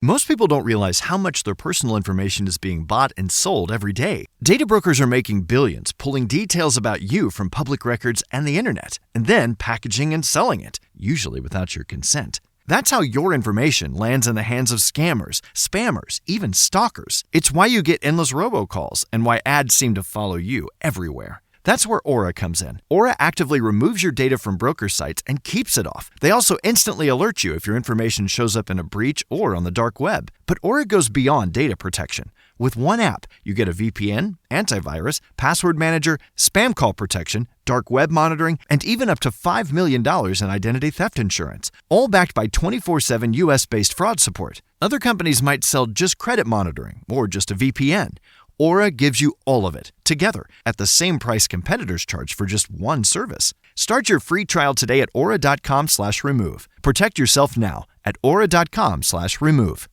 Most people don't realize how much their personal information is being bought and sold every day. Data brokers are making billions, pulling details about you from public records and the internet, and then packaging and selling it, usually without your consent. That's how your information lands in the hands of scammers, spammers, even stalkers. It's why you get endless robocalls and why ads seem to follow you everywhere. That's where Aura comes in. Aura actively removes your data from broker sites and keeps it off. They also instantly alert you if your information shows up in a breach or on the dark web. But Aura goes beyond data protection. With one app, you get a VPN, antivirus, password manager, spam call protection, dark web monitoring, and even up to $5 million in identity theft insurance. All backed by 24/7 US-based fraud support. Other companies might sell just credit monitoring or just a VPN. Aura gives you all of it, together, at the same price competitors charge for just one service. Start your free trial today at aura.com/remove. Protect yourself now at aura.com/remove.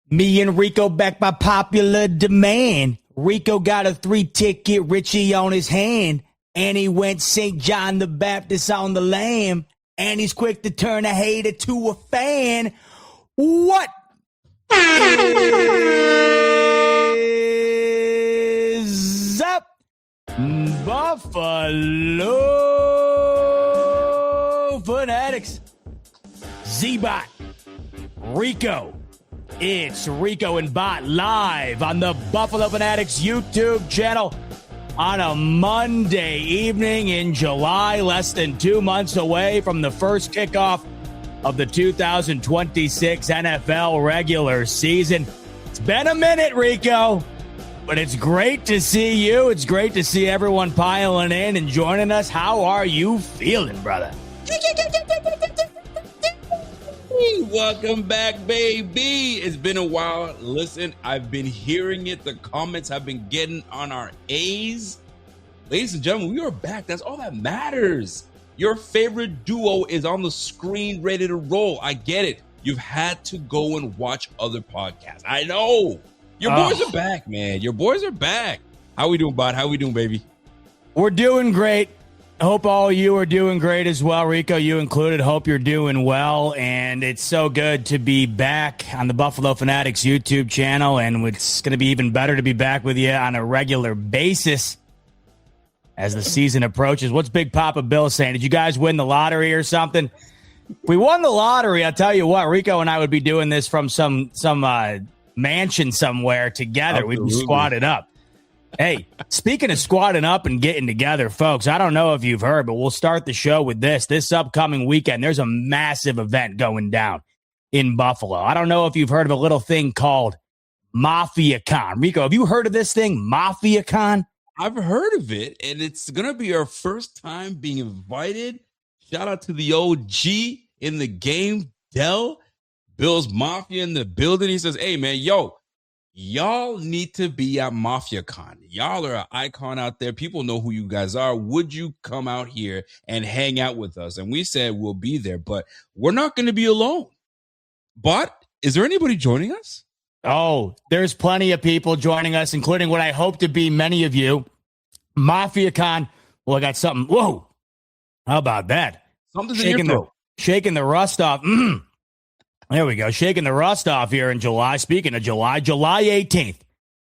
Me and Rico back by popular demand. Rico got a 3-ticket Richie on his hand, and he went St. John the Baptist on the lamb, and he's quick to turn a hater to a fan. What is up, Buffalo fanatics? Z-Bot, Rico. It's Rico and Bot live on the Buffalo Fanatics YouTube channel on a Monday evening in July, less than 2 months away from the first kickoff of the 2026 NFL regular season. It's been a minute, Rico, but it's great to see you. It's great to see everyone piling in and joining us. How are you feeling, brother? Welcome back, baby. It's been a while. Listen, I've been hearing it. The comments have been getting on our A's. Ladies and gentlemen, we are back. That's all that matters. Your favorite duo is on the screen, ready to roll. I get it. You've had to go and watch other podcasts. I know. Your boys are back, man. Your boys are back. How we doing, Bud? How we doing, baby? We're doing great. I hope all of you are doing great as well. Rico, you included. Hope you're doing well. And it's so good to be back on the Buffalo Fanatics YouTube channel. And it's going to be even better to be back with you on a regular basis as the season approaches. What's Big Papa Bill saying? Did you guys win the lottery or something? If we won the lottery, I'll tell you what, Rico and I would be doing this from some mansion somewhere together. Absolutely. We'd be squatted up. Hey, speaking of squatting up and getting together, folks, I don't know if you've heard, but we'll start the show with this. This upcoming weekend, there's a massive event going down in Buffalo. I don't know if you've heard of a little thing called Mafia Con. Rico, have you heard of this thing, Mafia Con? I've heard of it, and it's going to be our first time being invited. Shout out to the OG in the game, Dell, Bills Mafia in the building. He says, hey, man, y'all need to be at Mafia Con. Y'all are an icon out there. People know who you guys are. Would you come out here and hang out with us? And we said we'll be there, but we're not going to be alone. But is there anybody joining us? Oh, there's plenty of people joining us, including what I hope to be many of you. Mafia Con. Well, I got something. Whoa. How about that? Something's in your throat. Shaking the rust off. There we go. Shaking the rust off here in July. Speaking of July 18th,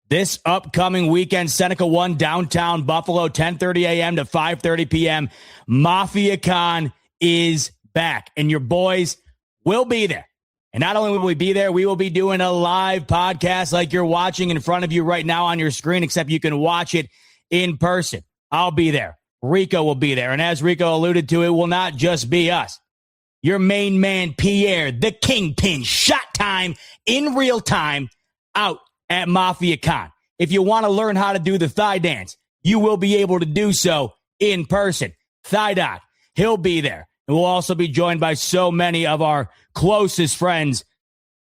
this upcoming weekend, Seneca 1, downtown Buffalo, 10:30 a.m. to 5:30 p.m. Mafia Con is back, and your boys will be there. And not only will we be there, we will be doing a live podcast like you're watching in front of you right now on your screen, except you can watch it in person. I'll be there. Rico will be there. And as Rico alluded to, it will not just be us. Your main man, Pierre, the Kingpin, shot time in real time out at Mafia Con. If you want to learn how to do the thigh dance, you will be able to do so in person. Thigh Doc, he'll be there. And we'll also be joined by so many of our closest friends.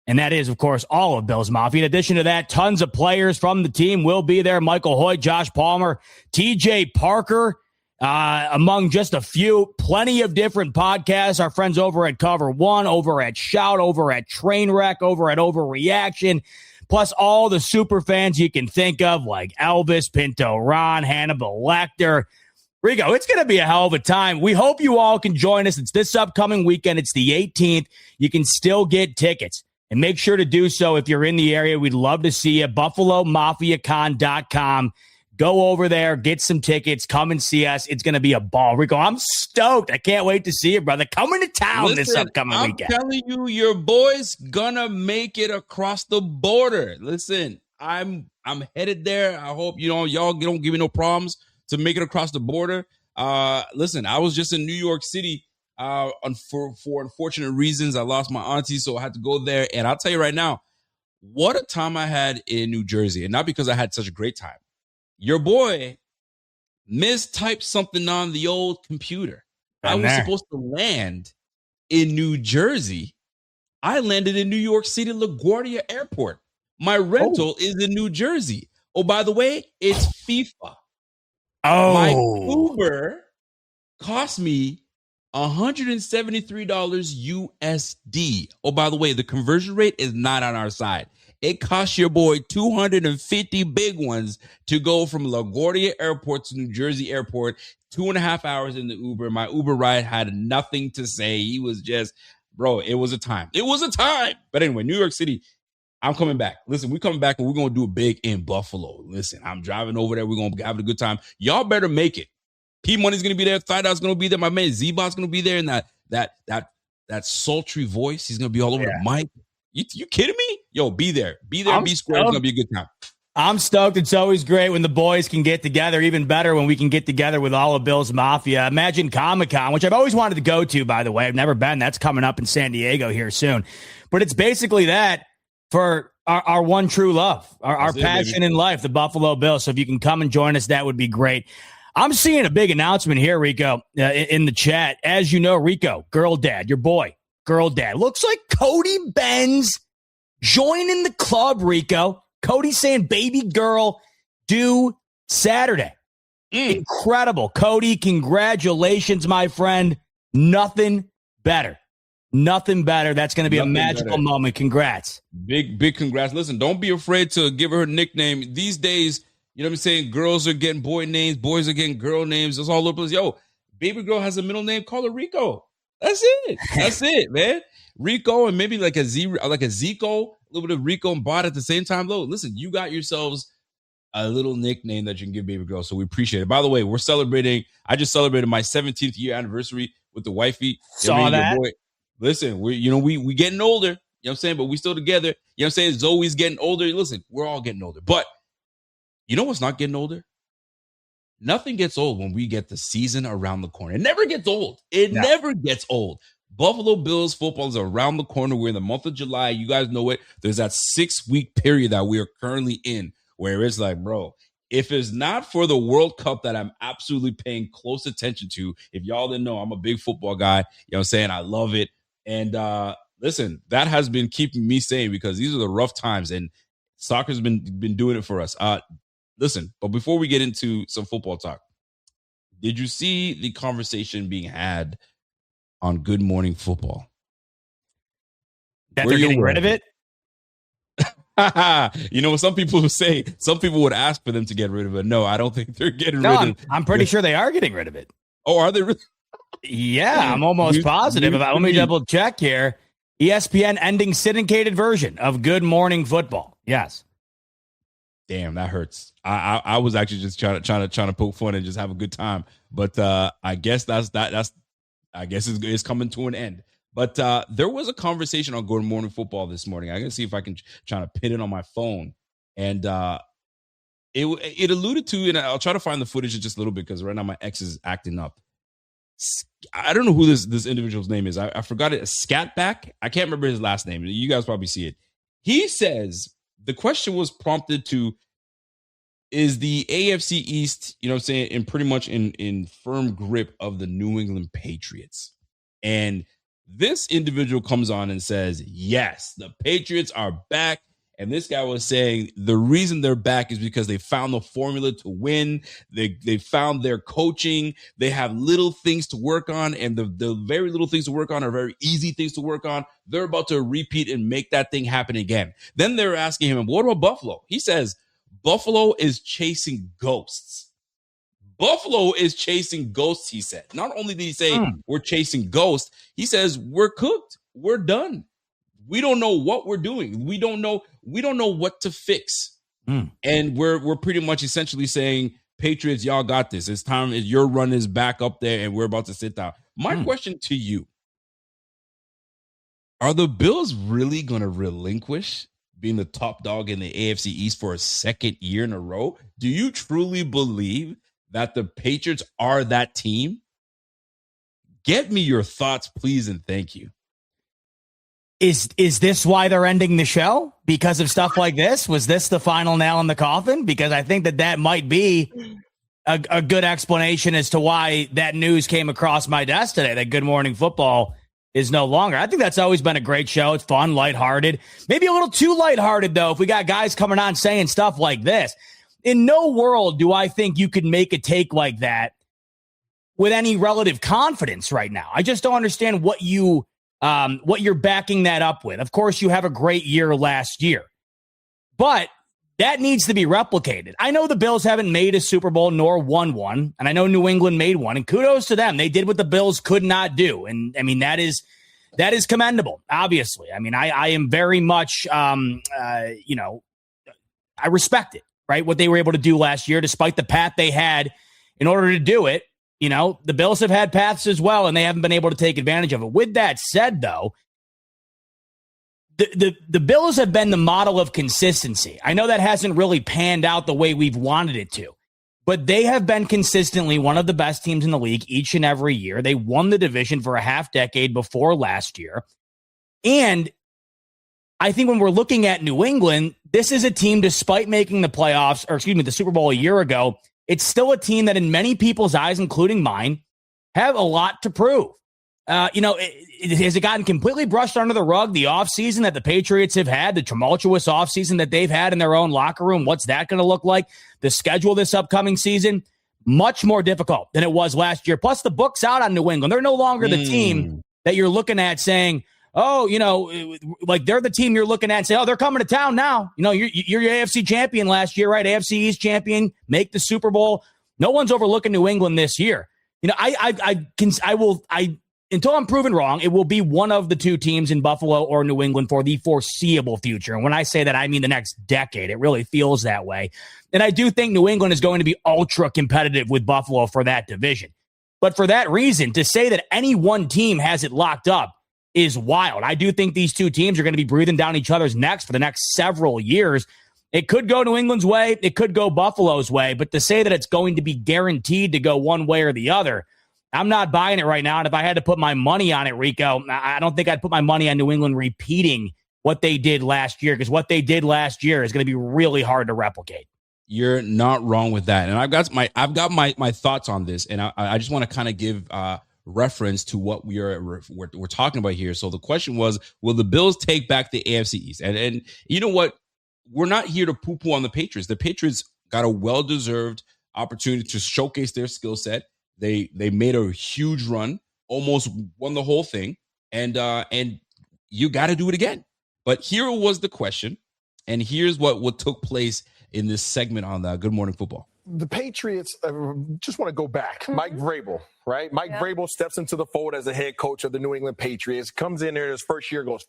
And that is, of course, all of Bills Mafia. In addition to that, tons of players from the team will be there. Michael Hoyt, Josh Palmer, TJ Parker, among just a few. Plenty of different podcasts. Our friends over at Cover One, over at Shout, over at Trainwreck, over at Overreaction, plus all the super fans you can think of, like Elvis, Pinto Ron, Hannibal Lecter. Rico, it's going to be a hell of a time. We hope you all can join us. It's this upcoming weekend. It's the 18th. You can still get tickets And make sure to do so if you're in the area. We'd love to see you. BuffaloMafiaCon.com. Go over there, get some tickets, come and see us. It's going to be a ball. Rico, I'm stoked. I can't wait to see you, brother. Coming to town this upcoming weekend. I'm telling you, your boy's gonna make it across the border. Listen, I'm headed there. I hope y'all don't give me no problems to make it across the border. Listen, I was just in New York City. For unfortunate reasons, I lost my auntie, so I had to go there. And I'll tell you right now, what a time I had in New Jersey, and not because I had such a great time. Your boy mistyped something on the old computer. I was supposed to land in New Jersey. I landed in New York City, LaGuardia Airport. My rental is in New Jersey. Oh, by the way, it's FIFA. My Uber cost me $173 USD. Oh, by the way, the conversion rate is not on our side. It cost your boy 250 big ones to go from LaGuardia Airport to New Jersey Airport, 2.5 hours in the Uber. My Uber ride had nothing to say. He was just, bro, it was a time. It was a time. But anyway, New York City, I'm coming back. Listen, we're coming back and we're going to do it big in Buffalo. Listen, I'm driving over there. We're going to have a good time. Y'all better make it. P-Money's going to be there. Thigh-Dot's going to be there. My man Z-Bot's going to be there. And that sultry voice, he's going to be all over the mic. You kidding me? Yo, be there. Be there. Be square. It's going to be a good time. I'm stoked. It's always great when the boys can get together. Even better when we can get together with all of Bills Mafia. Imagine Comic-Con, which I've always wanted to go to, by the way. I've never been. That's coming up in San Diego here soon. But it's basically that for our one true love, our passion in life, the Buffalo Bills. So if you can come and join us, that would be great. I'm seeing a big announcement here, Rico, in the chat. As you know, Rico, girl dad, your boy, girl dad. Looks like Cody Benz joining the club, Rico. Cody saying baby girl due Saturday. Incredible. Cody, congratulations, my friend. Nothing better. Nothing better. That's going to be a magical moment. Congrats. Big congrats. Listen, don't be afraid to give her a nickname. These days, you know what I'm saying? Girls are getting boy names. Boys are getting girl names. It's all over the place. Yo, baby girl has a middle name. Call her Rico. That's it. That's it, man. Rico and maybe like a Zico, a little bit of Rico and Bot at the same time. Though, listen, you got yourselves a little nickname that you can give baby girl. So we appreciate it. By the way, we're celebrating. I just celebrated my 17th year anniversary with the wifey. Saw that. Boy. Listen, we getting older. You know what I'm saying? But we still together. You know what I'm saying? Zoe's getting older. Listen, we're all getting older. But you know what's not getting older? Nothing gets old when we get the season around the corner. It never gets old. It never gets old. Buffalo Bills football is around the corner. We're in the month of July. You guys know it. There's that 6-week period that we are currently in where it's like, bro, if it's not for the World Cup that I'm absolutely paying close attention to, if y'all didn't know, I'm a big football guy. You know what I'm saying? I love it. And listen, that has been keeping me sane because these are the rough times and soccer's been doing it for us. Listen, but before we get into some football talk, did you see the conversation being had on Good Morning Football? That they're getting rid of it? You know what some people would say? Some people would ask for them to get rid of it. No, I don't think they're getting rid of it. I'm pretty sure they are getting rid of it. Oh, are they really? Yeah, I'm almost positive. Let me double check here. ESPN ending syndicated version of Good Morning Football. Yes. Damn, that hurts. I was actually just trying to poke fun and just have a good time, but I guess it's coming to an end. But there was a conversation on Good Morning Football this morning. I'm gonna see if I can try to pin it on my phone, and it alluded to, and I'll try to find the footage in just a little bit because right now my ex is acting up. I don't know who this individual's name is. I forgot it. Scatback. I can't remember his last name. You guys probably see it. He says the question was prompted to, is the AFC East, you know what I'm saying, in pretty much in firm grip of the New England Patriots? And this individual comes on and says, yes, the Patriots are back. And this guy was saying the reason they're back is because they found the formula to win. They found their coaching. They have little things to work on, and the very little things to work on are very easy things to work on. They're about to repeat and make that thing happen again. Then they're asking him, what about Buffalo? He says, Buffalo is chasing ghosts. Buffalo is chasing ghosts, he said. Not only did he say we're chasing ghosts, he says we're cooked. We're done. We don't know what we're doing. We don't know what to fix. And we're pretty much essentially saying, Patriots, y'all got this. It's time. Your run is back up there, and we're about to sit down. My question to you, are the Bills really going to relinquish being the top dog in the AFC East for a second year in a row? Do you truly believe that the Patriots are that team? Get me your thoughts, please, and thank you. Is this why they're ending the show? Because of stuff like this? Was this the final nail in the coffin? Because I think that might be a good explanation as to why that news came across my desk today, that Good Morning Football is no longer. I think that's always been a great show. It's fun, lighthearted. Maybe a little too lighthearted, though, if we got guys coming on saying stuff like this. In no world do I think you could make a take like that with any relative confidence right now. I just don't understand what you're backing that up with. Of course, you have a great year last year, but that needs to be replicated. I know the Bills haven't made a Super Bowl nor won one, and I know New England made one, and kudos to them. They did what the Bills could not do, and I mean that is commendable. Obviously, I mean I am very much I respect it, right? What they were able to do last year, despite the path they had in order to do it. You know, the Bills have had paths as well, and they haven't been able to take advantage of it. With that said, though, the Bills have been the model of consistency. I know that hasn't really panned out the way we've wanted it to, but they have been consistently one of the best teams in the league each and every year. They won the division for a half decade before last year. And I think when we're looking at New England, this is a team, despite making the Super Bowl a year ago, it's still a team that in many people's eyes, including mine, have a lot to prove. Has it gotten completely brushed under the rug, the offseason that the Patriots have had, the tumultuous offseason that they've had in their own locker room? What's that going to look like? The schedule this upcoming season, much more difficult than it was last year. Plus, the book's out on New England. They're no longer the team that you're looking at saying, oh, like they're the team you're looking at and say, oh, they're coming to town now. You're your AFC champion last year, right? AFC East champion, make the Super Bowl. No one's overlooking New England this year. Until I'm proven wrong, it will be one of the two teams in Buffalo or New England for the foreseeable future. And when I say that, I mean the next decade. It really feels that way. And I do think New England is going to be ultra competitive with Buffalo for that division. But for that reason, to say that any one team has it locked up is wild. I do think these two teams are going to be breathing down each other's necks for the next several years. It could go New England's way. It could go Buffalo's way. But to say that it's going to be guaranteed to go one way or the other, I'm not buying it right now. And if I had to put my money on it, Rico, I don't think I'd put my money on New England repeating what they did last year, because what they did last year is going to be really hard to replicate. You're not wrong with that. And I've got my thoughts on this. And I just want to kind of give reference to what we're talking about here. So the question was, will the Bills take back the AFC East? And you know what? We're not here to poo-poo on the Patriots. The Patriots got a well-deserved opportunity to showcase their skill set. They made a huge run, almost won the whole thing, and you got to do it again. But here was the question, and here's what took place in this segment on the Good Morning Football. The Patriots, just want to go back. Mike Vrabel, right? Mike Vrabel steps into the fold as the head coach of the New England Patriots, comes in there his first year, goes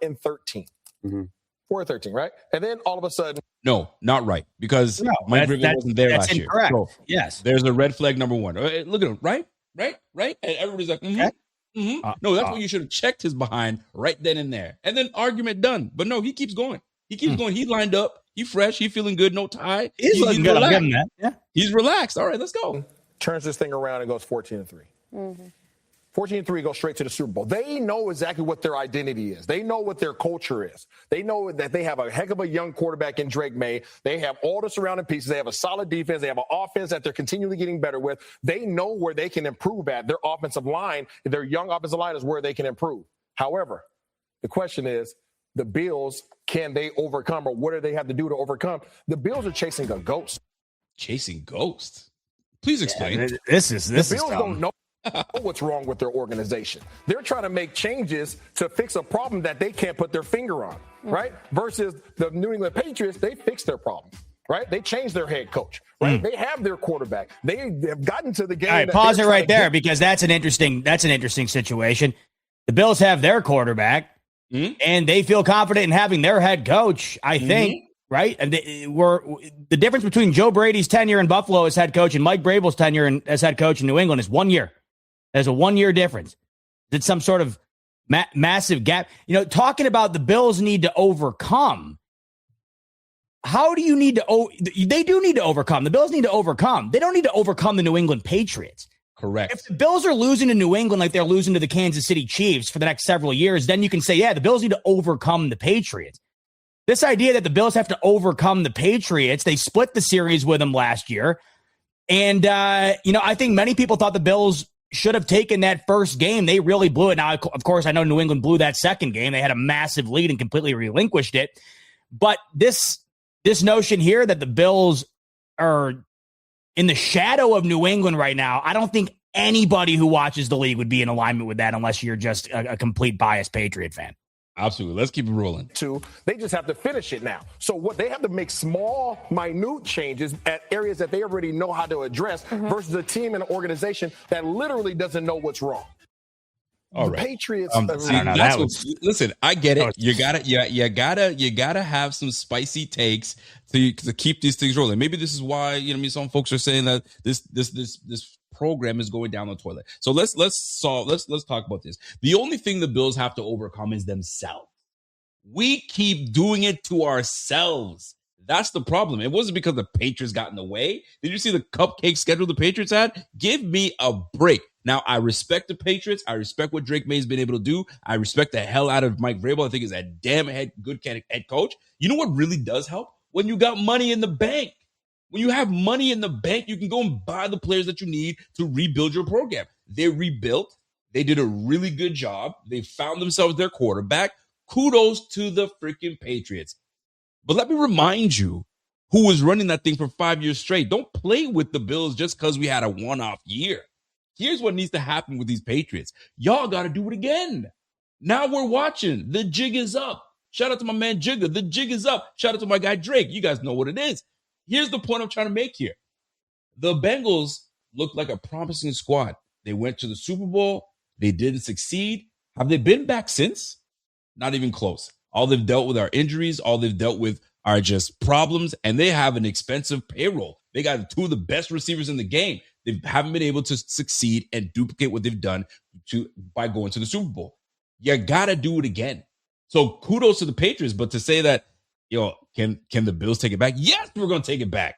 4-13. 4-13, right? And then all of a sudden. No, not right. Because Mike Vrabel wasn't there last year. Incorrect. So yes. There's a red flag number one. Look at him, right? And everybody's like, no, that's what you should have checked his behind right then and there. And then argument done. But no, he keeps going. Going. He lined up. He fresh. He feeling good. No tie. He's looking good. I'm getting that. Yeah. He's relaxed. All right, let's go. Turns this thing around and goes 14-3. 14-3, go straight to the Super Bowl. They know exactly what their identity is. They know what their culture is. They know that they have a heck of a young quarterback in Drake May. They have all the surrounding pieces. They have a solid defense. They have an offense that they're continually getting better with. They know where they can improve at. Their offensive line, their young offensive line is where they can improve. However, the question is, the Bills, can they overcome, or what do they have to do to overcome? The Bills are chasing a ghost. Chasing ghosts? Please explain. Yeah, the Bills don't know what's wrong with their organization. They're trying to make changes to fix a problem that they can't put their finger on, right? Versus the New England Patriots, they fixed their problem, right? They changed their head coach, right? They have their quarterback. They have gotten to the game. All right, pause it right there, because that's an interesting situation. The Bills have their quarterback. and they feel confident in having their head coach, I think, right? And the difference between Joe Brady's tenure in Buffalo as head coach and Mike Vrabel's tenure as head coach in New England is 1 year. There's a 1 year difference. It's some sort of massive gap. Talking about the Bills need to overcome. How do you need to? They do need to overcome. The Bills need to overcome. They don't need to overcome the New England Patriots. Correct. If the Bills are losing to New England like they're losing to the Kansas City Chiefs for the next several years, then you can say, yeah, the Bills need to overcome the Patriots. This idea that the Bills have to overcome the Patriots, they split the series with them last year. And, I think many people thought the Bills should have taken that first game. They really blew it. Now, of course, I know New England blew that second game. They had a massive lead and completely relinquished it. But this notion here that the Bills are in the shadow of New England right now, I don't think anybody who watches the league would be in alignment with that unless you're just a complete biased Patriot fan. Absolutely. Let's keep it rolling. They just have to finish it now. So what they have to make small, minute changes at areas that they already know how to address versus a team and an organization that literally doesn't know what's wrong. All the right. Patriots. Listen, I get it. You gotta have some spicy takes to keep these things rolling. Maybe this is why some folks are saying that this program is going down the toilet. So let's talk about this. The only thing the Bills have to overcome is themselves. We keep doing it to ourselves. That's the problem. It wasn't because the Patriots got in the way. Did you see the cupcake schedule the Patriots had? Give me a break. Now, I respect the Patriots. I respect what Drake May's been able to do. I respect the hell out of Mike Vrabel. I think he's a damn good head coach. You know what really does help? When you got money in the bank. When you have money in the bank, you can go and buy the players that you need to rebuild your program. They rebuilt. They did a really good job. They found themselves their quarterback. Kudos to the freaking Patriots. But let me remind you who was running that thing for 5 years straight. Don't play with the Bills just because we had a one-off year. Here's what needs to happen with these Patriots. Y'all got to do it again. Now we're watching. The jig is up. Shout out to my man Jigga. The jig is up. Shout out to my guy Drake. You guys know what it is. Here's the point I'm trying to make here. The Bengals looked like a promising squad. They went to the Super Bowl. They didn't succeed. Have they been back since? Not even close. All they've dealt with are injuries. All they've dealt with are just problems. And they have an expensive payroll. They got two of the best receivers in the game. They haven't been able to succeed and duplicate what they've done by going to the Super Bowl. You got to do it again. So kudos to the Patriots. But to say that, can the Bills take it back? Yes, we're going to take it back.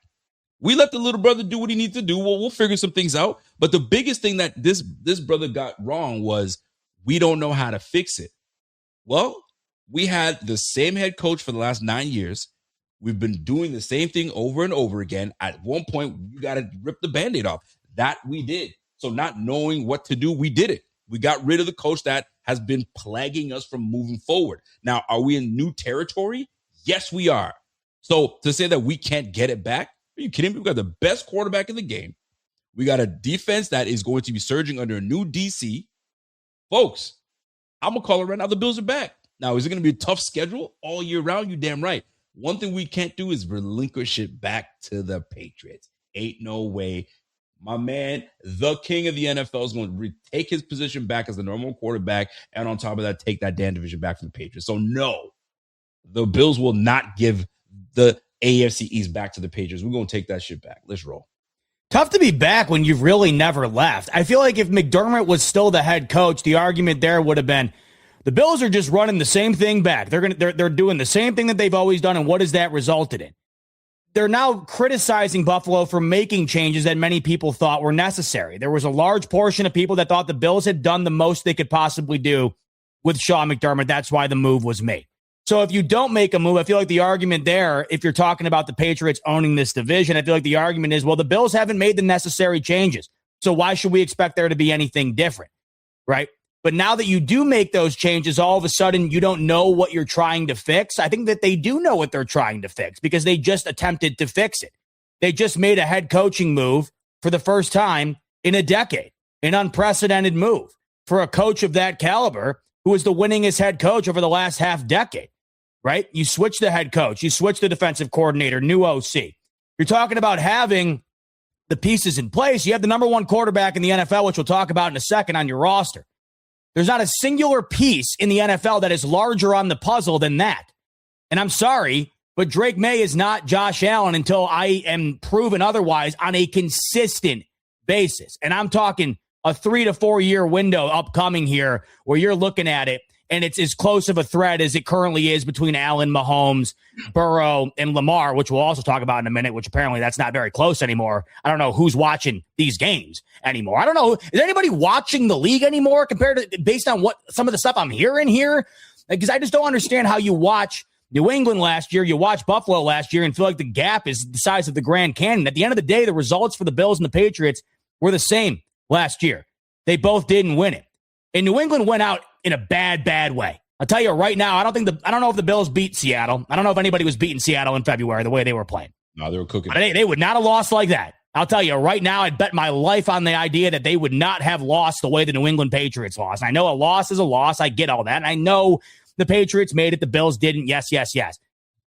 We let the little brother do what he needs to do. We'll figure some things out. But the biggest thing that this brother got wrong was we don't know how to fix it. Well, we had the same head coach for the last 9 years. We've been doing the same thing over and over again. At one point, you got to rip the Band-Aid off. That we did. So not knowing what to do, we did it. We got rid of the coach that has been plaguing us from moving forward. Now, are we in new territory? Yes, we are. So to say that we can't get it back, are you kidding me? We got the best quarterback in the game. We got a defense that is going to be surging under a new DC. Folks, I'm going to call it right now. The Bills are back. Now, is it going to be a tough schedule all year round? You damn right. One thing we can't do is relinquish it back to the Patriots. Ain't no way. My man, the king of the NFL, is going to take his position back as the normal quarterback, and on top of that, take that damn division back from the Patriots. So no, the Bills will not give the AFC East back to the Patriots. We're going to take that shit back. Let's roll. Tough to be back when you've really never left. I feel like if McDermott was still the head coach, the argument there would have been, the Bills are just running the same thing back. They're doing the same thing that they've always done, and what has that resulted in? They're now criticizing Buffalo for making changes that many people thought were necessary. There was a large portion of people that thought the Bills had done the most they could possibly do with Sean McDermott. That's why the move was made. So if you don't make a move, I feel like the argument there, if you're talking about the Patriots owning this division, I feel like the argument is, well, the Bills haven't made the necessary changes. So why should we expect there to be anything different, right? But now that you do make those changes, all of a sudden you don't know what you're trying to fix. I think that they do know what they're trying to fix because they just attempted to fix it. They just made a head coaching move for the first time in a decade, an unprecedented move for a coach of that caliber who is the winningest head coach over the last half decade, right? You switch the head coach, you switch the defensive coordinator, new OC. You're talking about having the pieces in place. You have the number one quarterback in the NFL, which we'll talk about in a second, on your roster. There's not a singular piece in the NFL that is larger on the puzzle than that. And I'm sorry, but Drake May is not Josh Allen until I am proven otherwise on a consistent basis. And I'm talking a 3 to 4 year window upcoming here where you're looking at it and it's as close of a threat as it currently is between Allen, Mahomes, Burrow, and Lamar, which we'll also talk about in a minute, which apparently that's not very close anymore. I don't know who's watching these games anymore. I don't know. Is anybody watching the league anymore compared to based on what some of the stuff I'm hearing here? Because I just don't understand how you watch New England last year, you watch Buffalo last year and feel like the gap is the size of the Grand Canyon. At the end of the day, the results for the Bills and the Patriots were the same last year. They both didn't win it. And New England went out in a bad way. I'll tell you right now, I don't know if the Bills beat Seattle. I don't know if anybody was beating Seattle in February the way they were playing. No, they were cooking. But they would not have lost like that. I'll tell you right now, I'd bet my life on the idea that they would not have lost the way the New England Patriots lost. And I know a loss is a loss. I get all that. And I know the Patriots made it. The Bills didn't. Yes.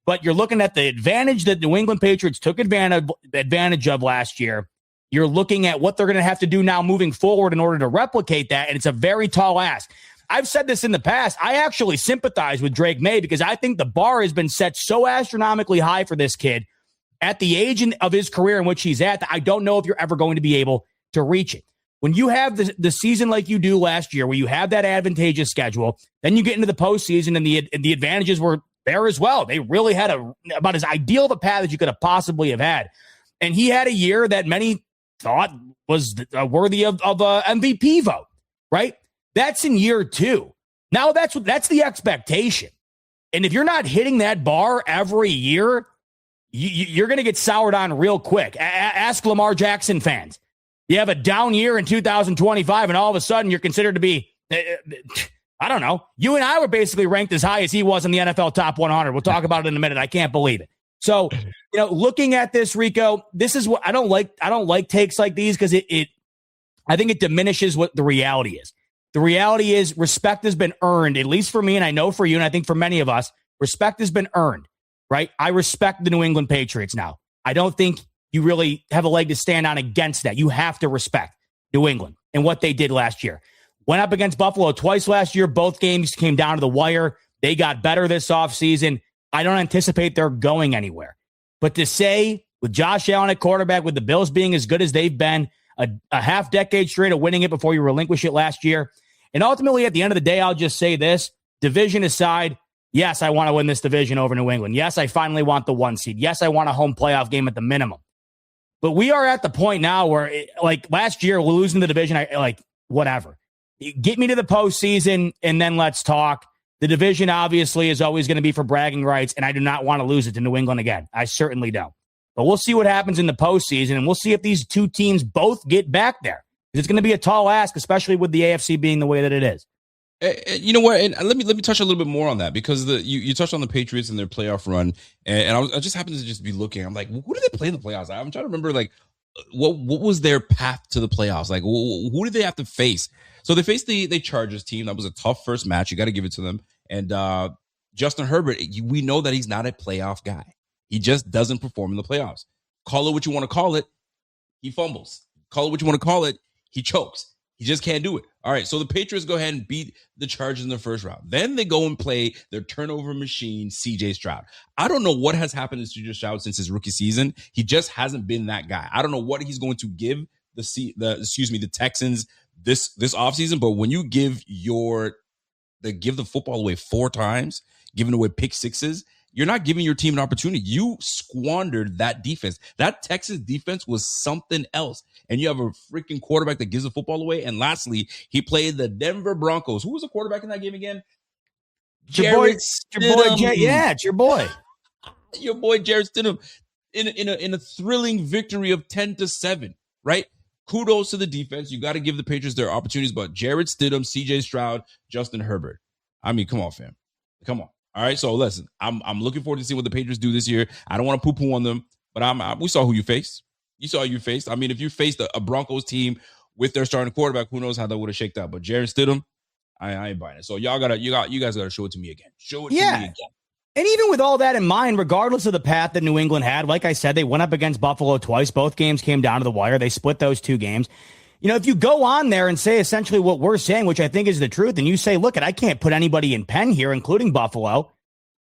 But you're looking at the advantage that New England Patriots took advantage of last year. You're looking at what they're going to have to do now moving forward in order to replicate that. And it's a very tall ask. I've said this in the past. I actually sympathize with Drake May because I think the bar has been set so astronomically high for this kid at the age of his career in which he's at that I don't know if you're ever going to be able to reach it. When you have the season like you do last year, where you have that advantageous schedule, then you get into the postseason and the advantages were there as well. They really had about as ideal of a path as you could have possibly have had. And he had a year that many thought was worthy of a MVP vote, right? That's in year 2. Now that's the expectation. And if you're not hitting that bar every year, you're going to get soured on real quick. Ask Lamar Jackson fans. You have a down year in 2025, and all of a sudden you're considered to be, I don't know. You and I were basically ranked as high as he was in the NFL top 100. We'll talk about it in a minute. I can't believe it. So, looking at this, Rico, this is what I don't like. I don't like takes like these because I think it diminishes what the reality is. The reality is respect has been earned, at least for me, and I know for you, and I think for many of us, respect has been earned, right? I respect the New England Patriots now. I don't think you really have a leg to stand on against that. You have to respect New England and what they did last year. Went up against Buffalo twice last year. Both games came down to the wire. They got better this offseason. I don't anticipate they're going anywhere. But to say, with Josh Allen at quarterback, with the Bills being as good as they've been, a half decade straight of winning it before you relinquish it last year, and ultimately at the end of the day, I'll just say this, division aside, yes, I want to win this division over New England. Yes, I finally want the 1 seed. Yes, I want a home playoff game at the minimum. But we are at the point now where, like last year, we're losing the division. Whatever. Get me to the postseason, and then let's talk. The division, obviously, is always going to be for bragging rights, and I do not want to lose it to New England again. I certainly don't. But we'll see what happens in the postseason, and we'll see if these two teams both get back there. It's going to be a tall ask, especially with the AFC being the way that it is. You know what? And let me touch a little bit more on that because you touched on the Patriots and their playoff run, and I just happened to just be looking. I'm like, who did they play in the playoffs? I'm trying to remember, like, what was their path to the playoffs? Like, who did they have to face? So they faced the Chargers team. That was a tough first match. You got to give it to them. And Justin Herbert, we know that he's not a playoff guy. He just doesn't perform in the playoffs. Call it what you want to call it. He fumbles. Call it what you want to call it. He chokes. He just can't do it. All right, so the Patriots go ahead and beat the Chargers in the first round. Then they go and play their turnover machine, C.J. Stroud. I don't know what has happened to C.J. Stroud since his rookie season. He just hasn't been that guy. I don't know what he's going to give the Texans this offseason, but when you give the football away 4 times, giving away pick sixes, you're not giving your team an opportunity. You squandered that defense. That Texas defense was something else. And you have a freaking quarterback that gives the football away. And lastly, he played the Denver Broncos. Who was the quarterback in that game again? It's your boy, it's your boy. Your boy Jarrett Stidham in a thrilling victory of 10-7, right? Kudos to the defense. You got to give the Patriots their opportunities, but Jarrett Stidham, C.J. Stroud, Justin Herbert. I mean, come on, fam. Come on. All right, so listen, I'm looking forward to see what the Patriots do this year. I don't want to poo-poo on them, but we saw who you faced. You saw who you faced. I mean, if you faced a Broncos team with their starting quarterback, who knows how that would have shaked out. But Jarrett Stidham, I ain't buying it. So you guys gotta show it to me again. Show it to me again. And even with all that in mind, regardless of the path that New England had, like I said, they went up against Buffalo twice. Both games came down to the wire. They split those 2 games. if you go on there and say essentially what we're saying, which I think is the truth, and you say, look, I can't put anybody in pen here, including Buffalo.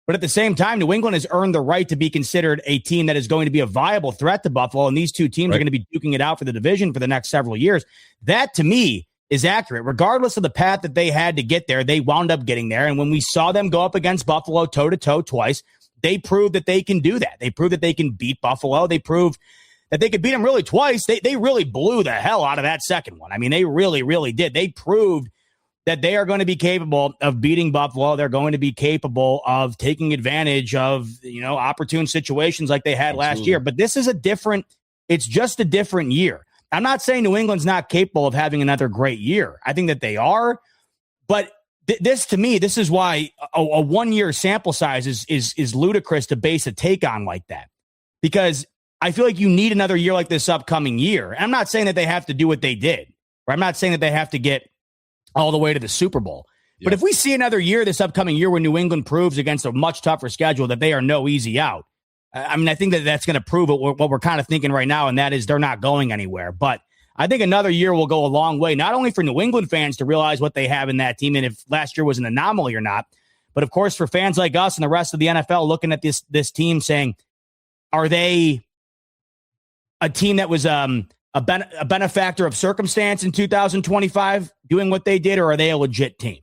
But at the same time, New England has earned the right to be considered a team that is going to be a viable threat to Buffalo. And these two teams are going to be duking it out for the division for the next several years. That, to me, is accurate. Regardless of the path that they had to get there, they wound up getting there. And when we saw them go up against Buffalo toe-to-toe twice, they proved that they can do that. They proved that they can beat Buffalo. They proved that they could beat them really twice. They really blew the hell out of that second one. I mean, they really, really did. They proved that they are going to be capable of beating Buffalo. They're going to be capable of taking advantage of, opportune situations like they had last year. But this is it's just a different year. I'm not saying New England's not capable of having another great year. I think that they are. But this, to me, this is why a one-year sample size is ludicrous to base a take on like that. Because I feel like you need another year like this upcoming year. And I'm not saying that they have to do what they did. Or I'm not saying that they have to get all the way to the Super Bowl. Yep. But if we see another year, this upcoming year, where New England proves against a much tougher schedule that they are no easy out, I mean, I think that that's going to prove what we're kind of thinking right now, and that is they're not going anywhere. But I think another year will go a long way, not only for New England fans to realize what they have in that team and if last year was an anomaly or not, but of course for fans like us and the rest of the NFL looking at this team saying, are they a team that was a benefactor of circumstance in 2025 doing what they did, or are they a legit team?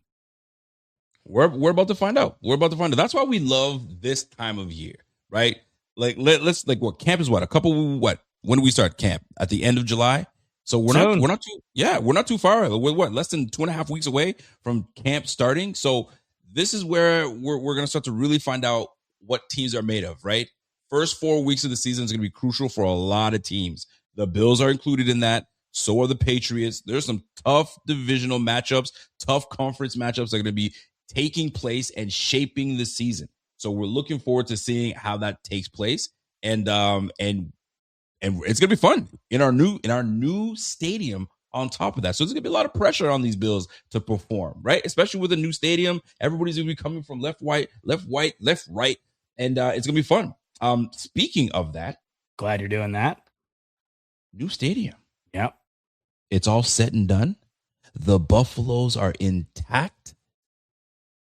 We're about to find out. That's why we love this time of year, right? Like let's what camp is when do we start camp? At the end of July. So we're not too far. We're less than 2.5 weeks away from camp starting. So this is where we're going to start to really find out what teams are made of, right? First 4 weeks of the season is going to be crucial for a lot of teams. The Bills are included in that. So are the Patriots. There's some tough divisional matchups, tough conference matchups that are going to be taking place and shaping the season. So we're looking forward to seeing how that takes place. And it's going to be fun in our new stadium on top of that. So there's going to be a lot of pressure on these Bills to perform, right? Especially with a new stadium. Everybody's going to be coming from left, right. And it's going to be fun. Speaking of that. Glad you're doing that. New stadium. Yep. It's all said and done. The Buffaloes are intact.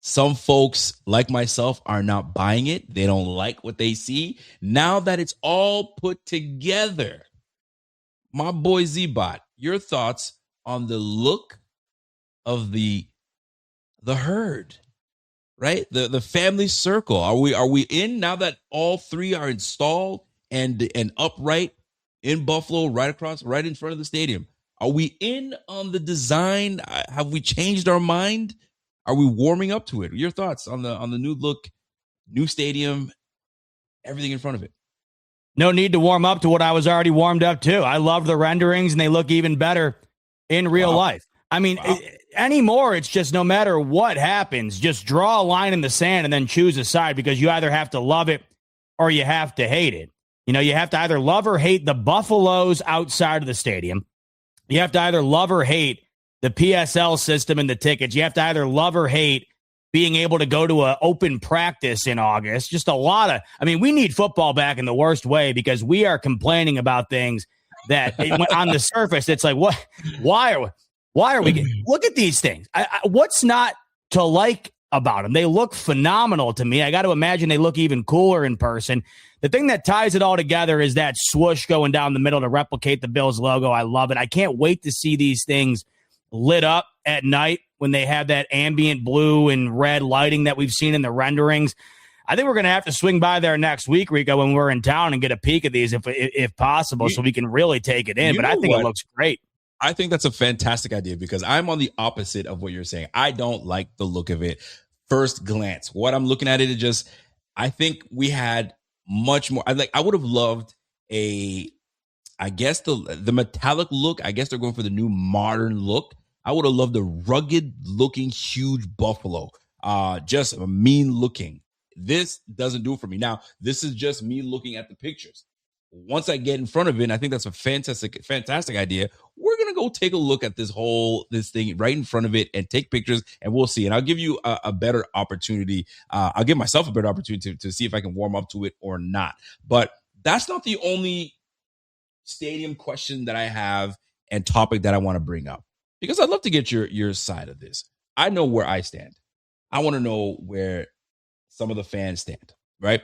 Some folks, like myself, are not buying it. They don't like what they see. Now that it's all put together, my boy Z-Bot, your thoughts on the look of the herd, right? The family circle. Are we in now that all three are installed and upright in Buffalo, right in front of the stadium? Are we in on the design? Have we changed our mind? Are we warming up to it? Your thoughts on the new look, new stadium, everything in front of it? No need to warm up to what I was already warmed up to. I love the renderings, and they look even better in real life. I mean, anymore, it's just no matter what happens, just draw a line in the sand and then choose a side, because you either have to love it or you have to hate it. You have to either love or hate the Buffaloes outside of the stadium. You have to either love or hate the PSL system and the tickets. You have to either love or hate being able to go to an open practice in August. Just a lot of, we need football back in the worst way, because we are complaining about things that on the surface, it's like, what, why are we look at these things. What's not to like about them? They look phenomenal to me. I got to imagine they look even cooler in person. The thing that ties it all together is that swoosh going down the middle to replicate the Bills logo. I love it. I can't wait to see these things lit up at night when they have that ambient blue and red lighting that we've seen in the renderings. I think we're going to have to swing by there next week, Rico, when we're in town, and get a peek at these if possible, so we can really take it in. But I think it looks great. I think that's a fantastic idea, because I'm on the opposite of what you're saying. I don't like the look of it. First glance, what I'm looking at it is just, I think we had much more. I would have loved the metallic look. I guess they're going for the new modern look. I would have loved a rugged looking, huge Buffalo, just mean looking. This doesn't do it for me. Now, this is just me looking at the pictures. Once I get in front of it, and I think that's a fantastic idea, we're going to go take a look at this thing right in front of it and take pictures, and we'll see. And I'll give you a better opportunity. I'll give myself a better opportunity to see if I can warm up to it or not. But that's not the only stadium question that I have and topic that I want to bring up, because I'd love to get your side of this. I know where I stand. I want to know where some of the fans stand, right?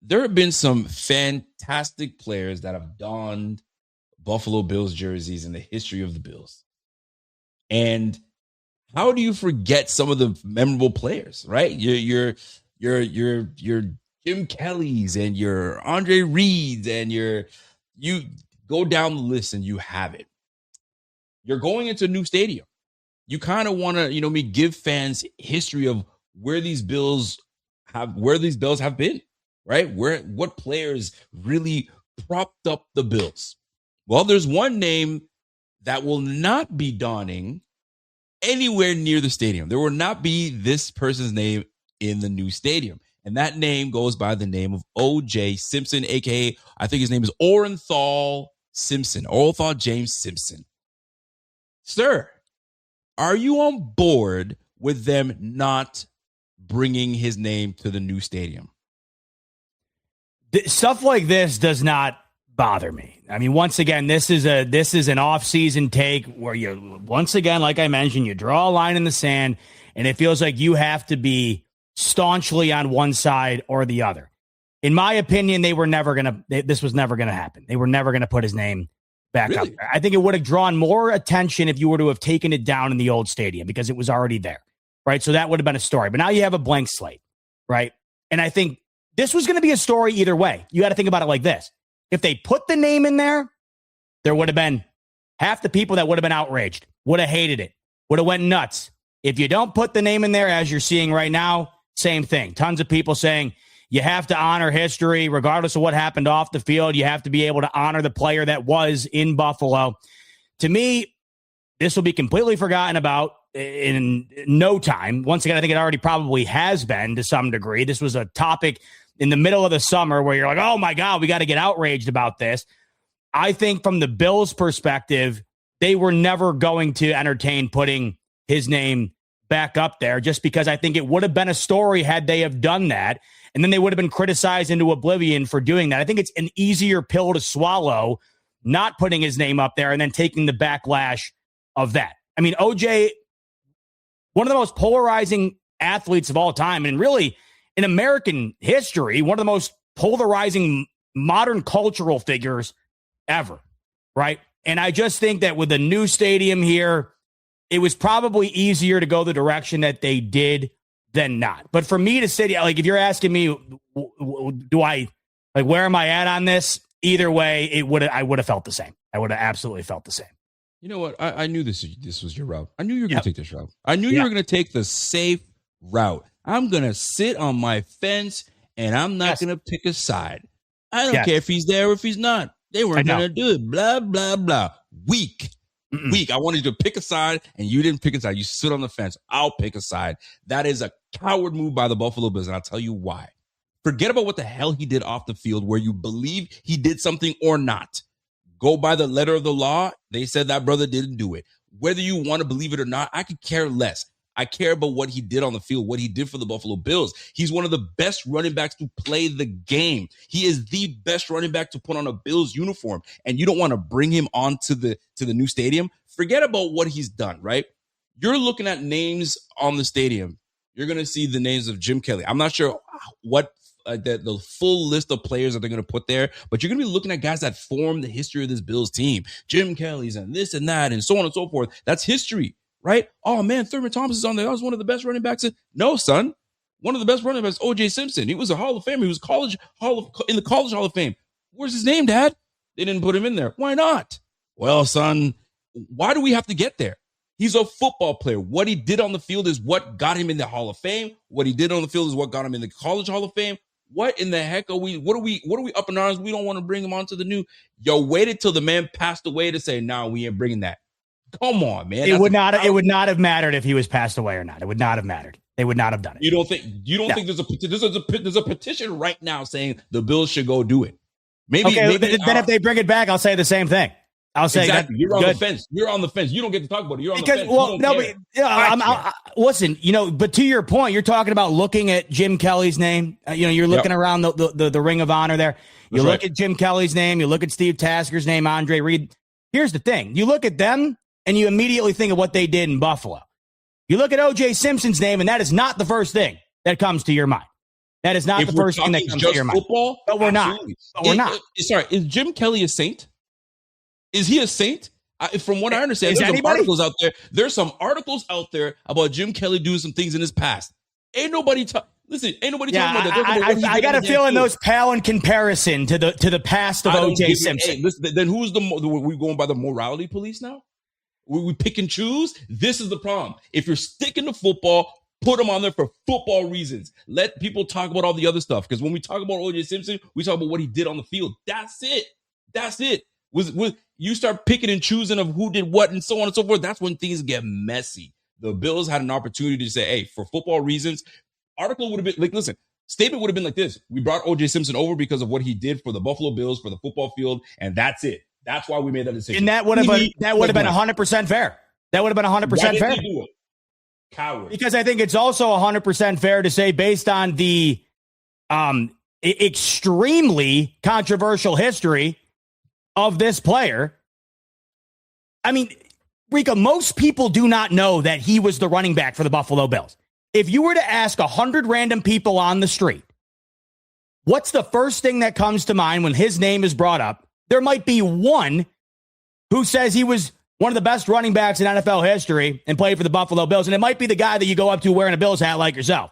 There have been some fantastic players that have donned Buffalo Bills jerseys in the history of the Bills. And how do you forget some of the memorable players, right? Your Jim Kelly's and your Andre Reed's and you go down the list and you have it. You're going into a new stadium. You kind of want to, give fans history of where these Bills have been, right? What players really propped up the Bills. Well, there's one name that will not be donning anywhere near the stadium. There will not be this person's name in the new stadium. And that name goes by the name of O.J. Simpson, a.k.a. I think his name is Orenthal Simpson, Orenthal James Simpson. Sir, are you on board with them not bringing his name to the new stadium? Stuff like this does not bother me. I mean, once again, this is an off-season take where once again, like I mentioned, you draw a line in the sand, and it feels like you have to be staunchly on one side or the other. In my opinion, this was never going to happen. They were never going to put his name back up there. I think it would have drawn more attention if you were to have taken it down in the old stadium because it was already there, right? So that would have been a story. But now you have a blank slate, right? And I think this was going to be a story either way. You got to think about it like this. If they put the name in there would have been half the people that would have been outraged, would have hated it, would have went nuts. If you don't put the name in there, as you're seeing right now, same thing. Tons of people saying you have to honor history, regardless of what happened off the field. You have to be able to honor the player that was in Buffalo. To me, this will be completely forgotten about in no time. Once again, I think it already probably has been to some degree. This was a topic in the middle of the summer where you're like, oh my God, we got to get outraged about this. I think from the Bills' perspective, they were never going to entertain putting his name back up there just because I think it would have been a story had they have done that. And then they would have been criticized into oblivion for doing that. I think it's an easier pill to swallow, not putting his name up there and then taking the backlash of that. I mean, OJ, one of the most polarizing athletes of all time, and really in American history, one of the most polarizing modern cultural figures ever, right? And I just think that with the new stadium here, it was probably easier to go the direction that they did than not. But for me to sit, like, if you're asking me, where am I at on this? Either way, I would have felt the same. I would have absolutely felt the same. You know what? I knew this was your route. I knew you were going to take this route. I knew you were going to take the safe route. I'm going to sit on my fence and I'm not going to pick a side. I don't care if he's there or if he's not. They weren't going to do it. Blah, blah, blah. Weak. I wanted you to pick a side and you didn't pick a side. You stood on the fence. I'll pick a side. That is a coward move by the Buffalo Bills, and I'll tell you why. Forget about what the hell he did off the field, where you believe he did something or not. Go by the letter of the law. They said that brother didn't do it. Whether you want to believe it or not, I could care less. I care about what he did on the field, what he did for the Buffalo Bills. He's one of the best running backs to play the game. He is the best running back to put on a Bills uniform. And you don't want to bring him on to the new stadium. Forget about what he's done, right? You're looking at names on the stadium. You're going to see the names of Jim Kelly. I'm not sure what the full list of players that they're going to put there, but you're going to be looking at guys that formed the history of this Bills team. Jim Kelly's and this and that and so on and so forth. That's history. Right? Oh, man, Thurman Thomas is on there. That was one of the best running backs. No, son. One of the best running backs, O.J. Simpson. He was a Hall of Famer. He was in the College Hall of Fame. Where's his name, Dad? They didn't put him in there. Why not? Well, son, why do we have to get there? He's a football player. What he did on the field is what got him in the Hall of Fame. What he did on the field is what got him in the College Hall of Fame. What in the heck are we? What are we up in arms? We don't want to bring him onto the new. Yo, waited till the man passed away to say, no, we ain't bringing that. Come on, man. It would not have mattered if he was passed away or not. It would not have mattered. They would not have done it. You don't think there's a petition right now saying the Bills should go do it? Maybe then if they bring it back, I'll say the same thing. I'll say exactly. You're on the fence. You're on the fence. You don't get to talk about it. You're on the fence. Well, no, but listen. But to your point, you're talking about looking at Jim Kelly's name. You're looking around the Ring of Honor there. You look at Jim Kelly's name. You look at Steve Tasker's name, Andre Reed. here's the thing. You look at them and you immediately think of what they did in Buffalo. You look at O.J. Simpson's name, and that is not the first thing that comes to your mind. That is not the first thing that comes to your football, mind. But we're absolutely. not. But we're not. Sorry, is Jim Kelly a saint? Is he a saint? From what I understand, there's some articles out there about Jim Kelly doing some things in his past. Ain't nobody talking about that. I got a feeling those pale in comparison to the past of O.J. Simpson. Then who's we going by the morality police now? We pick and choose? This is the problem. If you're sticking to football, put them on there for football reasons. Let people talk about all the other stuff. Because when we talk about O.J. Simpson, we talk about what he did on the field. That's it. You start picking and choosing of who did what and so on and so forth. That's when things get messy. The Bills had an opportunity to say, hey, for football reasons, article would have been like, listen, statement would have been like this. We brought O.J. Simpson over because of what he did for the Buffalo Bills, for the football field, and that's it. That's why we made that decision. And that would have been 100% fair. That would have been 100% fair. Coward. Because I think it's also 100% fair to say, based on the extremely controversial history of this player. I mean, Rico, most people do not know that he was the running back for the Buffalo Bills. If you were to ask 100 random people on the street, what's the first thing that comes to mind when his name is brought up? There might be one who says he was one of the best running backs in NFL history and played for the Buffalo Bills. And it might be the guy that you go up to wearing a Bills hat like yourself.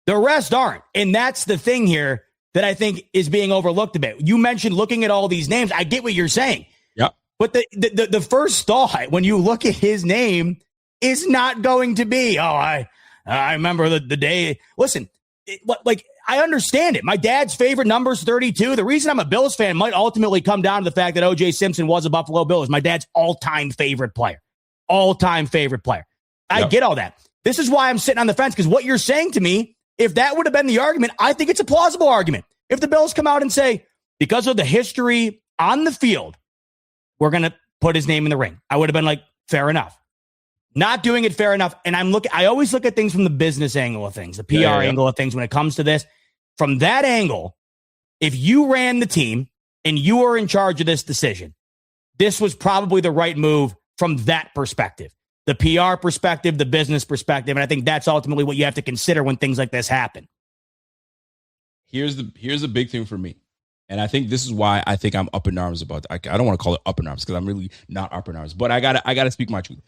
The rest aren't. And that's the thing here that I think is being overlooked a bit. You mentioned looking at all these names. I get what you're saying. Yeah. But the first thought when you look at his name is not going to be, I remember the day. Listen, I understand it. My dad's favorite number is 32. The reason I'm a Bills fan might ultimately come down to the fact that O.J. Simpson was a Buffalo Bill. Is my dad's all-time favorite player. All-time favorite player. I get all that. This is why I'm sitting on the fence, because what you're saying to me, if that would have been the argument, I think it's a plausible argument. If the Bills come out and say, because of the history on the field, we're going to put his name in the ring, I would have been like, fair enough. Not doing it fair enough. And I always look at things from the business angle of things, the PR angle of things when it comes to this. From that angle, if you ran the team and you were in charge of this decision, this was probably the right move from that perspective. The PR perspective, the business perspective. And I think that's ultimately what you have to consider when things like this happen. Here's the big thing for me. And I think this is why I think I'm up in arms about that. I don't want to call it up in arms because I'm really not up in arms. But I gotta speak my truth.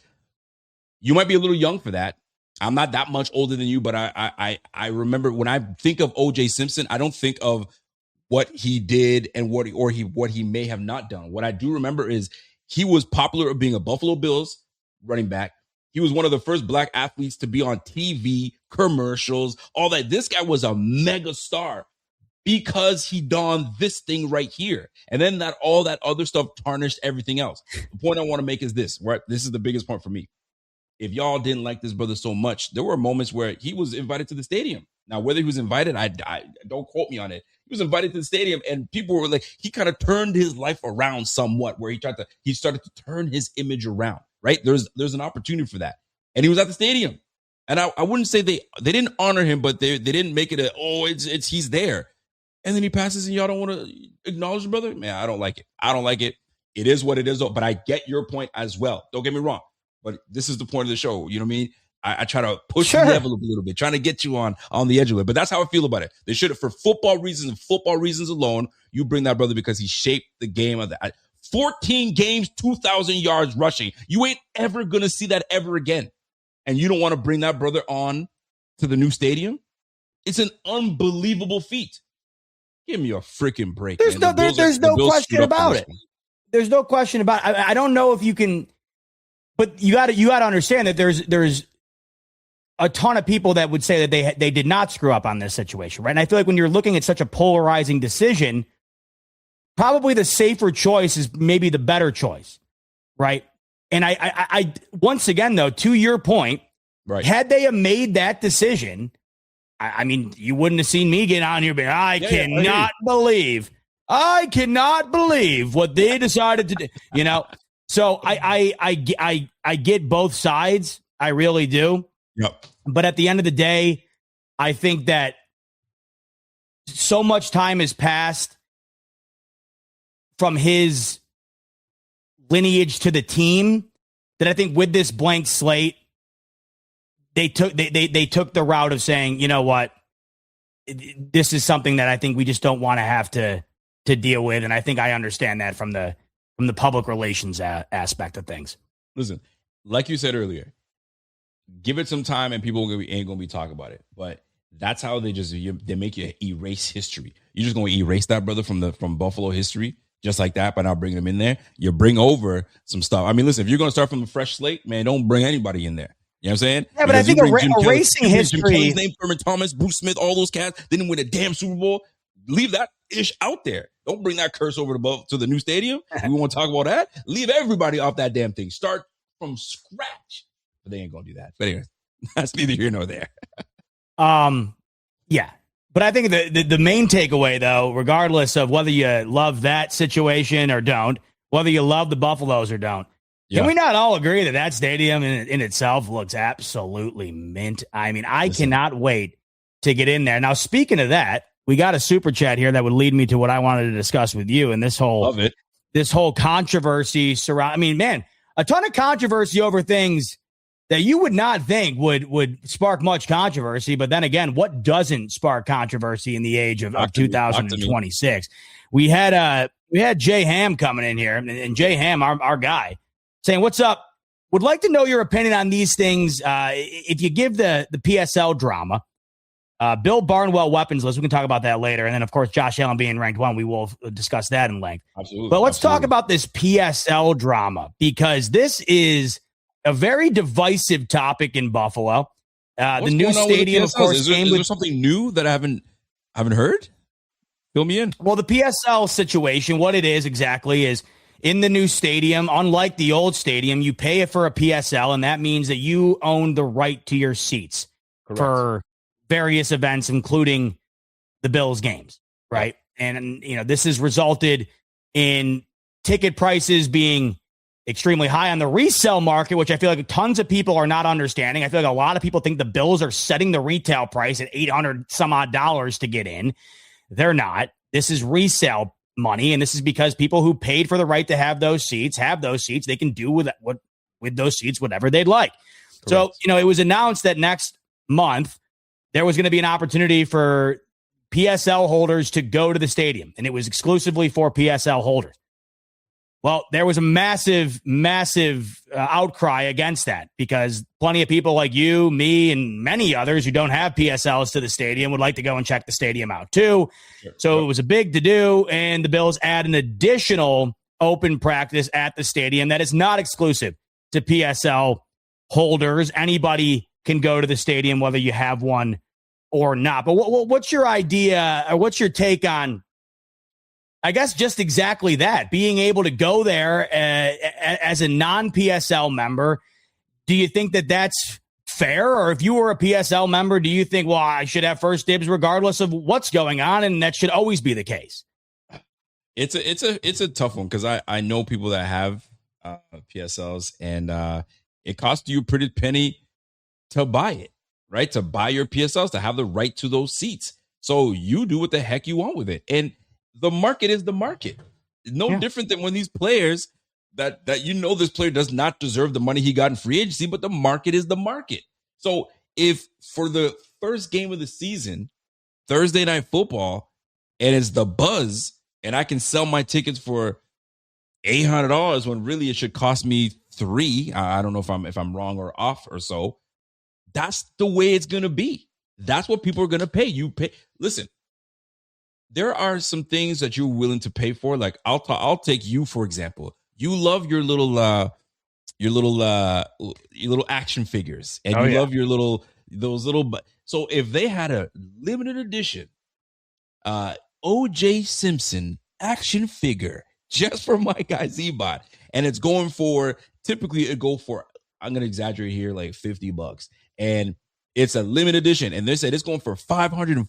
You might be a little young for that. I'm not that much older than you, but I remember when I think of O.J. Simpson, I don't think of what he did and what he may have not done. What I do remember is he was popular of being a Buffalo Bills running back. He was one of the first black athletes to be on TV, commercials, all that. This guy was a mega star because he donned this thing right here. And then all that other stuff tarnished everything else. The point I want to make is this, right? This is the biggest point for me. If y'all didn't like this brother so much, there were moments where he was invited to the stadium. Now, whether he was invited, I don't quote me on it. He was invited to the stadium, and people were like, he kind of turned his life around somewhat, where he started to turn his image around. Right? There's an opportunity for that, and he was at the stadium. And I wouldn't say they didn't honor him, but they didn't make it it's he's there. And then he passes, and y'all don't want to acknowledge the brother. Man, I don't like it. I don't like it. It is what it is, though. But I get your point as well. Don't get me wrong. But this is the point of the show. You know what I mean? I try to push the envelope a little bit, trying to get you on the edge of it. But that's how I feel about it. They should have, for football reasons and football reasons alone, you bring that brother because he shaped the game of that. 14 games, 2,000 yards rushing. You ain't ever going to see that ever again. And you don't want to bring that brother on to the new stadium? It's an unbelievable feat. Give me a freaking break. There's no question about it. There's no question about it. I don't know if you can, but you got to understand that there's a ton of people that would say that they did not screw up on this situation, right? And I feel like when you're looking at such a polarizing decision, probably the safer choice is maybe the better choice, right? And I once again, though, to your point, right? Had they have made that decision, I mean, you wouldn't have seen me get on here, but I cannot believe what they decided to do. You know, so I get both sides. I really do. Yep. But at the end of the day, I think that so much time has passed from his lineage to the team that I think with this blank slate, they took the route of saying, you know what, this is something that I think we just don't want to have to deal with. And I think I understand that from the public relations aspect of things. Listen, like you said earlier, give it some time and people ain't going to be talking about it. But that's how they make you erase history. You're just going to erase that, brother, from Buffalo history, just like that, by not bringing them in there. You bring over some stuff. I mean, listen, if you're going to start from a fresh slate, man, don't bring anybody in there. You know what I'm saying? Yeah, but I think erasing history. Jim Kelly's name, Thurman Thomas, Bruce Smith, all those cats didn't win a damn Super Bowl. Leave that ish out there. Don't bring that curse over to the new stadium. We want to talk about that. Leave everybody off that damn thing. Start from scratch. But they ain't going to do that. But anyway, that's neither here nor there. Yeah. But I think the main takeaway, though, regardless of whether you love that situation or don't, whether you love the Buffaloes or don't, can we not all agree that stadium in itself looks absolutely mint? I mean, I cannot wait to get in there. Now, speaking of that, we got a super chat here that would lead me to what I wanted to discuss with you and this whole controversy surround. I mean, man, a ton of controversy over things that you would not think would spark much controversy. But then again, what doesn't spark controversy in the age of 2026? We had Jay Ham coming in here, and Jay Ham, our guy, saying, "What's up? Would like to know your opinion on these things. If you give the PSL drama, Bill Barnwell weapons list, we can talk about that later. And then, of course, Josh Allen being ranked 1, we will discuss that in length. Absolutely. But let's talk about this PSL drama, because this is a very divisive topic in Buffalo. The new stadium, of course, is there something new that I haven't heard? Fill me in. Well, the PSL situation, what it is exactly is, in the new stadium, unlike the old stadium, you pay for a PSL, and that means that you own the right to your seats. Correct. For various events, including the Bills games, right? And, this has resulted in ticket prices being extremely high on the resale market, which I feel like tons of people are not understanding. I feel like a lot of people think the Bills are setting the retail price at $800 some odd to get in. They're not. This is resale money, and this is because people who paid for the right to have those seats. They can do with those seats whatever they'd like. Correct. So, it was announced that next month there was going to be an opportunity for PSL holders to go to the stadium, and it was exclusively for PSL holders. Well, there was a massive outcry against that, because plenty of people like you, me, and many others who don't have PSLs to the stadium would like to go and check the stadium out too. Sure. So it was a big to-do, and the Bills add an additional open practice at the stadium that is not exclusive to PSL holders. Anybody can go to the stadium, whether you have one or not. But what's your idea, or what's your take on, I guess, just exactly that, being able to go there as a non-PSL member? Do you think that that's fair? Or if you were a PSL member, do you think, well, I should have first dibs regardless of what's going on, and that should always be the case? It's a tough one, because I know people that have PSLs, and it costs you a pretty penny to buy it, right? To buy your PSLs, to have the right to those seats. So you do what the heck you want with it. And the market is the market. No different than when these players that this player does not deserve the money he got in free agency, but the market is the market. So if for the first game of the season, Thursday Night Football, and it's the buzz, and I can sell my tickets for $800 when really it should cost me $300. I don't know if I'm wrong or off or so. That's the way it's going to be. That's what people are going to pay. You pay. Listen, there are some things that you're willing to pay for. Like I'll take you, for example. You love your little action figures, and love those little. So if they had a limited edition O.J. Simpson action figure just for my guy Z-Bot, and it's going for, typically it go for, I'm going to exaggerate here, like $50, and it's a limited edition, and they said it's going for $540.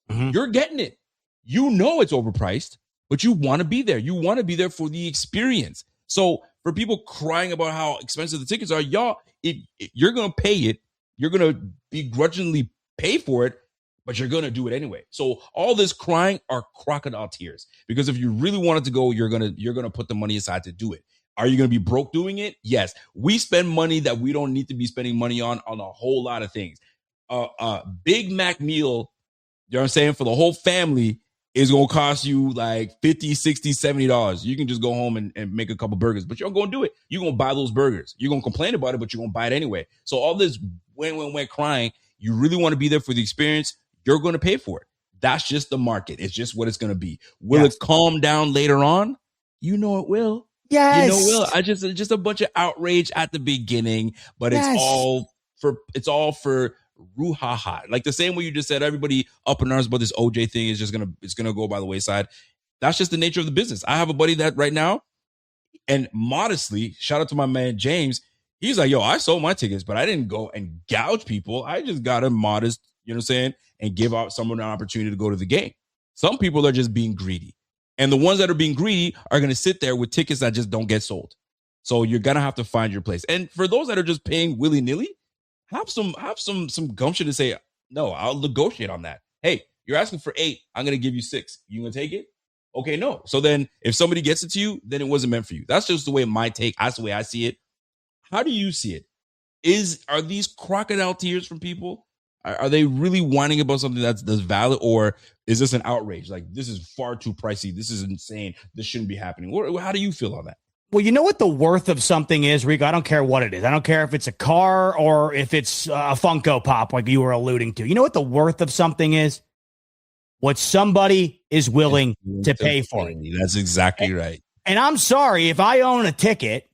Mm-hmm. You're getting it. You know it's overpriced, but you want to be there. You want to be there for the experience. So for people crying about how expensive the tickets are, y'all, if you're going to pay it, you're going to begrudgingly pay for it, but you're going to do it anyway. So all this crying are crocodile tears, because if you really wanted to go, you're going to put the money aside to do it. Are you going to be broke doing it? Yes. We spend money that we don't need to be spending money on a whole lot of things. Big Mac meal, you know what I'm saying, for the whole family is going to cost you like $50, $60, $70. You can just go home and make a couple burgers, but you're going to do it. You're going to buy those burgers. You're going to complain about it, but you're going to buy it anyway. So all this when crying, you really want to be there for the experience, you're going to pay for it. That's just the market. It's just what it's going to be. Will it calm down later on? You know it will. Yes. You know it will. Just a bunch of outrage at the beginning, but it's all for ruhaha. Like the same way you just said, everybody up in arms about this OJ thing is it's gonna go by the wayside. That's just the nature of the business. I have a buddy that right now, and modestly, shout out to my man James, he's like, yo, I sold my tickets, but I didn't go and gouge people. I just got a modest, you know what I'm saying, and give out someone an opportunity to go to the game. Some people are just being greedy. And the ones that are being greedy are going to sit there with tickets that just don't get sold. So you're going to have to find your place. And for those that are just paying willy-nilly, have some gumption to say, no, I'll negotiate on that. Hey, you're asking for 8. I'm going to give you 6. You going to take it? Okay, no. So then if somebody gets it to you, then it wasn't meant for you. That's just the way that's the way I see it. How do you see it? Are these crocodile tears from people? Are they really whining about something that's valid, or is this an outrage? Like, this is far too pricey. This is insane. This shouldn't be happening. How do you feel on that? Well, you know what the worth of something is, Rico? I don't care what it is. I don't care if it's a car or if it's a Funko Pop, like you were alluding to. You know what the worth of something is? What somebody is willing to pay for it. That's exactly right. And I'm sorry, if I own a ticket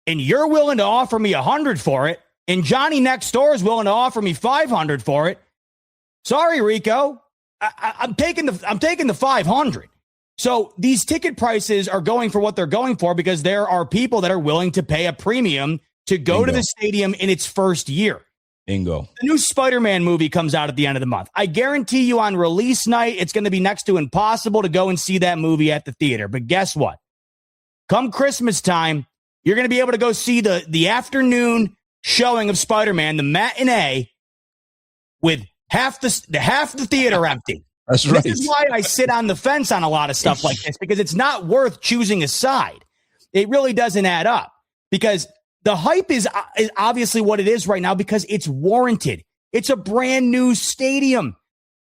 and you're willing to offer me $100 for it, and Johnny next door is willing to offer me $500 for it, sorry, Rico, I'm taking the $500. So these ticket prices are going for what they're going for because there are people that are willing to pay a premium to go to the stadium in its first year. Bingo. The new Spider-Man movie comes out at the end of the month. I guarantee you on release night, it's going to be next to impossible to go and see that movie at the theater. But guess what? Come Christmas time, you're going to be able to go see the afternoon showing of Spider-Man, the matinee, with half the theater empty. That's right. This is why I sit on the fence on a lot of stuff like this, because it's not worth choosing a side. It really doesn't add up, because the hype is obviously what it is right now because it's warranted. It's a brand new stadium.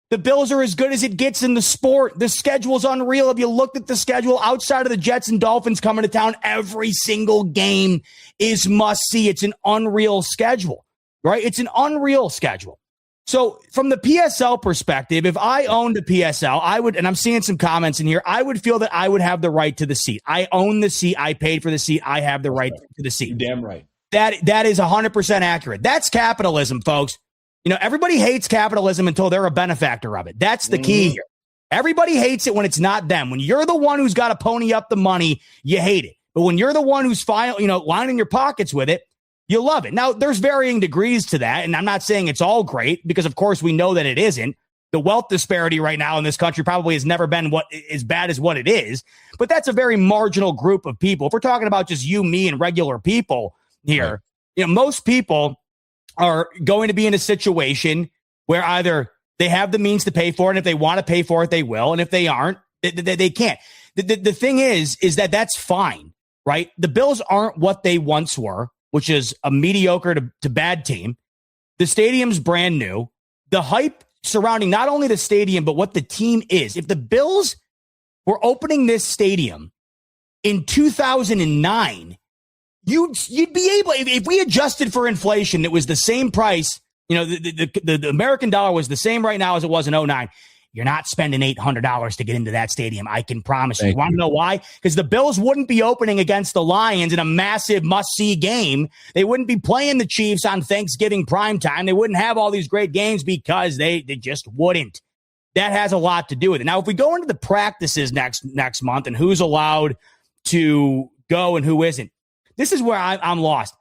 The Bills are as good as it gets in the sport. The schedule's unreal. If you looked at the schedule outside of the Jets and Dolphins coming to town, every single game is must see. It's an unreal schedule, right? It's an unreal schedule. So from the PSL perspective, if I owned a PSL, I would, and I'm seeing some comments in here, I would feel that I would have the right to the seat. I own the seat. I paid for the seat. I have the right to the seat. You're damn right. That is 100% accurate. That's capitalism, folks. You know, everybody hates capitalism until they're a benefactor of it. That's the key here. Everybody hates it when it's not them. When you're the one who's got to pony up the money, you hate it. But when you're the one who's lining your pockets with it, you love it. Now, there's varying degrees to that, and I'm not saying it's all great because, of course, we know that it isn't. The wealth disparity right now in this country probably has never been as bad as what it is, but that's a very marginal group of people. If we're talking about just you, me, and regular people here, right, most people are going to be in a situation where either they have the means to pay for it, and if they want to pay for it, they will, and if they aren't, they can't. The thing is that that's fine, right? The Bills aren't what they once were, which is a mediocre to bad team. The stadium's brand new. The hype surrounding not only the stadium, but what the team is. If the Bills were opening this stadium in 2009, you'd be able, if we adjusted for inflation, it was the same price. The American dollar was the same right now as it was in 2009. You're not spending $800 to get into that stadium. I can promise you. You want to know why? Because the Bills wouldn't be opening against the Lions in a massive must-see game. They wouldn't be playing the Chiefs on Thanksgiving primetime. They wouldn't have all these great games because they just wouldn't. That has a lot to do with it. Now, if we go into the practices next month and who's allowed to go and who isn't, this is where I'm lost.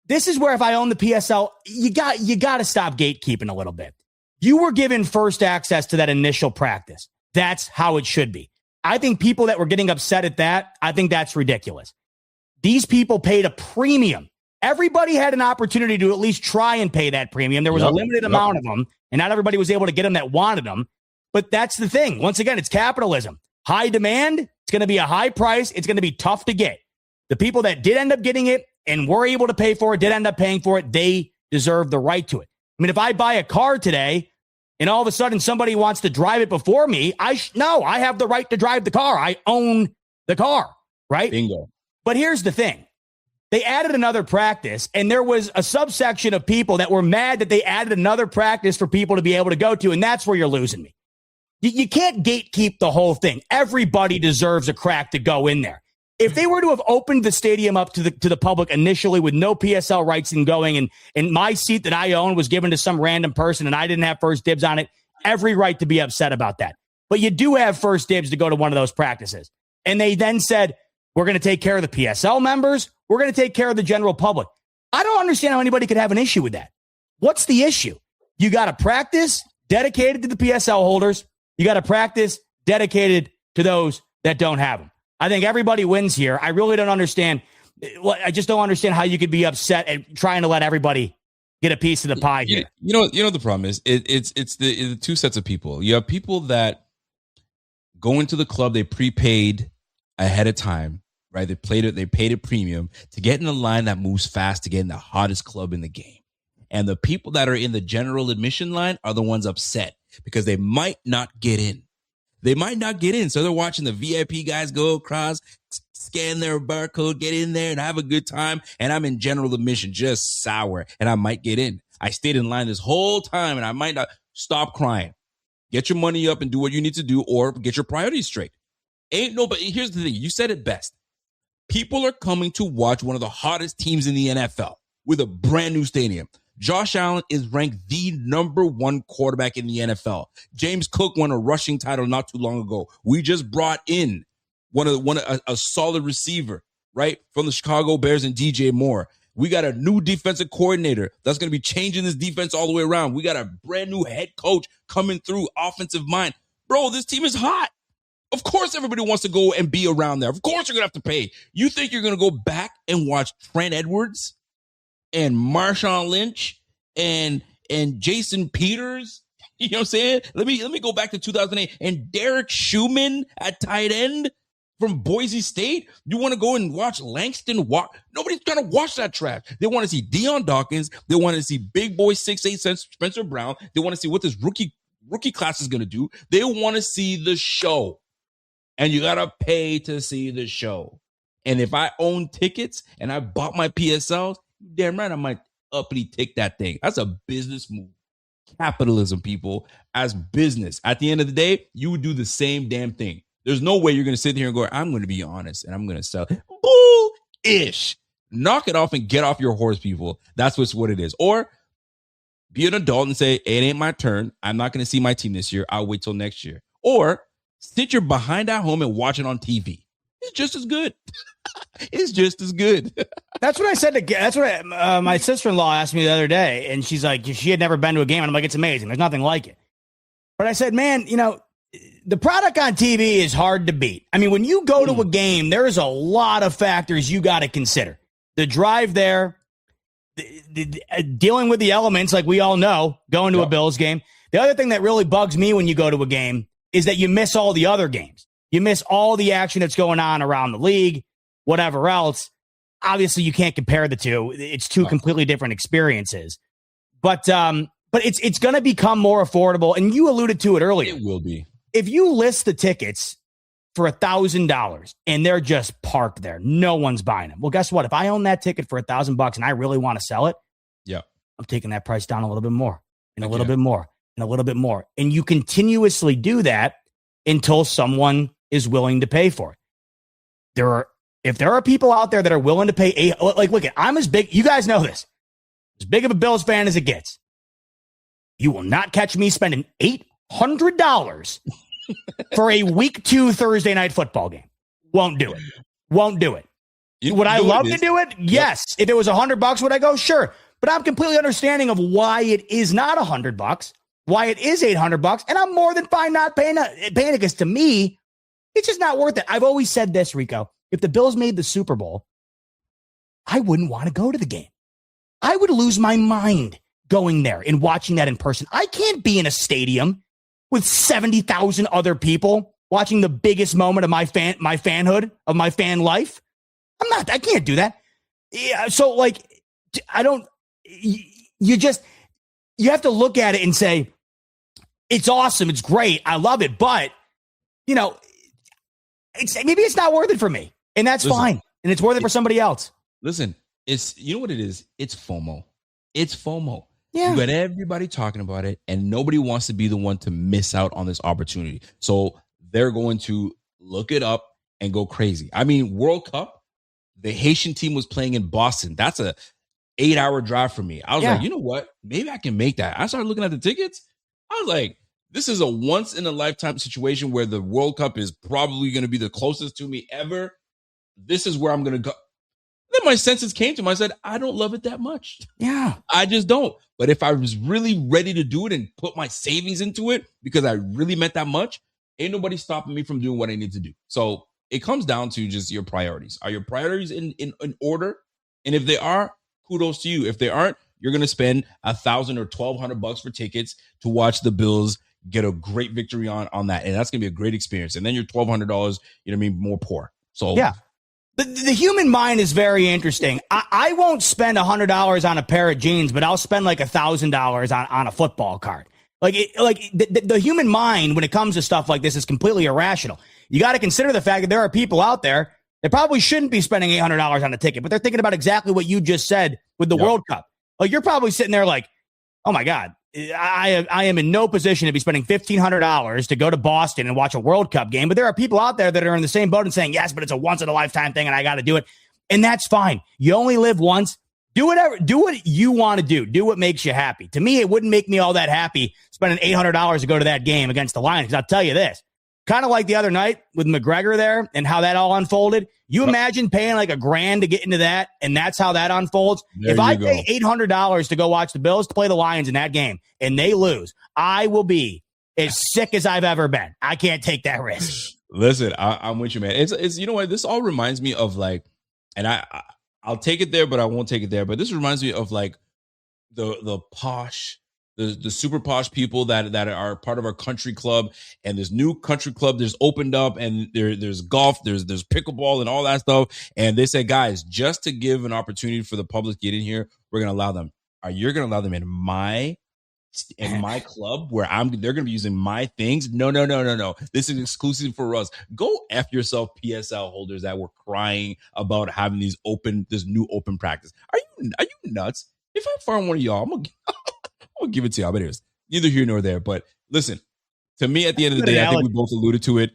This is where if I own the PSL, you got to stop gatekeeping a little bit. You were given first access to that initial practice. That's how it should be. I think people that were getting upset at that, I think that's ridiculous. These people paid a premium. Everybody had an opportunity to at least try and pay that premium. There was a limited amount of them. And not everybody was able to get them that wanted them. But that's the thing. Once again, it's capitalism. High demand, it's going to be a high price. It's going to be tough to get. The people that did end up getting it and were able to pay for it, did end up paying for it, they deserve the right to it. I mean, if I buy a car today and all of a sudden somebody wants to drive it before me, I have the right to drive the car. I own the car, right? Bingo. But here's the thing. They added another practice, and there was a subsection of people that were mad that they added another practice for people to be able to go to, and that's where you're losing me. You can't gatekeep the whole thing. Everybody deserves a crack to go in there. If they were to have opened the stadium up to the public initially with no PSL rights in going, and my seat that I own was given to some random person and I didn't have first dibs on it, every right to be upset about that. But you do have first dibs to go to one of those practices. And they then said, we're going to take care of the PSL members. We're going to take care of the general public. I don't understand how anybody could have an issue with that. What's the issue? You got a practice dedicated to the PSL holders. You got a practice dedicated to those that don't have them. I think everybody wins here. I really don't understand. I just don't understand how you could be upset at trying to let everybody get a piece of the pie here. You know the problem is it's the two sets of people. You have people that go into the club, they prepaid ahead of time, right? They paid a premium to get in the line that moves fast to get in the hottest club in the game. And the people that are in the general admission line are the ones upset because they might not get in. They might not get in. So they're watching the VIP guys go across, scan their barcode, get in there and have a good time. And I'm in general admission, just sour, and I might get in. I stayed in line this whole time and I might not. Stop crying. Get your money up and do what you need to do, or get your priorities straight. But here's the thing. You said it best. People are coming to watch one of the hottest teams in the NFL with a brand new stadium. Josh Allen is ranked the #1 quarterback in the NFL. James Cook won a rushing title not too long ago. We just brought in a solid receiver, right, from the Chicago Bears and DJ Moore. We got a new defensive coordinator that's going to be changing this defense all the way around. We got a brand new head coach coming through, offensive mind. Bro, this team is hot. Of course everybody wants to go and be around there. Of course you're going to have to pay. You think you're going to go back and watch Trent Edwards and Marshawn Lynch and Jason Peters? You know what I'm saying? Let me go back to 2008 and Derek Schumann at tight end from Boise State. You want to go and watch Langston Walk? Nobody's going to watch that trash. They want to see Deion Dawkins. They want to see big boy 6'8" Spencer Brown. They want to see what this rookie class is going to do. They want to see the show. And you got to pay to see the show. And if I own tickets and I bought my PSLs, damn right I might uppity take that thing. That's a business move. Capitalism, people, as business. At the end of the day, you would do the same damn thing. There's no way you're going to sit here and go, I'm going to be honest and I'm going to sell. Bull-ish. Knock it off and get off your horse, people. That's what it is. Or be an adult and say, it ain't my turn. I'm not going to see my team this year. I'll wait till next year. Or sit your behind at home and watch it on TV. It's just as good. It's just as good. That's what I said. That's what my sister-in-law asked me the other day. And she's like, she had never been to a game. And I'm like, it's amazing. There's nothing like it. But I said, man, the product on TV is hard to beat. I mean, when you go to a game, there's a lot of factors you got to consider. The drive there, dealing with the elements, like we all know, going to a Bills game. The other thing that really bugs me when you go to a game is that you miss all the other games. You miss all the action that's going on around the league, whatever else. Obviously, you can't compare the two. It's two completely different experiences. But it's going to become more affordable. And you alluded to it earlier. It will be. If you list the tickets for $1,000 and they're just parked there, no one's buying them. Well, guess what? If I own that ticket for $1,000 and I really want to sell it, I'm taking that price down a little bit more and a little bit more and a little bit more. And you continuously do that until someone is willing to pay for it. If there are people out there that are willing to pay, I'm as big, you guys know this, as big of a Bills fan as it gets. You will not catch me spending $800 for a week 2 Thursday night football game. Won't do it. Would I love to do it? Yes. If it was $100, would I go? Sure. But I'm completely understanding of why it is not $100, why it is $800, and I'm more than fine not paying it, because to me, it's just not worth it. I've always said this, Rico. If the Bills made the Super Bowl, I wouldn't want to go to the game. I would lose my mind going there and watching that in person. I can't be in a stadium with 70,000 other people watching the biggest moment of my fanhood, of my fan life. I can't do that. Yeah, so like, you have to look at it and say, it's awesome, it's great, I love it, but maybe it's not worth it for me, and that's fine, and it's worth it for somebody else. Listen, you know what it is? It's FOMO. It's FOMO. Yeah. You got everybody talking about it, and nobody wants to be the one to miss out on this opportunity. So they're going to look it up and go crazy. I mean, World Cup, the Haitian team was playing in Boston. That's a 8-hour drive for me. I was like, you know what? Maybe I can make that. I started looking at the tickets. I was like, this is a once in a lifetime situation where the World Cup is probably going to be the closest to me ever. This is where I'm going to go. Then my senses came to me. I said, I don't love it that much. Yeah. I just don't. But if I was really ready to do it and put my savings into it because I really meant that much, ain't nobody stopping me from doing what I need to do. So it comes down to just your priorities. Are your priorities in order? And if they are, kudos to you. If they aren't, you're going to spend $1,000 or $1,200 for tickets to watch the Bills get a great victory on that. And that's going to be a great experience. And then your $1,200, more poor. So yeah. The human mind is very interesting. I won't spend $100 on a pair of jeans, but I'll spend like $1,000 on a football card. The human mind, when it comes to stuff like this, is completely irrational. You got to consider the fact that there are people out there that probably shouldn't be spending $800 on a ticket, but they're thinking about exactly what you just said with the World Cup. Like, you're probably sitting there like, oh my God, I am in no position to be spending $1,500 to go to Boston and watch a World Cup game. But there are people out there that are in the same boat and saying, yes, but it's a once in a lifetime thing and I got to do it. And that's fine. You only live once. Do what you want to do. Do what makes you happy. To me, it wouldn't make me all that happy spending $800 to go to that game against the Lions. Because I'll tell you this, kind of like the other night with McGregor there and how that all unfolded. You imagine paying like $1,000 to get into that, and that's how that unfolds. If I pay $800 to go watch the Bills play the Lions in that game and they lose, I will be as sick as I've ever been. I can't take that risk. Listen, I'm with you, man. It's you know what? This all reminds me of like, and I'll take it there, but I won't take it there. But this reminds me of like the posh, the super posh people that are part of our country club, and this new country club that's opened up, and there's golf, there's pickleball and all that stuff. And they said, guys, just to give an opportunity for the public to get in here, we're gonna allow them. You're gonna allow them in my club where they're gonna be using my things? No. This is exclusive for us. Go F yourself, PSL holders that were crying about having this new open practice. Are you nuts? If I find one of y'all, I'm gonna give it to you. But anyways, neither here nor there. But listen, to me, at the end of the day, I think we both alluded to it.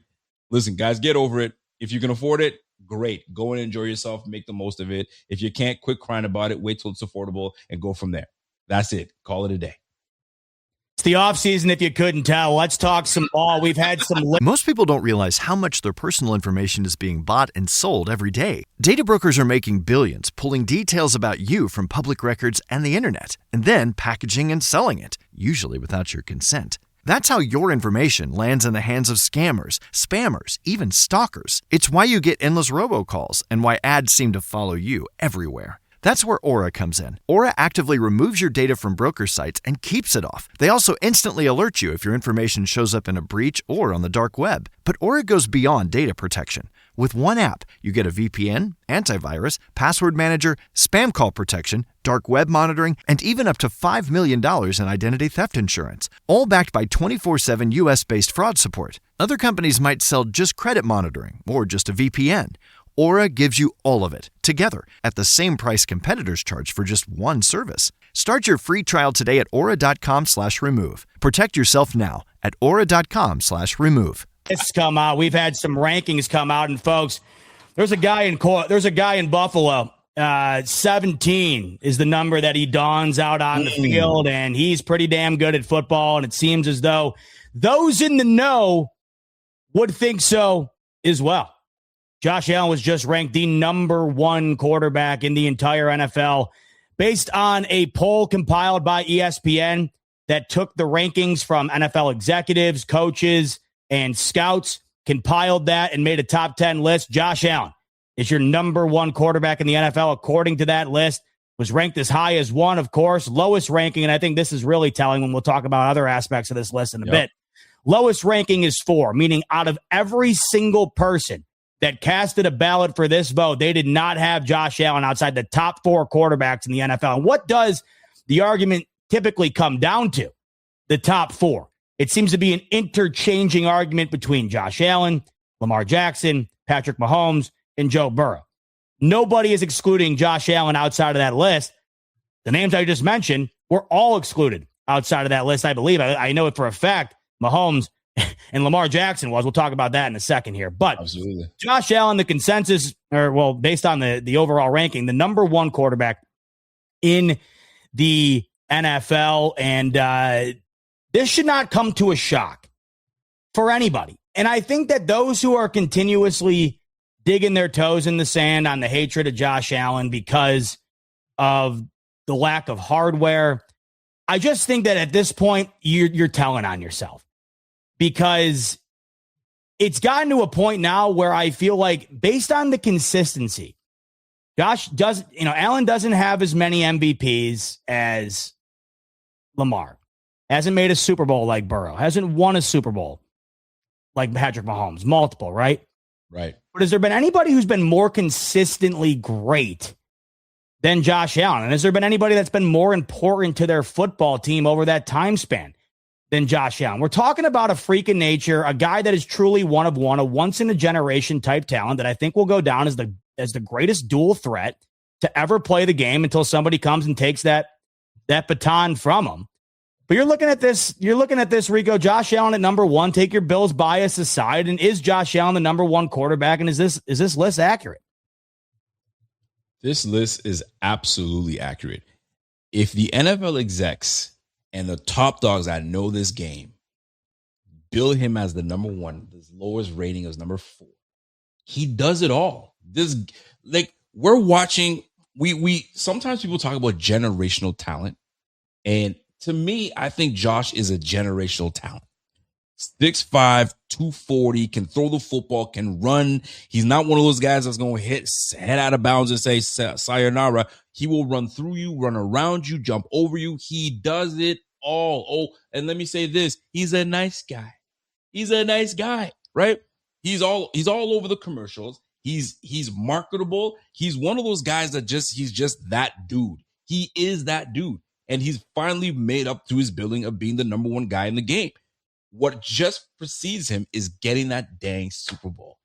Listen, guys, get over it. If you can afford it, great. Go and enjoy yourself. Make the most of it. If you can't, quit crying about it. Wait till it's affordable and go from there. That's it. Call it a day. It's the offseason, if you couldn't tell. Let's talk some ball. We've had some... Most people don't realize how much their personal information is being bought and sold every day. Data brokers are making billions, pulling details about you from public records and the internet, and then packaging and selling it, usually without your consent. That's how your information lands in the hands of scammers, spammers, even stalkers. It's why you get endless robocalls and why ads seem to follow you everywhere. That's where Aura comes in. Aura actively removes your data from broker sites and keeps it off. They also instantly alert you if your information shows up in a breach or on the dark web. But Aura goes beyond data protection. With one app, you get a VPN, antivirus, password manager, spam call protection, dark web monitoring, and even up to $5 million in identity theft insurance. All backed by 24/7 US-based fraud support. Other companies might sell just credit monitoring or just a VPN. Aura gives you all of it, together, at the same price competitors charge for just one service. Start your free trial today at aura.com/remove. Protect yourself now at aura.com/remove. It's come out. We've had some rankings come out, and folks, there's a guy in Buffalo. 17 is the number that he dons out on the field, and he's pretty damn good at football, and it seems as though those in the know would think so as well. Josh Allen was just ranked the number 1 quarterback in the entire NFL based on a poll compiled by ESPN that took the rankings from NFL executives, coaches, and scouts, compiled that and made a top 10 list. Josh Allen is your number 1 quarterback in the NFL according to that list was ranked as high as 1, of course, lowest ranking. And I think this is really telling when we'll talk about other aspects of this list in a bit. Lowest ranking is 4, meaning out of every single person that casted a ballot for this vote, they did not have Josh Allen outside the top 4 quarterbacks in the NFL. And what does the argument typically come down to? The top 4. It seems to be an interchanging argument between Josh Allen, Lamar Jackson, Patrick Mahomes, and Joe Burrow. Nobody is excluding Josh Allen outside of that list. The names I just mentioned were all excluded outside of that list, I believe. I know it for a fact. Mahomes and Lamar Jackson was. We'll talk about that in a second here. But absolutely, Josh Allen, the consensus, based on the overall ranking, the number 1 quarterback in the NFL. And this should not come to a shock for anybody. And I think that those who are continuously digging their toes in the sand on the hatred of Josh Allen because of the lack of hardware, I just think that at this point, you're telling on yourself, because it's gotten to a point now where I feel like, based on the consistency, Allen doesn't have as many MVPs as Lamar, hasn't made a Super Bowl like Burrow, hasn't won a Super Bowl like Patrick Mahomes, multiple, right? Right. But has there been anybody who's been more consistently great than Josh Allen? And has there been anybody that's been more important to their football team over that time span than Josh Allen? We're talking about a freak of nature, a guy that is truly one of one, a once-in-a-generation type talent that I think will go down as the greatest dual threat to ever play the game until somebody comes and takes that baton from him. But you're looking at this, Rico, Josh Allen at number 1. Take your Bills bias aside, and is Josh Allen the number 1 quarterback? And is this list accurate? This list is absolutely accurate. If the NFL execs and the top dogs that know this game bill him as the number 1, his lowest rating is number 4, he does it all. We're watching. We sometimes people talk about generational talent, and to me, I think Josh is a generational talent. 6'5", 240, can throw the football, can run. He's not one of those guys that's going to hit head out of bounds and say sayonara. He will run through you, run around you, jump over you. He does it all. Oh, and let me say this. He's a nice guy. He's a nice guy, right? He's all over the commercials. He's marketable. He's one of those guys that he's just that dude. He is that dude. And he's finally made up to his billing of being the number 1 guy in the game. What just precedes him is getting that dang Super Bowl.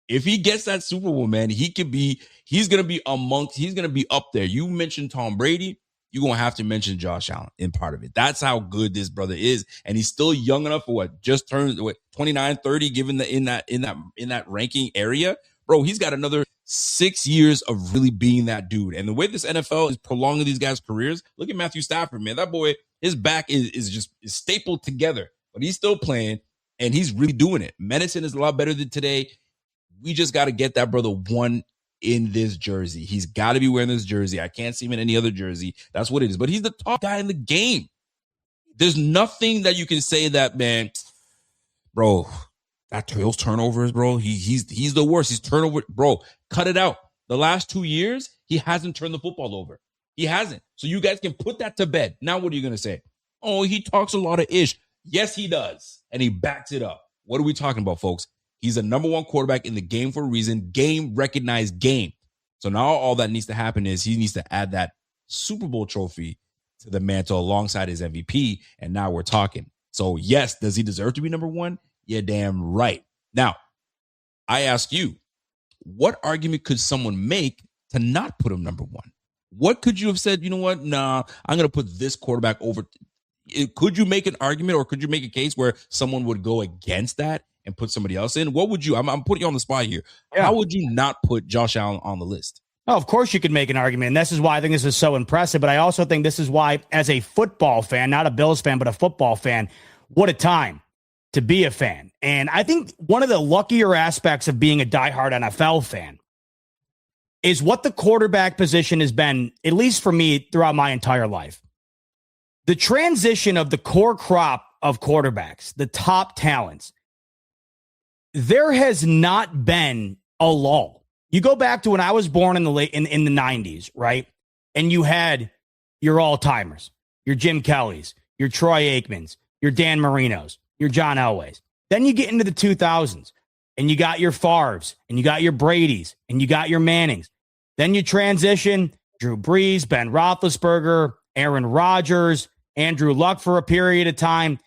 If he gets that Super Bowl, man, he's going to be up there. You mentioned Tom Brady, you're going to have to mention Josh Allen in part of it. That's how good this brother is. And he's still young enough for just turned 29, 30, given in that ranking area. Bro, he's got another 6 years of really being that dude. And the way this NFL is prolonging these guys' careers, look at Matthew Stafford, man. That boy, his back is stapled together, but he's still playing, and he's really doing it. Medicine is a lot better than today. We just got to get that brother 1 in this jersey. He's got to be wearing this jersey. I can't see him in any other jersey. That's what it is. But he's the top guy in the game. There's nothing that you can say that, man, bro, those turnovers, bro, he's the worst. He's turnover, bro, cut it out. The last 2 years, he hasn't turned the football over. He hasn't. So you guys can put that to bed. Now what are you going to say? Oh, he talks a lot of ish. Yes, he does. And he backs it up. What are we talking about, folks? He's a number 1 quarterback in the game for a reason. Game recognized game. So now all that needs to happen is he needs to add that Super Bowl trophy to the mantle alongside his MVP. And now we're talking. So yes, does he deserve to be number 1? You're damn right. Now, I ask you, what argument could someone make to not put him number 1? What could you have said, you know what? Nah, I'm going to put this quarterback over. Could you make an argument, or could you make a case where someone would go against that and put somebody else in? What would you, I'm putting you on the spot here. Yeah. How would you not put Josh Allen on the list? Oh, of course you could make an argument. And this is why I think this is so impressive. But I also think this is why, as a football fan, not a Bills fan, but a football fan, what a time to be a fan. And I think one of the luckier aspects of being a diehard NFL fan is what the quarterback position has been, at least for me, throughout my entire life. The transition of the core crop of quarterbacks, the top talents, there has not been a lull. You go back to when I was born in the 90s, right? and you had your all-timers, your Jim Kellys, your Troy Aikmans, your Dan Marinos, your John Elways. Then you get into the 2000s, and you got your Favres, and you got your Bradys, and you got your Mannings. Then you transition Drew Brees, Ben Roethlisberger, Aaron Rodgers, Andrew Luck for a period of time.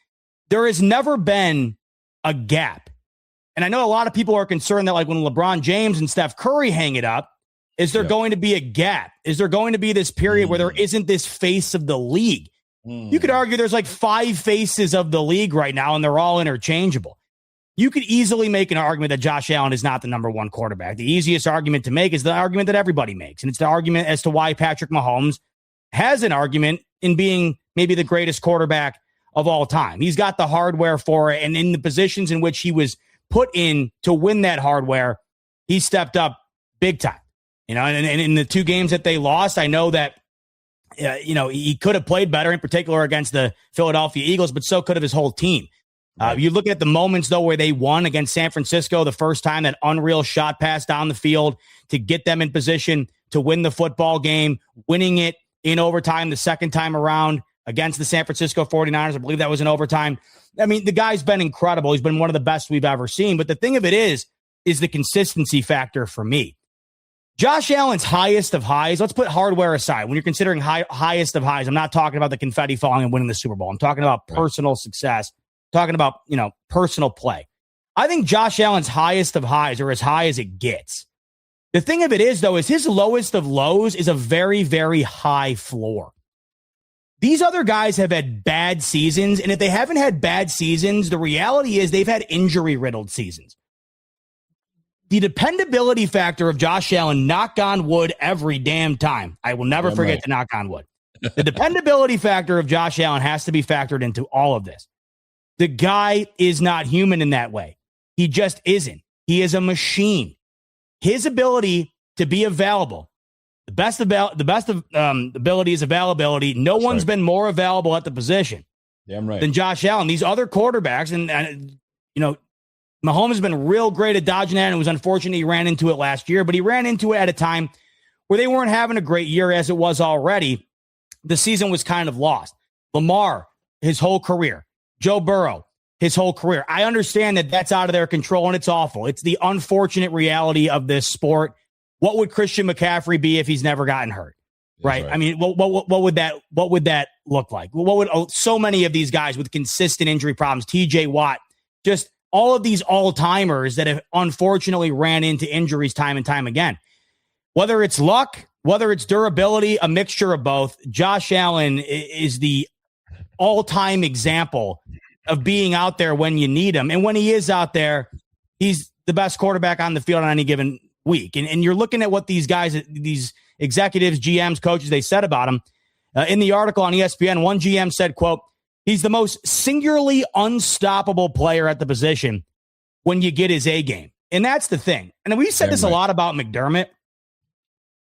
There has never been a gap. And I know a lot of people are concerned that like when LeBron James and Steph Curry hang it up, is there going to be a gap? Is there going to be this period where there isn't this face of the league? You could argue there's like 5 faces of the league right now, and they're all interchangeable. You could easily make an argument that Josh Allen is not the number one quarterback. The easiest argument to make is the argument that everybody makes, and it's the argument as to why Patrick Mahomes has an argument in being maybe the greatest quarterback of all time. He's got the hardware for it, and in the positions in which he was put in to win that hardware, he stepped up big time. And in the 2 games that they lost, I know that he could have played better, in particular against the Philadelphia Eagles, but so could have his whole team. You look at the moments, though, where they won against San Francisco the first time, that unreal shot pass down the field to get them in position to win the football game, winning it in overtime the second time around against the San Francisco 49ers. I believe that was in overtime. I mean, the guy's been incredible. He's been one of the best we've ever seen. But the thing of it is the consistency factor for me. Josh Allen's highest of highs, let's put hardware aside. When you're considering highest of highs, I'm not talking about the confetti falling and winning the Super Bowl. I'm talking about personal success, talking about, personal play. I think Josh Allen's highest of highs are as high as it gets. The thing of it is, though, is his lowest of lows is a very, very high floor. These other guys have had bad seasons, and if they haven't had bad seasons, the reality is they've had injury-riddled seasons. The dependability factor of Josh Allen, knock on wood every damn time. I will never forget to knock on wood. The dependability factor of Josh Allen has to be factored into all of this. The guy is not human in that way. He just isn't. He is a machine. His ability to be available, the best ability is availability. No one's been more available at the position than Josh Allen. These other quarterbacks, and Mahomes has been real great at dodging that, and it was unfortunate he ran into it last year, but he ran into it at a time where they weren't having a great year as it was already. The season was kind of lost. Lamar, his whole career. Joe Burrow, his whole career. I understand that that's out of their control, and it's awful. It's the unfortunate reality of this sport. What would Christian McCaffrey be if he's never gotten hurt? Right? I mean, what would that look like? What would so many of these guys with consistent injury problems, TJ Watt, just all of these all-timers that have unfortunately ran into injuries time and time again. Whether it's luck, whether it's durability, a mixture of both, Josh Allen is the all-time example of being out there when you need him. And when he is out there, he's the best quarterback on the field on any given week. And you're looking at what these guys, these executives, GMs, coaches, they said about him. In the article on ESPN, one GM said, quote, "He's the most singularly unstoppable player at the position when you get his A game." And that's the thing. And we said this a lot about McDermott.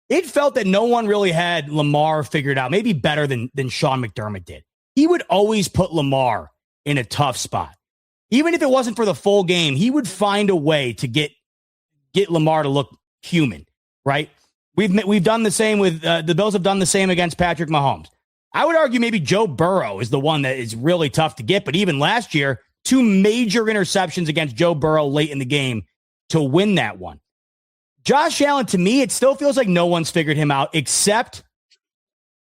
It felt that no one really had Lamar figured out, maybe better than Sean McDermott did. He would always put Lamar in a tough spot. Even if it wasn't for the full game, he would find a way to get Lamar to look human, right? We've done the same with the Bills have done the same against Patrick Mahomes. I would argue maybe Joe Burrow is the one that is really tough to get, but even last year, 2 major interceptions against Joe Burrow late in the game to win that one. Josh Allen, to me, it still feels like no one's figured him out except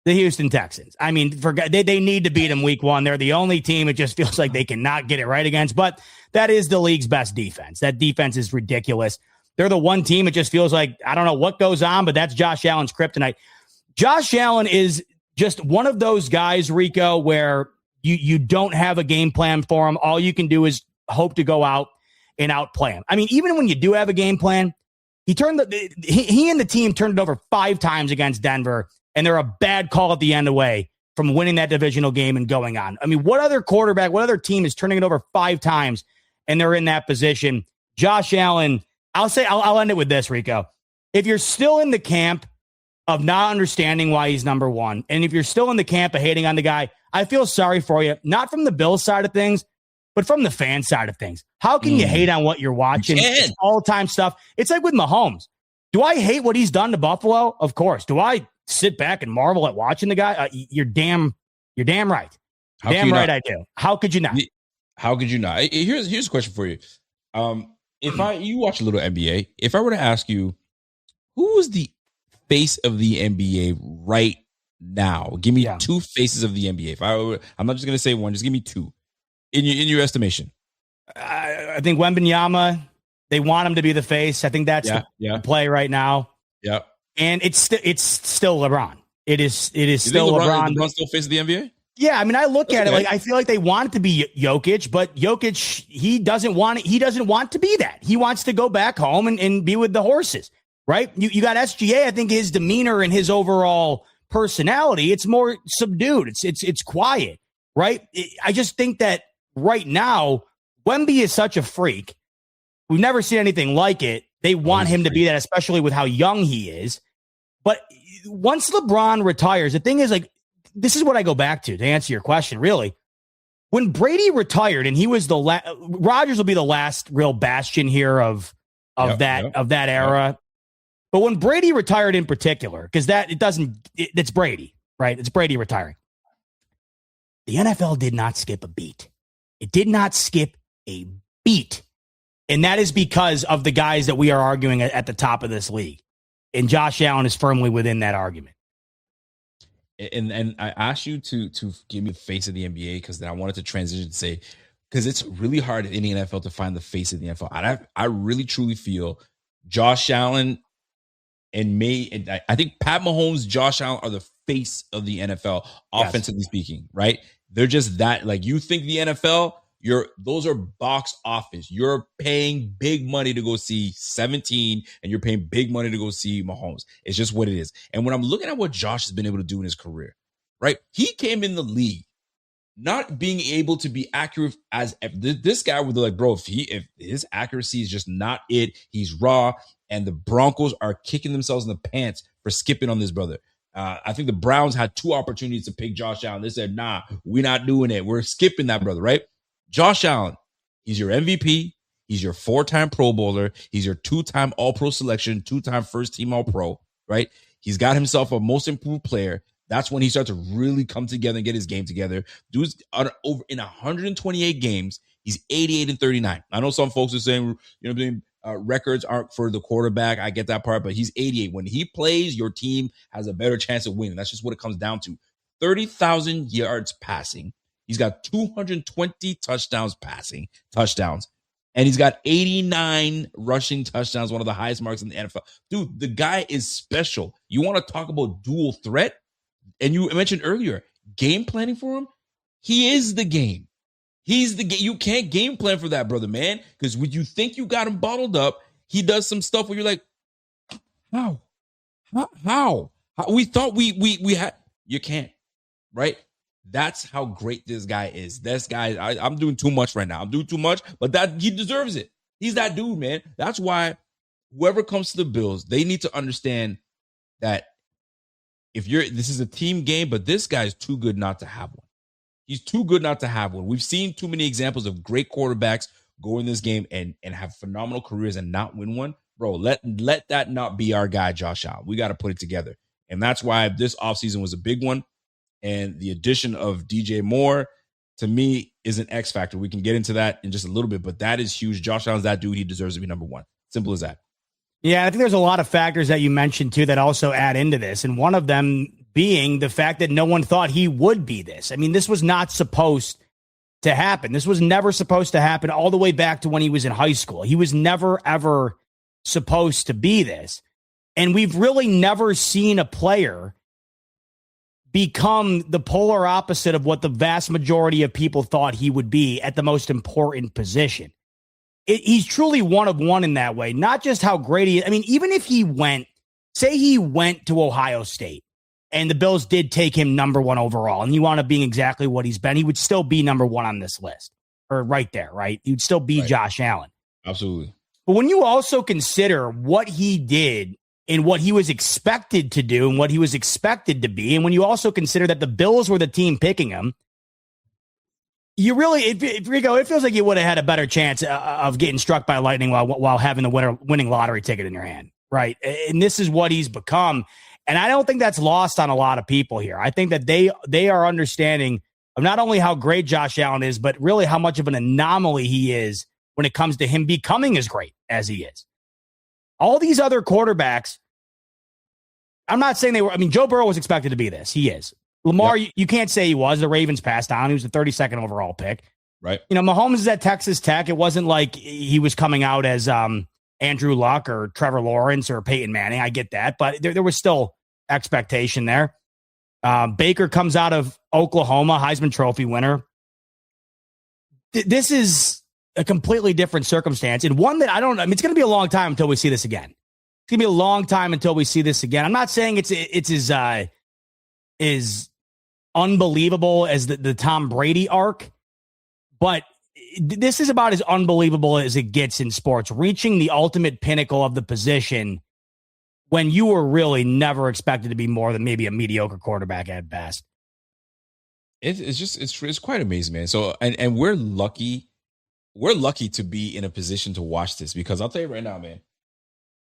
the Houston Texans. I mean, they need to beat him week 1. They're the only team it just feels like they cannot get it right against, but that is the league's best defense. That defense is ridiculous. They're the one team it just feels like, I don't know what goes on, but that's Josh Allen's kryptonite. Josh Allen is just one of those guys, Rico, where you don't have a game plan for him. All you can do is hope to go out and outplay him. I mean, even when you do have a game plan, he and the team turned it over 5 times against Denver, and they're a bad call at the end away from winning that divisional game and going on. I mean, what other quarterback, what other team is turning it over 5 times and they're in that position? Josh Allen, I'll end it with this, Rico. If you're still in the camp of not understanding why he's number 1, and if you're still in the camp of hating on the guy, I feel sorry for you, not from the Bills side of things, but from the fan side of things. How can you hate on what you're watching? All-time stuff. It's like with Mahomes. Do I hate what he's done to Buffalo? Of course. Do I sit back and marvel at watching the guy? You're damn right. Damn right, I do. How could you not? How could you not? Here's a question for you. If you watch a little NBA, if I were to ask you, who is the face of the NBA right now? Give me two faces of the NBA. I'm not just gonna say one. Just give me two in your estimation. I think Wembanyama. They want him to be the face. I think that's the play right now. Yeah, and it's still LeBron. It is still LeBron. LeBron's still face of the NBA. Yeah, I mean, I look at it like I feel like they want it to be Jokic, but Jokic, he doesn't want it. He doesn't want to be that. He wants to go back home and be with the horses, right? You got SGA. I think his demeanor and his overall personality, it's more subdued. It's quiet, right? I just think that right now, Wemby is such a freak. We've never seen anything like it. They want him to be that, especially with how young he is. But once LeBron retires, the thing is, like, this is what I go back to answer your question, really. When Brady retired, and he was the Rodgers will be the last real bastion here of that era. But when Brady retired in particular, because it's Brady, right? It's Brady retiring. The NFL did not skip a beat. It did not skip a beat. And that is because of the guys that we are arguing at the top of this league. And Josh Allen is firmly within that argument. And I asked you to give me the face of the NBA because then I wanted to transition and say, because it's really hard in the NFL to find the face of the NFL. And I really truly feel Josh Allen and I think Pat Mahomes, Josh Allen are the face of the NFL, offensively speaking, right? They're just that, like, you think the NFL, those are box office. You're paying big money to go see 17 and you're paying big money to go see Mahomes. It's just what it is. And when I'm looking at what Josh has been able to do in his career, right? He came in the league not being able to be accurate as this guy would be like, bro, if his accuracy is just not it, he's raw, and the Broncos are kicking themselves in the pants for skipping on this brother. I think the Browns had two opportunities to pick Josh Allen. They said, nah, we're not doing it. We're skipping that brother, right? Josh Allen, he's your MVP. He's your 4-time Pro Bowler. He's your 2-time All-Pro selection, 2-time first-team All-Pro, right? He's got himself a most improved player. That's when he starts to really come together and get his game together. Dude's over in 128 games. He's 88-39. I know some folks are saying, records aren't for the quarterback. I get that part, but he's 88. When he plays, your team has a better chance of winning. That's just what it comes down to. 30,000 yards passing. He's got 220 touchdowns. And he's got 89 rushing touchdowns, one of the highest marks in the NFL. Dude, the guy is special. You want to talk about dual threat? And you mentioned earlier, game planning for him? He is the game. He's the game. You can't game plan for that, brother, man. Because when you think you got him bottled up, he does some stuff where you're like, how? We thought we had. You can't, right? That's how great this guy is. This guy, I'm doing too much right now. I'm doing too much, but that he deserves it. He's that dude, man. That's why whoever comes to the Bills, they need to understand that this is a team game, but this guy's too good not to have one. He's too good not to have one. We've seen too many examples of great quarterbacks go in this game and have phenomenal careers and not win one. Bro, let that not be our guy, Josh Allen. We got to put it together. And that's why this offseason was a big one. And the addition of DJ Moore, to me, is an X factor. We can get into that in just a little bit, but that is huge. Josh Allen's that dude. He deserves to be number one. Simple as that. Yeah, I think there's a lot of factors that you mentioned, too, that also add into this. And one of them being the fact that no one thought he would be this. I mean, this was not supposed to happen. This was never supposed to happen all the way back to when he was in high school. He was never, ever supposed to be this. And we've really never seen a player become the polar opposite of what the vast majority of people thought he would be at the most important position. He's truly one of one in that way. Not just how great he is. I mean, even if he went to Ohio State and the Bills did take him number one overall and he wound up being exactly what he's been, he would still be number one on this list, or right there, right? He would still be Josh Allen. Absolutely. But when you also consider what he did and what he was expected to do and what he was expected to be, and when you also consider that the Bills were the team picking him, you really, Rico, it feels like you would have had a better chance of getting struck by lightning while having the winning lottery ticket in your hand, right? And this is what he's become. And I don't think that's lost on a lot of people here. I think that they are understanding of not only how great Josh Allen is, but really how much of an anomaly he is when it comes to him becoming as great as he is. All these other quarterbacks, I'm not saying they were. I mean, Joe Burrow was expected to be this. He is. Lamar, you can't say he was. The Ravens passed on. He was the 32nd overall pick. Right. You know, Mahomes is at Texas Tech. It wasn't like he was coming out as Andrew Luck or Trevor Lawrence or Peyton Manning. I get that. But there was still expectation there. Baker comes out of Oklahoma, Heisman Trophy winner. This is a completely different circumstance, and one that I mean, it's going to be a long time until we see this again. It's going to be a long time until we see this again. I'm not saying it's as unbelievable as the Tom Brady arc, but this is about as unbelievable as it gets in sports, reaching the ultimate pinnacle of the position when you were really never expected to be more than maybe a mediocre quarterback at best. It's quite amazing, man. So, and we're lucky to be in a position to watch this, because I'll tell you right now, man,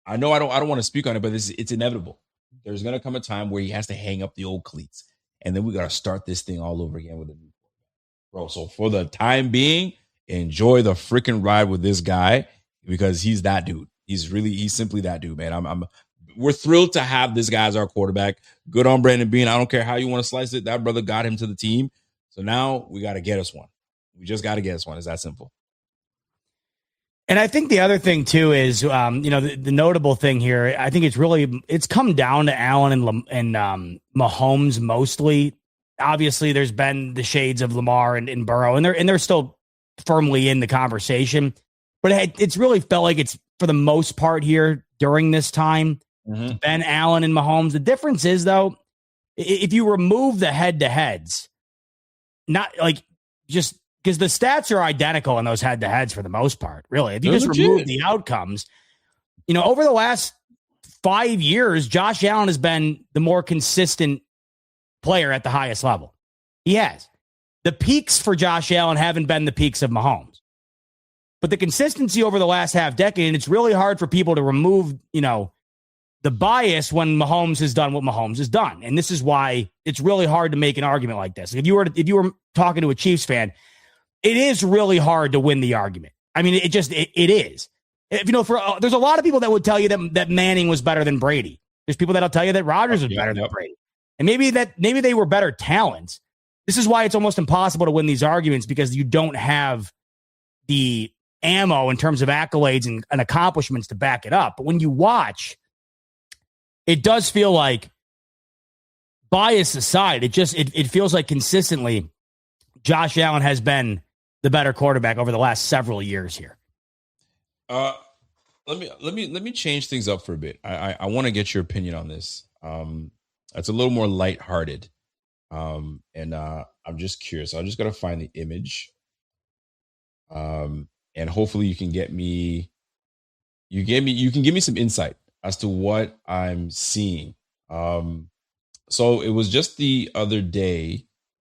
I know I don't want to speak on it, but it's inevitable. There's going to come a time where he has to hang up the old cleats, and then we got to start this thing all over again with a new bro. So for the time being, enjoy the freaking ride with this guy, because he's that dude. He's simply that dude, man. We're thrilled to have this guy as our quarterback. Good on Brandon Beane. I don't care how you want to slice it. That brother got him to the team. So now we got to get us one. We just got to get us one. It's that simple. And I think the other thing too is, the notable thing here, I think it's come down to Allen and Mahomes mostly. Obviously, there's been the shades of Lamar and Burrow, and they're still firmly in the conversation. But it's really felt like it's, for the most part here during this time, Ben Allen and Mahomes. The difference is, though, if you remove the head-to-heads, not like just because the stats are identical in those head-to-heads for the most part, really. If you just remove the outcomes, over the last 5 years, Josh Allen has been the more consistent player at the highest level. He has. The peaks for Josh Allen haven't been the peaks of Mahomes. But the consistency over the last half decade, and it's really hard for people to remove, the bias when Mahomes has done what Mahomes has done. And this is why it's really hard to make an argument like this. If you were talking to a Chiefs fan, it is really hard to win the argument. I mean, it is. There's a lot of people that would tell you that Manning was better than Brady. There's people that'll tell you that Rodgers was better than Brady. And maybe they were better talents. This is why it's almost impossible to win these arguments, because you don't have the ammo in terms of accolades and accomplishments to back it up. But when you watch, it does feel like, bias aside, it feels like consistently Josh Allen has been the better quarterback over the last several years here. Let me change things up for a bit. I want to get your opinion on this. It's a little more lighthearted. And I'm just curious. I just got to find the image. And hopefully you can give me some insight as to what I'm seeing. So it was just the other day.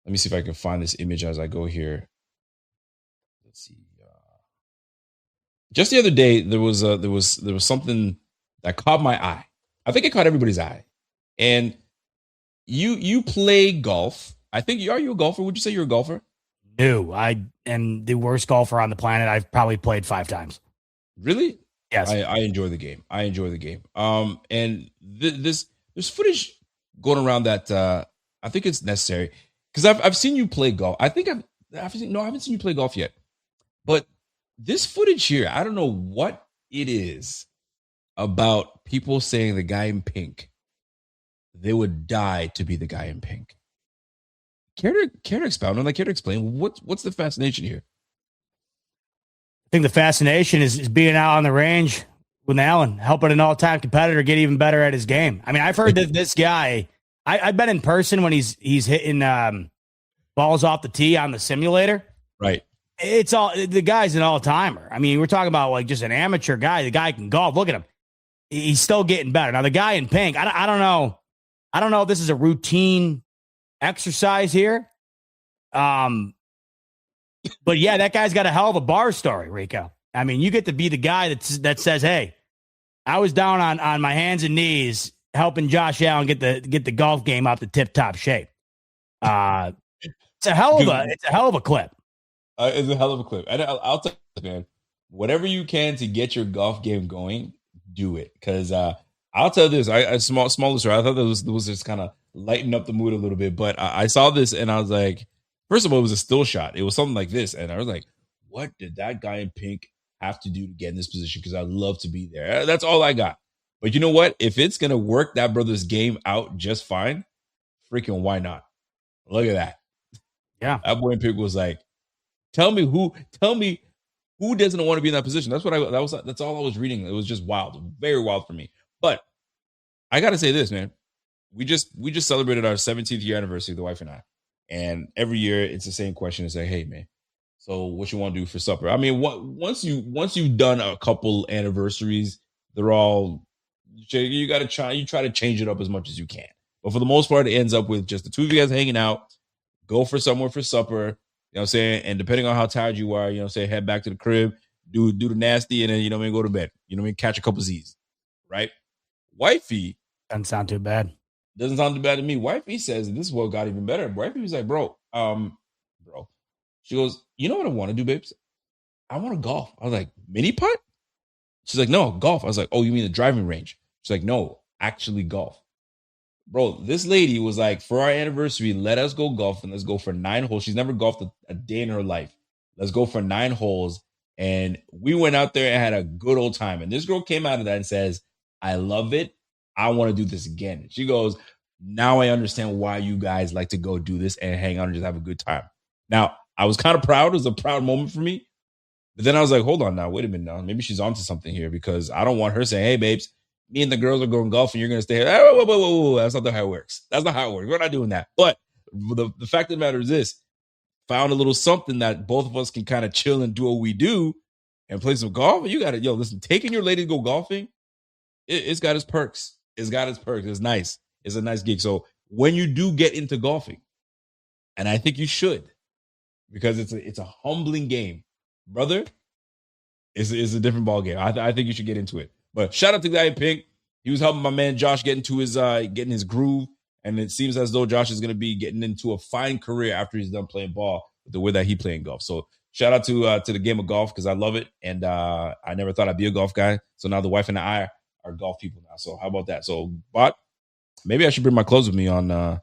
Let me see if I can find this image as I go here. Let's see. Just the other day, there was something that caught my eye. I think it caught everybody's eye. And you play golf. I think are you a golfer? Would you say you're a golfer? No, I am the worst golfer on the planet. I've probably played 5 times. Really? Yes. I enjoy the game. And there's footage going around that I think it's necessary, because I've seen you play golf. I haven't seen you play golf yet. But this footage here, I don't know what it is about people saying the guy in pink, they would die to be the guy in pink. Care to expound on that? Care to explain what's the fascination here? I think the fascination is being out on the range with Allen, helping an all-time competitor get even better at his game. I mean, I've heard that this guy, I've been in person when he's hitting balls off the tee on the simulator. Right. The guy's an all-timer. I mean, we're talking about like just an amateur guy. The guy can golf. Look at him. He's still getting better. Now, the guy in pink, I don't know. I don't know if this is a routine exercise here. But yeah, that guy's got a hell of a bar story, Rico. I mean, you get to be the guy that says, hey, I was down on my hands and knees helping Josh Allen get the golf game out to tip top shape. It's a hell of a clip. It's a hell of a clip. And I'll tell you, man, whatever you can to get your golf game going, do it. Because I'll tell you this, I small story. I thought that was just kind of lighten up the mood a little bit. But I saw this and I was like, first of all, it was a still shot. It was something like this. And I was like, what did that guy in pink have to do to get in this position? Because I'd love to be there. That's all I got. But you know what? If it's going to work that brother's game out just fine, freaking why not? Look at that. Yeah. That boy in pink was like, tell me who doesn't want to be in that position. That's all I was reading. It was just wild, very wild for me. But I got to say this, man. We just celebrated our 17th year anniversary, the wife and I. And every year it's the same question. It's like, hey, man, so what you want to do for supper? I mean, once you've done a couple anniversaries, they're all, you got to try to change it up as much as you can. But for the most part, it ends up with just the two of you guys hanging out, go for somewhere for supper, you know what I'm saying? And depending on how tired you are, you know what I'm saying, head back to the crib, do the nasty, and then, you know what I mean, go to bed. You know what I mean? Catch a couple Z's, right? Wifey. Doesn't sound too bad. Doesn't sound too bad to me. Wifey says, and this is what got even better. Wifey was like, bro. She goes, you know what I want to do, babes? I want to golf. I was like, mini putt? She's like, no, golf. I was like, oh, you mean the driving range? She's like, no, actually golf. Bro, this lady was like, for our anniversary, let us go golf and let's go for 9 holes. She's never golfed a day in her life. Let's go for 9 holes. And we went out there and had a good old time. And this girl came out of that and says, I love it. I want to do this again. She goes, now I understand why you guys like to go do this and hang out and just have a good time. Now, I was kind of proud. It was a proud moment for me. But then I was like, hold on now. Wait a minute now. Maybe she's onto something here because I don't want her saying, hey, babes, me and the girls are going golf and you're going to stay here. Whoa. That's not how it works. That's not how it works. We're not doing that. But the fact of the matter is this. Found a little something that both of us can kind of chill and do what we do and play some golf. And you got to, listen, taking your lady to go golfing, it's got its perks. It's got its perks. It's nice. It's a nice gig. So when you do get into golfing, and I think you should, because it's a humbling game, brother. It's a different ball game. I think you should get into it. But shout out to the guy in pink. He was helping my man Josh get into getting his groove, and it seems as though Josh is going to be getting into a fine career after he's done playing ball with the way that he playing golf. So shout out to the game of golf because I love it, and I never thought I'd be a golf guy. So now the wife and I are golf people now. So how about that? So, Bot, maybe I should bring my clothes with me on.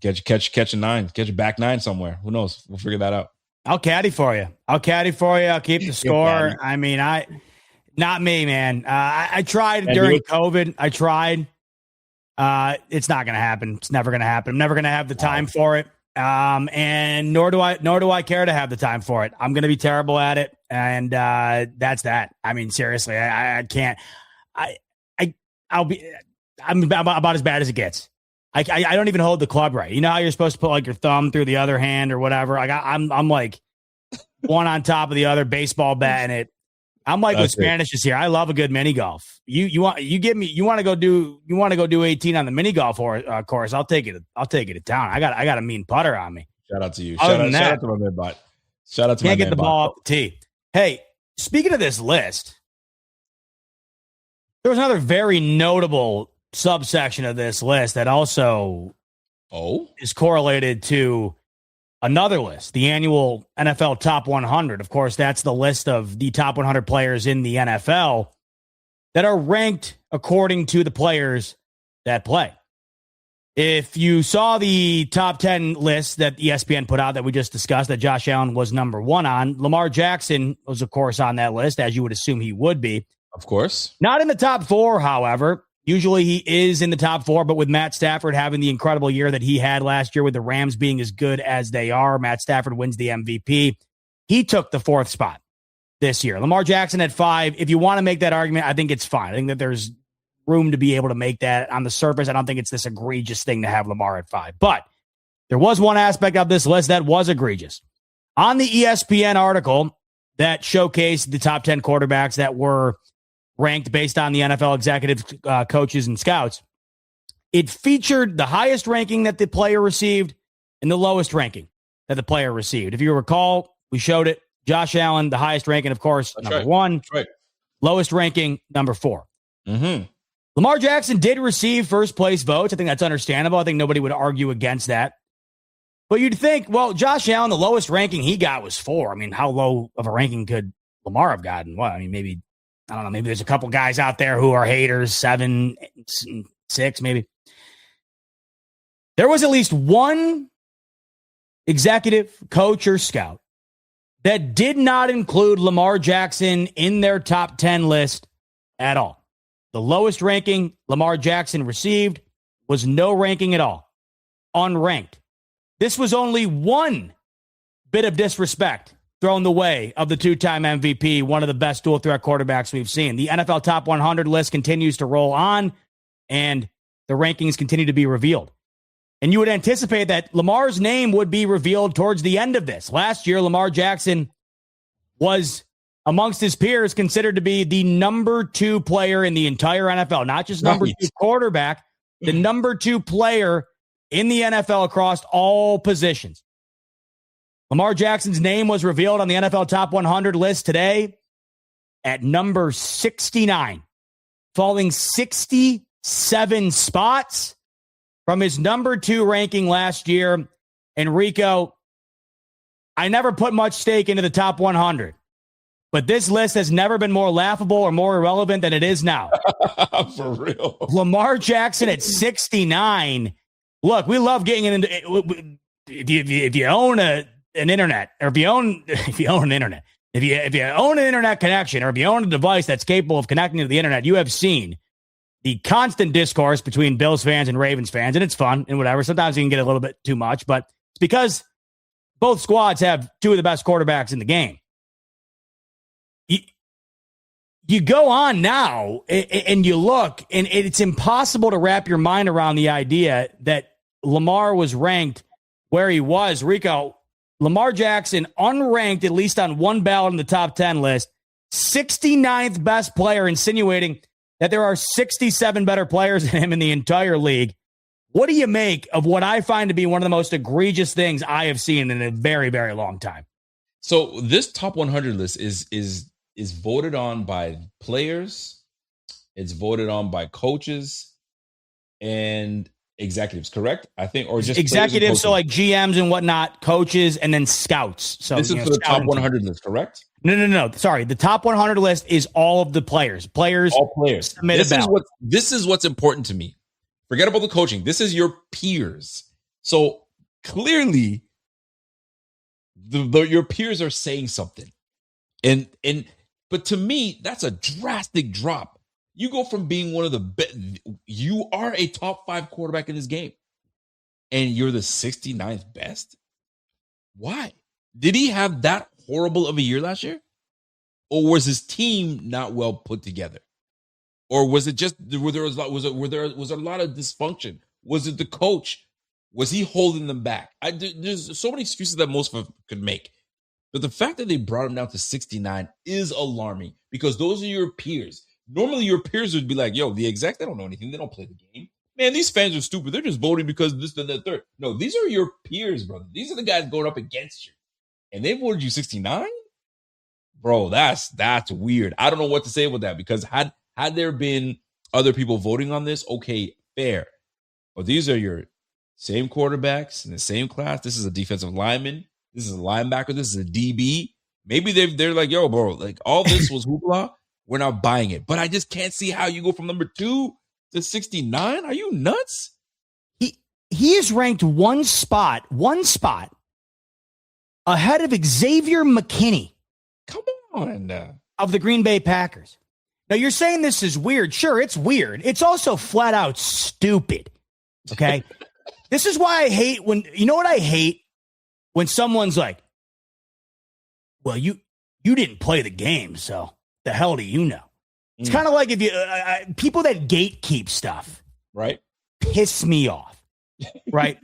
Catch a 9, catch a back 9 somewhere. Who knows? We'll figure that out. I'll caddy for you. I'll keep the score. I mean, not me, man. I tried during COVID. I tried. It's not going to happen. It's never going to happen. I'm never going to have the time for it. And nor do I care to have the time for it. I'm going to be terrible at it. And that's that. I mean, seriously, I can't. I'm about as bad as it gets. I don't even hold the club right. You know how you're supposed to put like your thumb through the other hand or whatever. Like I'm like one on top of the other, baseball bat in it. I'm like with Spanish is here. I love a good mini golf. You want to go do 18 on the mini golf course. I'll take it to town. I got a mean putter on me. Shout out to you. Shout out to my man Bot. Shout out to my man. Can't get the ball off the tee. Hey, speaking of this list, there was another very notable subsection of this list that also is correlated to another list, the annual NFL Top 100. Of course, that's the list of the top 100 players in the NFL that are ranked according to the players that play. If you saw the top 10 list that ESPN put out that we just discussed, that Josh Allen was number 1 on, Lamar Jackson was, of course, on that list, as you would assume he would be. Of course. Not in the top 4, however. Usually he is in the top 4, but with Matt Stafford having the incredible year that he had last year with the Rams being as good as they are, Matt Stafford wins the MVP. He took the 4th spot this year. Lamar Jackson at 5. If you want to make that argument, I think it's fine. I think that there's room to be able to make that on the surface. I don't think it's this egregious thing to have Lamar at 5. But there was one aspect of this list that was egregious. On the ESPN article that showcased the top 10 quarterbacks that were ranked based on the NFL executives, coaches, and scouts, it featured the highest ranking that the player received and the lowest ranking that the player received. If you recall, we showed it. Josh Allen, the highest ranking, of course, number 1. That's right. Lowest ranking, number 4. Mm-hmm. Lamar Jackson did receive first place votes. I think that's understandable. I think nobody would argue against that. But you'd think, well, Josh Allen, the lowest ranking he got was 4. I mean, how low of a ranking could Lamar have gotten? Well, I mean, maybe, I don't know, maybe there's a couple guys out there who are haters, 7, 6, maybe. There was at least one executive, coach, or scout that did not include Lamar Jackson in their top 10 list at all. The lowest ranking Lamar Jackson received was no ranking at all, unranked. This was only one bit of disrespect thrown the way of the two-time MVP, one of the best dual-threat quarterbacks we've seen. The NFL Top 100 list continues to roll on, and the rankings continue to be revealed. And you would anticipate that Lamar's name would be revealed towards the end of this. Last year, Lamar Jackson was, amongst his peers, considered to be the number 2 player in the entire NFL, not just number 2 quarterback, the number 2 player in the NFL across all positions. Lamar Jackson's name was revealed on the NFL Top 100 list today at number 69, falling 67 spots from his number 2 ranking last year. And Rico, I never put much stake into the top 100, but this list has never been more laughable or more irrelevant than it is now. For real. Lamar Jackson at 69. Look, we love getting into if you own an internet, or if you own an internet, if you own an internet connection, or if you own a device that's capable of connecting to the internet, you have seen the constant discourse between Bills fans and Ravens fans, and it's fun and whatever. Sometimes you can get a little bit too much, but it's because both squads have 2 of the best quarterbacks in the game. You go on now and you look, and it's impossible to wrap your mind around the idea that Lamar was ranked where he was. Rico, Lamar Jackson, unranked, at least on one ballot in the top 10 list, 69th best player, insinuating that there are 67 better players than him in the entire league. What do you make of what I find to be one of the most egregious things I have seen in a very, very long time? So this top 100 list is voted on by players, it's voted on by coaches and executives, correct? I think, or just executives, so like GMs and whatnot, coaches, and then scouts. So this is for the top 100 list, correct? No. Sorry, the top 100 list is all of the players. All players. This is what's important to me. Forget about the coaching. This is your peers. So clearly, your peers are saying something, but to me, that's a drastic drop. You go from being one of the best, you are a top 5 quarterback in this game, and you're the 69th best. Why? Did he have that horrible of a year last year? Or was his team not well put together? Or was it just, was there a lot of dysfunction? Was it the coach? Was he holding them back? There's so many excuses that most of us could make. But the fact that they brought him down to 69 is alarming, because those are your peers. Normally, your peers would be like, yo, the exec, they don't know anything. They don't play the game. Man, these fans are stupid. They're just voting because this, and that, third. No, these are your peers, brother. These are the guys going up against you. And they voted you 69? Bro, that's weird. I don't know what to say about that, because had there been other people voting on this, okay, fair. But these are your same quarterbacks in the same class. This is a defensive lineman. This is a linebacker. This is a DB. Maybe they're like, yo, bro, like all this was hoopla. We're not buying it. But I just can't see how you go from number 2 to 69. Are you nuts? He is ranked one spot ahead of Xavier McKinney. Come on. Of the Green Bay Packers. Now, you're saying this is weird. Sure, it's weird. It's also flat out stupid. Okay? This is why I hate when, you know what I hate? When someone's like, well, you didn't play the game, so the hell do you know? It's kind of like if you people that gatekeep stuff, right? Piss me off, right?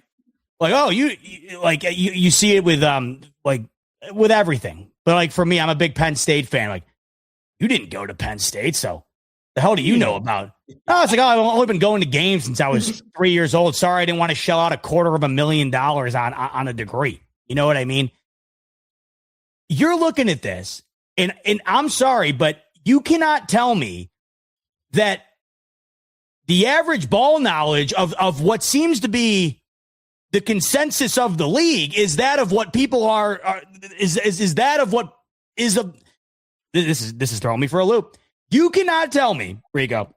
Like, oh, you see it with with everything, but like for me, I'm a big Penn State fan. Like, you didn't go to Penn State, so the hell do you know about? Oh, it's like, oh, I've only been going to games since I was 3 years old. Sorry, I didn't want to shell out $250,000 on a degree. You know what I mean? You're looking at this, and I'm sorry, but you cannot tell me that the average ball knowledge of what seems to be the consensus of the league is that of what people is that of what is a. This is throwing me for a loop. You cannot tell me, Rico,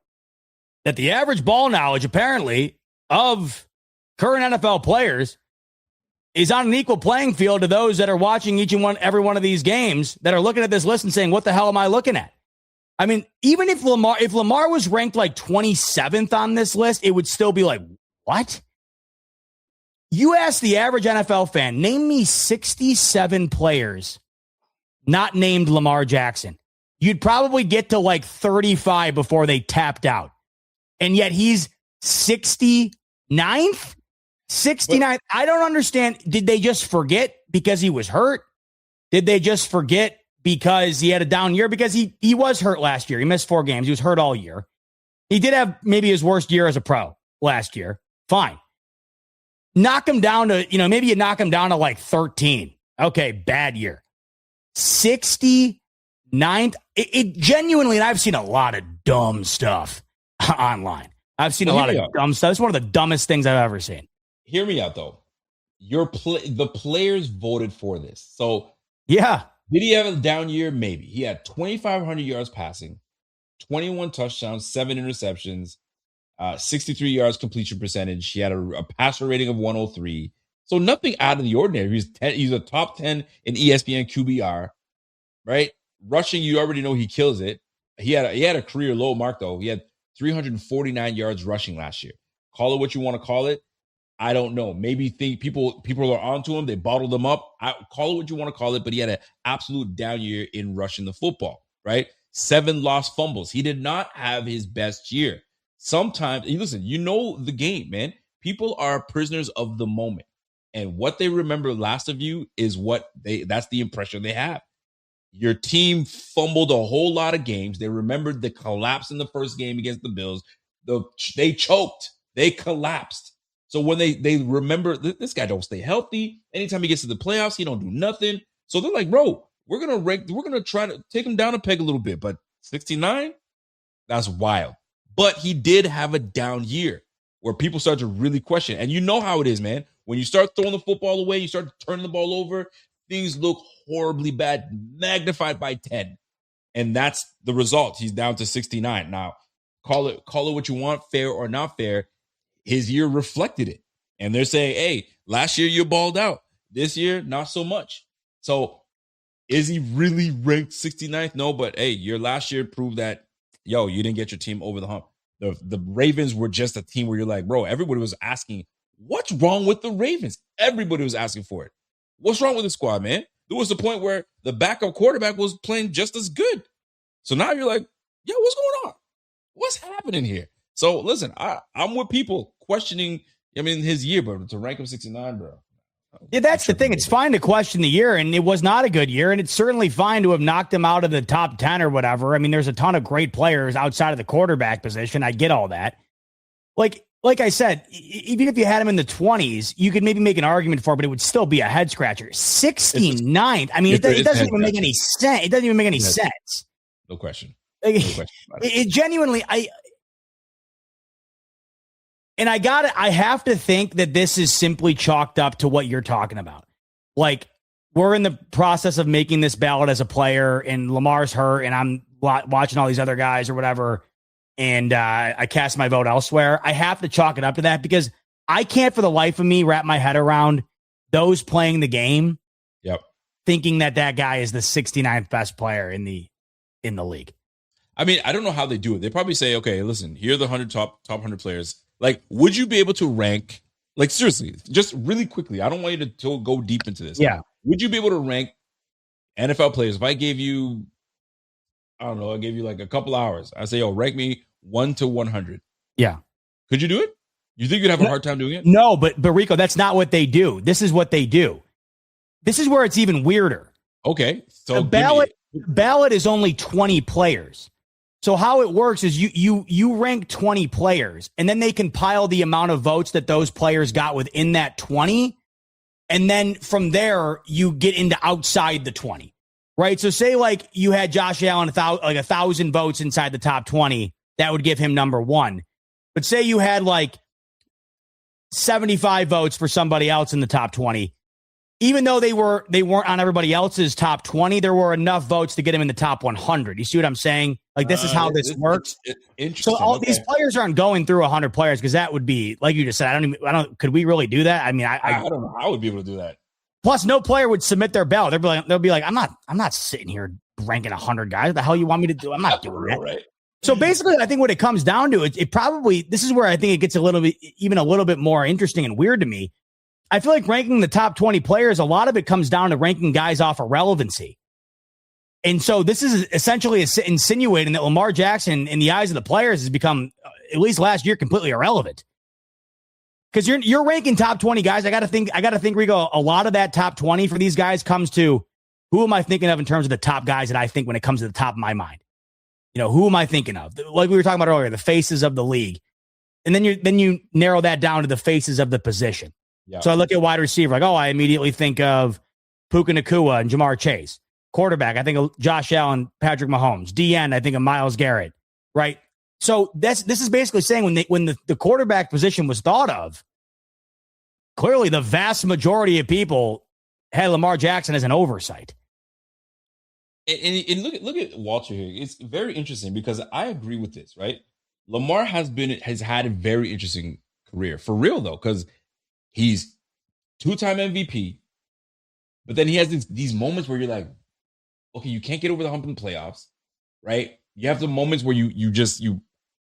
that the average ball knowledge apparently of current NFL players is on an equal playing field to those that are watching every one of these games that are looking at this list and saying, what the hell am I looking at? I mean, even if Lamar was ranked like 27th on this list, it would still be like, what? You ask the average NFL fan, name me 67 players not named Lamar Jackson. You'd probably get to like 35 before they tapped out. And yet he's 69th? 69th. I don't understand. Did they just forget because he was hurt? Did they just forget because he had a down year? Because he was hurt last year. He missed 4 games. He was hurt all year. He did have maybe his worst year as a pro last year. Fine. Knock him down to, maybe you knock him down to like 13. Okay, bad year. 69th. It genuinely, and I've seen a lot of dumb stuff online. I've seen a lot of dumb stuff. It's one of the dumbest things I've ever seen. Hear me out, though. The players voted for this. So, yeah. Did he have a down year? Maybe. He had 2,500 yards passing, 21 touchdowns, 7 interceptions, 63 yards completion percentage. He had a passer rating of 103. So nothing out of the ordinary. He's a top 10 in ESPN QBR, right? Rushing, you already know he kills it. He had a career low mark, though. He had 349 yards rushing last year. Call it what you want to call it. I don't know. Maybe think people are onto him. They bottled him up. Call it what you want to call it, but he had an absolute down year in rushing the football, right? 7 lost fumbles. He did not have his best year. Sometimes, listen, the game, man. People are prisoners of the moment. And what they remember last of you is that's the impression they have. Your team fumbled a whole lot of games. They remembered the collapse in the first game against the Bills. They choked. They collapsed. So when they remember, this guy don't stay healthy. Anytime he gets to the playoffs, he don't do nothing. So they're like, bro, we're going to try to take him down a peg a little bit. But 69, that's wild. But he did have a down year where people start to really question. And you know how it is, man. When you start throwing the football away, you start turning the ball over, things look horribly bad, magnified by 10. And that's the result. He's down to 69. Now, call it what you want, fair or not fair. His year reflected it. And they're saying, hey, last year you balled out. This year, not so much. So is he really ranked 69th? No, but hey, your last year proved that, you didn't get your team over the hump. The Ravens were just a team where you're like, bro, everybody was asking, what's wrong with the Ravens? Everybody was asking for it. What's wrong with the squad, man? There was the point where the backup quarterback was playing just as good. So now you're like, what's going on? What's happening here? So listen, I'm with people questioning, his year, but to rank him 69, bro. Yeah, that's the thing. It's fine to question the year, and it was not a good year, and it's certainly fine to have knocked him out of the top 10 or whatever. I mean, there's a ton of great players outside of the quarterback position. I get all that. Like I said, even if you had him in the 20s, you could maybe make an argument for it, but it would still be a head scratcher. 69th. I mean, it doesn't even make any sense. It doesn't even make any sense. No question. It genuinely, I have to think that this is simply chalked up to what you're talking about. Like, we're in the process of making this ballot as a player, and Lamar's hurt, and I'm watching all these other guys or whatever, and I cast my vote elsewhere. I have to chalk it up to that because I can't for the life of me wrap my head around those playing the game thinking that guy is the 69th best player in the league. I mean, I don't know how they do it. They probably say, okay, listen, here are the 100 top 100 players. Like, would you be able to rank, like, seriously, just really quickly, I don't want you to go deep into this. Yeah. Would you be able to rank NFL players? If I gave you, I gave you like a couple hours, I say, rank me 1 to 100. Yeah. Could you do it? You think you'd have a hard time doing it? No, but Rico, that's not what they do. This is what they do. This is where it's even weirder. Okay. So the ballot is only 20 players. So how it works is you rank 20 players, and then they compile the amount of votes that those players got within that 20. And then from there, you get into outside the 20, right? So say like you had Josh Allen, 1,000 votes inside the top 20, that would give him number 1. but say you had like 75 votes for somebody else in the top 20. Even though they weren't on everybody else's top 20, there were enough votes to get him in the top 100. You see what I'm saying? Like, this is how this works. Interesting. So these players aren't going through 100 players because that would be, like you just said, could we really do that? I mean, I don't know how I would be able to do that. Plus, no player would submit their ballot. They'll be like, I'm not sitting here ranking 100 guys. What the hell you want me to do? I'm not doing that. Right. So basically, I think what it comes down to, it probably, this is where I think it gets even a little bit more interesting and weird to me. I feel like ranking the top 20 players, a lot of it comes down to ranking guys off of relevancy. And so this is essentially insinuating that Lamar Jackson, in the eyes of the players, has become, at least last year, completely irrelevant. Because you're ranking top 20 guys. I got to think, Rico, a lot of that top 20 for these guys comes to, who am I thinking of in terms of the top guys that I think when it comes to the top of my mind? You know, who am I thinking of? Like we were talking about earlier, the faces of the league. And then you narrow that down to the faces of the position. Yeah. So I look at wide receiver, like, I immediately think of Puka Nacua and Jamar Chase. Quarterback, I think of Josh Allen, Patrick Mahomes. DN, I think of Myles Garrett, right? So this is basically saying when the quarterback position was thought of, clearly the vast majority of people had Lamar Jackson as an oversight. And look at Walter here. It's very interesting because I agree with this, right? Lamar has had a very interesting career. For real, though, because he's two-time MVP, but then he has these moments where you're like, okay, you can't get over the hump in the playoffs, right? You have the moments where you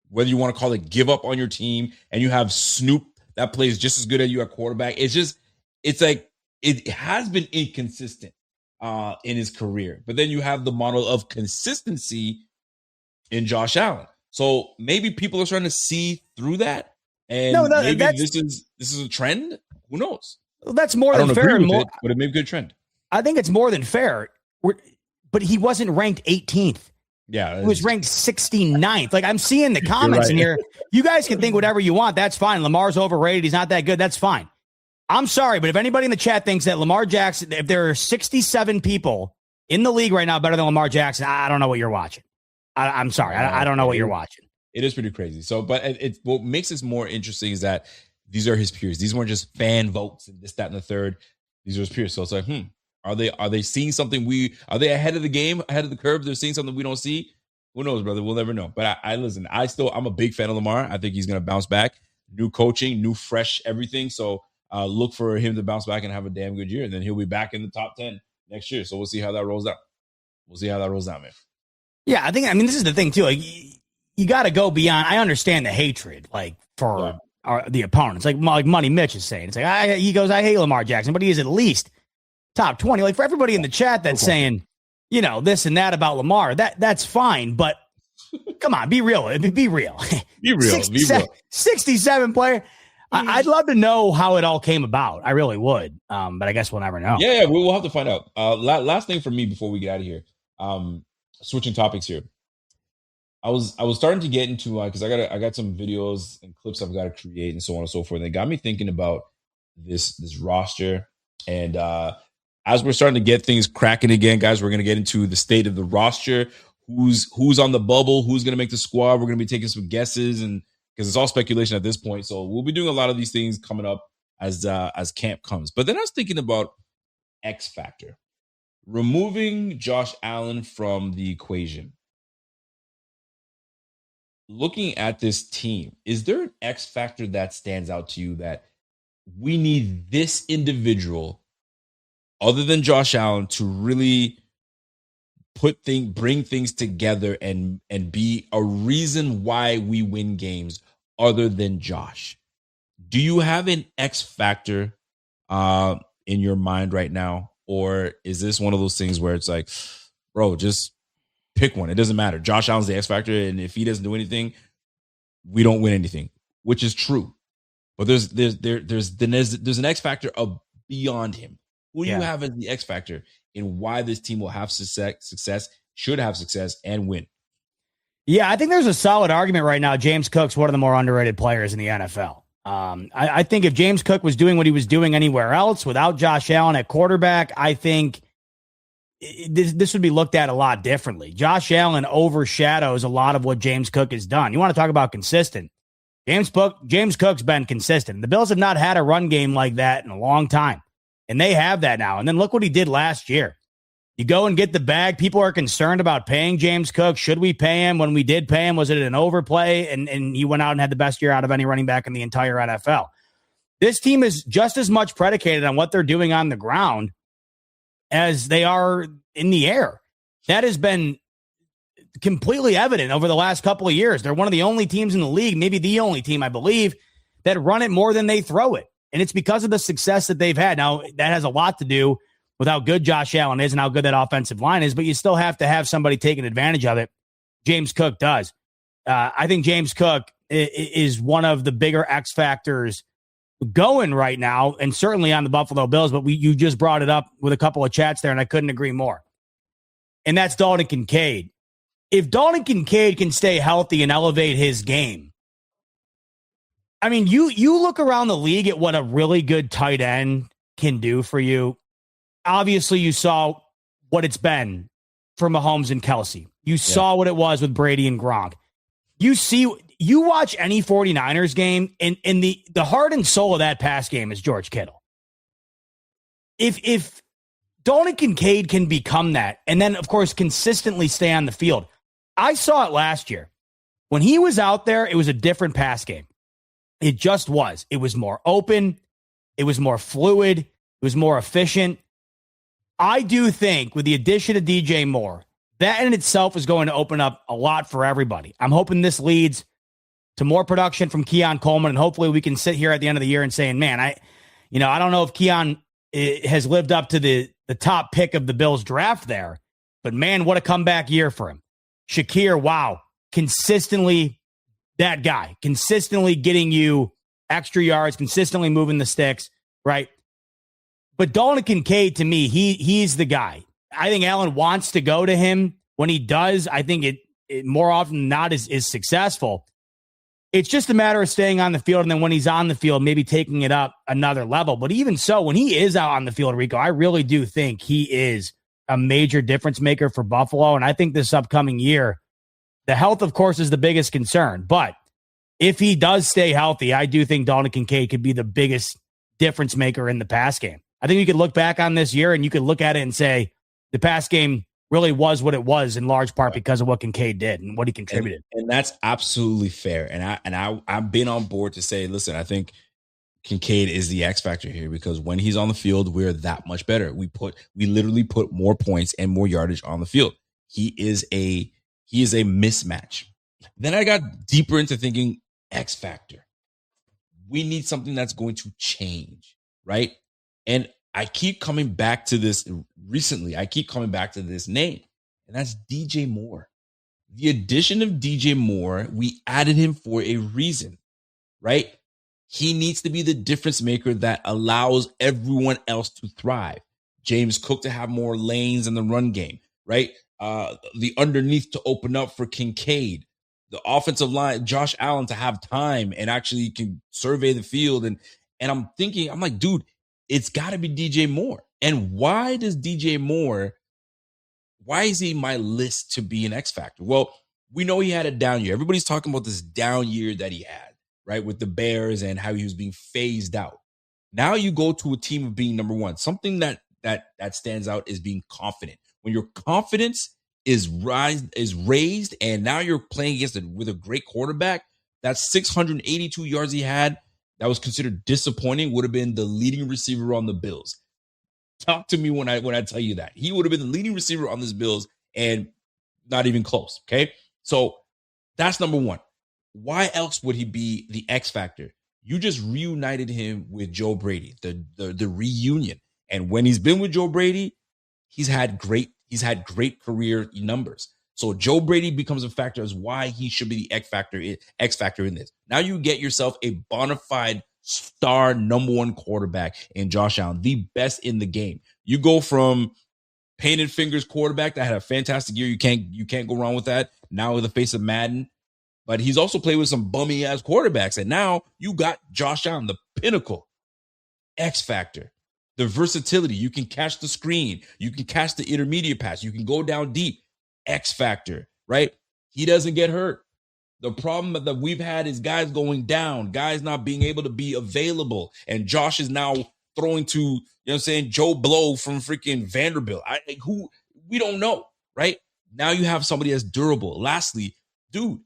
whether you want to call it give up on your team, and you have Snoop that plays just as good as you at quarterback. It's like it has been inconsistent in his career, but then you have the model of consistency in Josh Allen. So maybe people are starting to see through that. And maybe this is a trend. Who knows? Well, that's more than fair. But it may be a good trend. I think it's more than fair. But he wasn't ranked 18th. Yeah. He was ranked 69th. Like, I'm seeing the comments in here. You guys can think whatever you want. That's fine. Lamar's overrated. He's not that good. That's fine. I'm sorry, but if anybody in the chat thinks that Lamar Jackson, if there are 67 people in the league right now better than Lamar Jackson, I don't know what you're watching. I'm sorry. I don't know what you're watching. It is pretty crazy. So, but what makes this more interesting is that these are his peers. These weren't just fan votes and this, that, and the third. These are his peers. So it's like, are they seeing something are they ahead of the game, ahead of the curve? They're seeing something we don't see. Who knows, brother? We'll never know. But I listen. I'm a big fan of Lamar. I think he's going to bounce back. New coaching, new fresh everything. So look for him to bounce back and have a damn good year, and then he'll be back in the top 10 next year. So we'll see how that rolls out. Man. Yeah, I mean, this is the thing too. Like, you got to go beyond. I understand the hatred, like for the opponents, like Money Mitch is saying. It's like he goes, I hate Lamar Jackson, but he is at least top 20. Like, for everybody in the chat that's saying, this and that about Lamar, that's fine. But come on, be real. Be real. Be real. 67 player. I'd love to know how it all came about. I really would. But I guess we'll never know. Yeah, we'll have to find out. Last thing for me before we get out of here. Switching topics here. I was starting to get into because I got some videos and clips I've got to create and so on and so forth. And it got me thinking about this roster. And as we're starting to get things cracking again, guys, we're going to get into the state of the roster. Who's on the bubble? Who's going to make the squad? We're going to be taking some guesses, and because it's all speculation at this point. So we'll be doing a lot of these things coming up as camp comes. But then I was thinking about X Factor. Removing Josh Allen from the equation. Looking at this team, is there an X factor that stands out to you that we need this individual other than Josh Allen to really bring things together and be a reason why we win games other than Josh? Do you have an X factor in your mind right now? Or is this one of those things where it's like, bro, just pick one. It doesn't matter. Josh Allen's the X factor, and if he doesn't do anything, we don't win anything, which is true. But there's an X factor beyond him. Who do you have as the X factor in why this team will have success, should have success, and win? Yeah, I think there's a solid argument right now. James Cook's one of the more underrated players in the NFL. I think if James Cook was doing what he was doing anywhere else without Josh Allen at quarterback, I think this would be looked at a lot differently. Josh Allen overshadows a lot of what James Cook has done. You want to talk about consistent. James Cook's been consistent. The Bills have not had a run game like that in a long time, and they have that now. And then look what he did last year. You go and get the bag. People are concerned about paying James Cook. Should we pay him? When we did pay him, was it an overplay? And he went out and had the best year out of any running back in the entire NFL. This team is just as much predicated on what they're doing on the ground as they are in the air. That has been completely evident over the last couple of years. They're one of the only teams in the league, maybe the only team, I believe, that run it more than they throw it. And it's because of the success that they've had. Now, that has a lot to do with how good Josh Allen is and how good that offensive line is, but you still have to have somebody taking advantage of it. James Cook does. I think James Cook is one of the bigger X factors going right now, and certainly on the Buffalo Bills, but you just brought it up with a couple of chats there, and I couldn't agree more. And that's Dalton Kincaid. If Dalton Kincaid can stay healthy and elevate his game, I mean, you look around the league at what a really good tight end can do for you. Obviously, you saw what it's been for Mahomes and Kelsey. You saw what it was with Brady and Gronk. You watch any 49ers game, and the heart and soul of that pass game is George Kittle. If Dalton Kincaid can become that, and then, of course, consistently stay on the field. I saw it last year. When he was out there, it was a different pass game. It just was. It was more open. It was more fluid. It was more efficient. I do think with the addition of DJ Moore, that in itself is going to open up a lot for everybody. I'm hoping this leads to more production from Keon Coleman, and hopefully we can sit here at the end of the year and saying, man, I don't know if Keon has lived up to the top pick of the Bills draft there, but man, what a comeback year for him. Shakir, wow, consistently that guy, consistently getting you extra yards, consistently moving the sticks, right? But Dalton Kincaid, to me, he's the guy. I think Allen wants to go to him. When he does, I think it more often than not is successful. It's just a matter of staying on the field, and then when he's on the field, maybe taking it up another level. But even so, when he is out on the field, Rico, I really do think he is a major difference maker for Buffalo. And I think this upcoming year, the health, of course, is the biggest concern. But if he does stay healthy, I do think Dalton Kincaid could be the biggest difference maker in the pass game. I think you could look back on this year and you could look at it and say the pass game really was what it was in large part because of what Kincaid did and what he contributed. And that's absolutely fair. And I've been on board to say, listen, I think Kincaid is the X factor here because when he's on the field, we're that much better. We literally put more points and more yardage on the field. He is a mismatch. Then I got deeper into thinking X factor. We need something that's going to change, right? And I keep coming back to this recently. I keep coming back to this name, and that's DJ Moore. The addition of DJ Moore, we added him for a reason, right? He needs to be the difference maker that allows everyone else to thrive. James Cook to have more lanes in the run game, right? The underneath to open up for Kincaid. The offensive line, Josh Allen to have time and actually can survey the field. And I'm like, dude, it's got to be DJ Moore. And why is he my list to be an X factor? Well, we know he had a down year. Everybody's talking about this down year that he had, right? With the Bears and how he was being phased out. Now you go to a team of being number one. Something that stands out is being confident. When your confidence is raised and now you're playing with a great quarterback, that 682 yards he had, that was considered disappointing, would have been the leading receiver on the Bills. Talk to me when I tell you that. He would have been the leading receiver on this Bills and not even close, okay? So that's number one. Why else would he be the X factor? You just reunited him with Joe Brady, the reunion. And when he's been with Joe Brady, he's had great career numbers. So Joe Brady becomes a factor as why he should be the X factor in this. Now you get yourself a bona fide star number one quarterback in Josh Allen, the best in the game. You go from painted fingers quarterback that had a fantastic year. You can't go wrong with that. Now with the face of Madden, but he's also played with some bummy ass quarterbacks. And now you got Josh Allen, the pinnacle X factor, the versatility. You can catch the screen. You can catch the intermediate pass. You can go down deep. X factor, right? He doesn't get hurt. The problem that we've had is guys going down, guys not being able to be available. And Josh is now throwing to, you know what I'm saying, Joe Blow from freaking Vanderbilt. Who we don't know, right? Now you have somebody that's durable. Lastly, dude,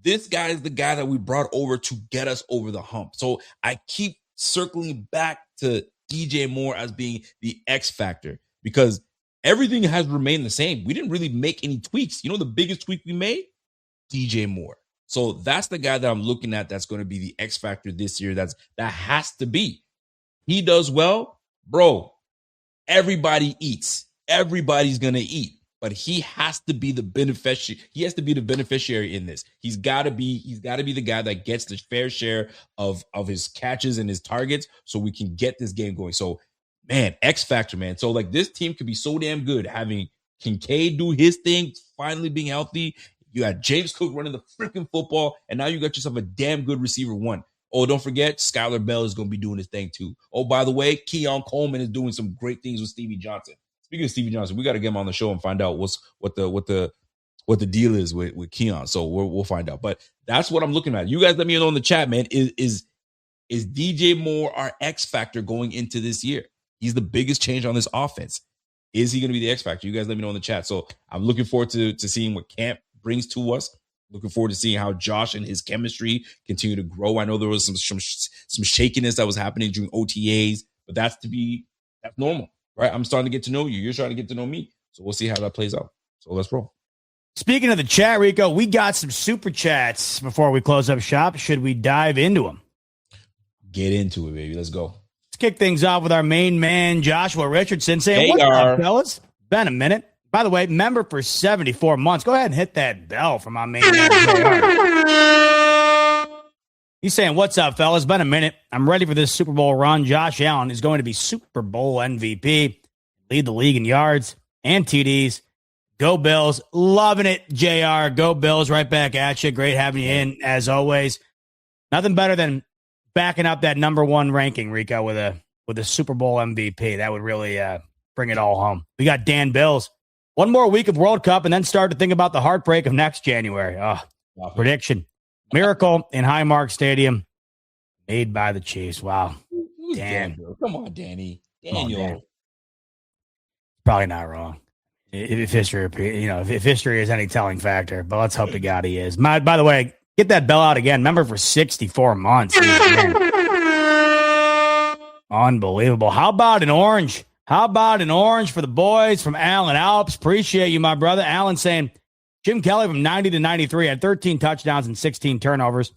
this guy is the guy that we brought over to get us over the hump. So I keep circling back to DJ Moore as being the X factor because everything has remained the same. We didn't really make any tweaks. You know the biggest tweak we made? DJ Moore. So that's the guy that I'm looking at that's going to be the X factor this year. That has to be. He does well, bro. Everybody eats. Everybody's going to eat. But he has to be the beneficiary. He has to be the beneficiary in this. He's got to be the guy that gets the fair share of his catches and his targets so we can get this game going. So, man, X factor, man. So, like, this team could be so damn good having Kincaid do his thing, finally being healthy. You got James Cook running the freaking football, and now you got yourself a damn good receiver one. Oh, don't forget, Skylar Bell is going to be doing his thing too. Oh, by the way, Keon Coleman is doing some great things with Stevie Johnson. Speaking of Stevie Johnson, we got to get him on the show and find out what the deal is with Keon. So we'll find out. But that's what I'm looking at. You guys let me know in the chat, man. Is DJ Moore our X factor going into this year? He's the biggest change on this offense. Is he going to be the X factor? You guys let me know in the chat. So I'm looking forward to seeing what camp brings to us. Looking forward to seeing how Josh and his chemistry continue to grow. I know there was some shakiness that was happening during OTAs, but that's normal, right? I'm starting to get to know you. You're starting to get to know me. So we'll see how that plays out. So let's roll. Speaking of the chat, Rico, we got some super chats before we close up shop. Should we dive into them? Get into it, baby. Let's go. Let's kick things off with our main man, Joshua Richardson, saying, "What's up, fellas? Been a minute. By the way, member for 74 months. Go ahead and hit that bell for my main man, JR. He's saying, what's up, fellas? Been a minute. I'm ready for this Super Bowl run. Josh Allen is going to be Super Bowl MVP, lead the league in yards and TDs. Go Bills. Loving it, JR. Go Bills. Right back at you. Great having you in, as always. Nothing better than backing up that number one ranking, Rico, with a Super Bowl MVP. That would really bring it all home. We got Dan Bills. One more week of World Cup and then start to think about the heartbreak of next January. Prediction. Miracle in Highmark Stadium. Made by the Chiefs. Wow. Dan. Come on, Danny. Daniel. Probably not wrong. If history, if history is any telling factor, but let's hope to God he is. By the way, get that bell out again. Member for 64 months. Unbelievable. How about an orange? How about an orange for the boys from Allen Alps? Appreciate you, my brother. Allen saying Jim Kelly from 90 to 93 had 13 touchdowns and 16 turnovers,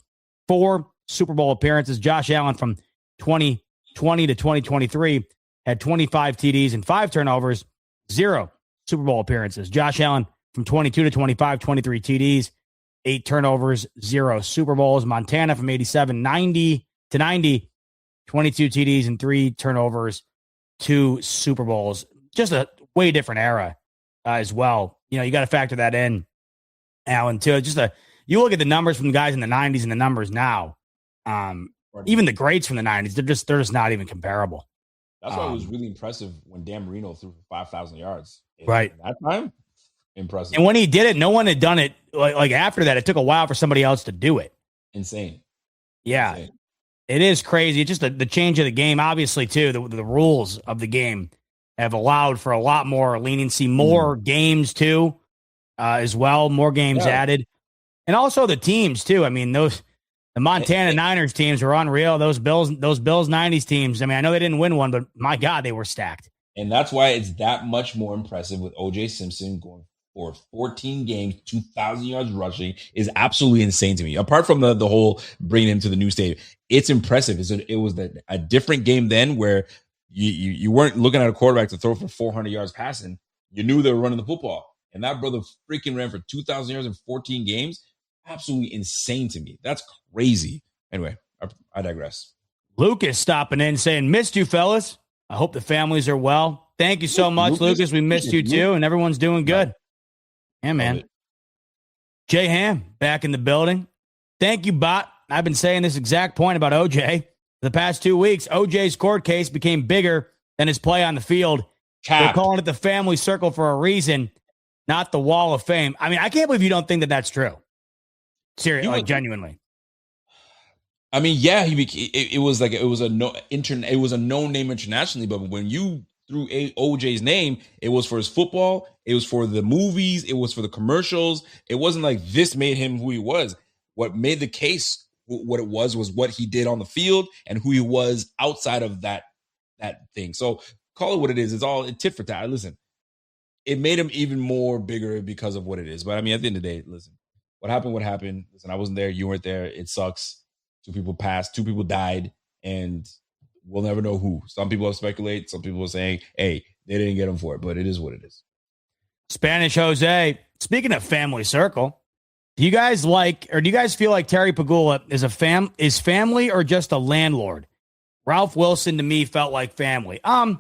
4 Super Bowl appearances. Josh Allen from 2020 to 2023 had 25 TDs and 5 turnovers, 0 Super Bowl appearances. Josh Allen from 22 to 25, 23 TDs, 8 turnovers, 0 Super Bowls. Montana from 87, 90 to 90, 22 TDs and 3 turnovers, 2 Super Bowls. Just a way different era as well. You got to factor that in, Allen, too. You look at the numbers from the guys in the 90s and the numbers now. Even the greats from the 90s, they're just not even comparable. That's why it was really impressive when Dan Marino threw for 5,000 yards. Right. At that time, impressive. And when he did it, no one had done it. Like after that, it took a while for somebody else to do it. Insane. Yeah. Insane. It is crazy. It's just the change of the game, obviously, too. The rules of the game have allowed for a lot more leniency, more games, too, as well. More games added. And also the teams, too. I mean, the Montana Niners teams were unreal. Those Bills 90s teams. I mean, I know they didn't win one, but my God, they were stacked. And that's why it's that much more impressive with O.J. Simpson going for 14 games, 2,000 yards rushing is absolutely insane to me. Apart from the whole bringing him to the new stadium, it's impressive. It was a different game then where you weren't looking at a quarterback to throw for 400 yards passing. You knew they were running the football. And that brother freaking ran for 2,000 yards in 14 games. Absolutely insane to me. That's crazy. Anyway, I digress. Lucas stopping in saying, missed you, fellas. I hope the families are well. Thank you so much, Lucas. We missed you too, and everyone's doing good. Yeah, man. Jay Ham back in the building. Thank you, Bot. I've been saying this exact point about OJ. The past 2 weeks, OJ's court case became bigger than his play on the field. They're calling it the family circle for a reason, not the wall of fame. I mean, I can't believe you don't think that that's true. Seriously, like genuinely. I mean, yeah, it was a known name internationally, but when you threw OJ's name, it was for his football, it was for the movies, it was for the commercials. It wasn't like this made him who he was. What made the case what it was what he did on the field and who he was outside of that thing. So call it what it is. It's all tit for tat. Listen, it made him even more bigger because of what it is. But I mean, at the end of the day, listen, what happened. Listen, I wasn't there. You weren't there. It sucks. 2 people passed. 2 people died. And we'll never know who. Some people have speculated. Some people are saying, hey, they didn't get him for it. But it is what it is. Spanish Jose, speaking of family circle, do you guys feel like Terry Pegula is family or just a landlord? Ralph Wilson to me felt like family. Well,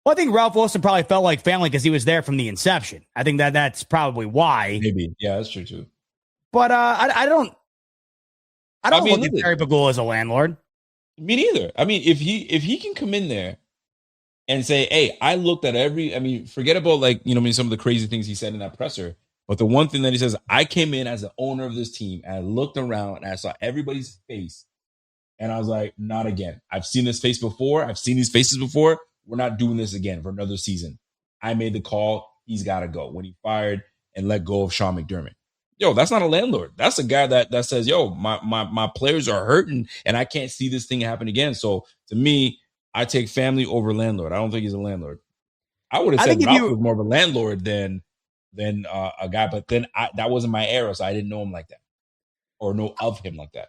I think Ralph Wilson probably felt like family because he was there from the inception. I think that's probably why. Maybe. Yeah, that's true too. But I don't look at Terry Pegula as a landlord. Me neither. I mean, if he can come in there and say, hey, I looked at forget about some of the crazy things he said in that presser. But the one thing that he says, I came in as the owner of this team and I looked around and I saw everybody's face. And I was like, not again. I've seen this face before. I've seen these faces before. We're not doing this again for another season. I made the call. He's got to go. When he fired and let go of Sean McDermott. Yo, that's not a landlord. That's a guy that says, yo, my players are hurting and I can't see this thing happen again. So to me, I take family over landlord. I don't think he's a landlord. I would have said Ralph was more of a landlord than a guy, but then that wasn't my era, so I didn't know him like that or know of him like that.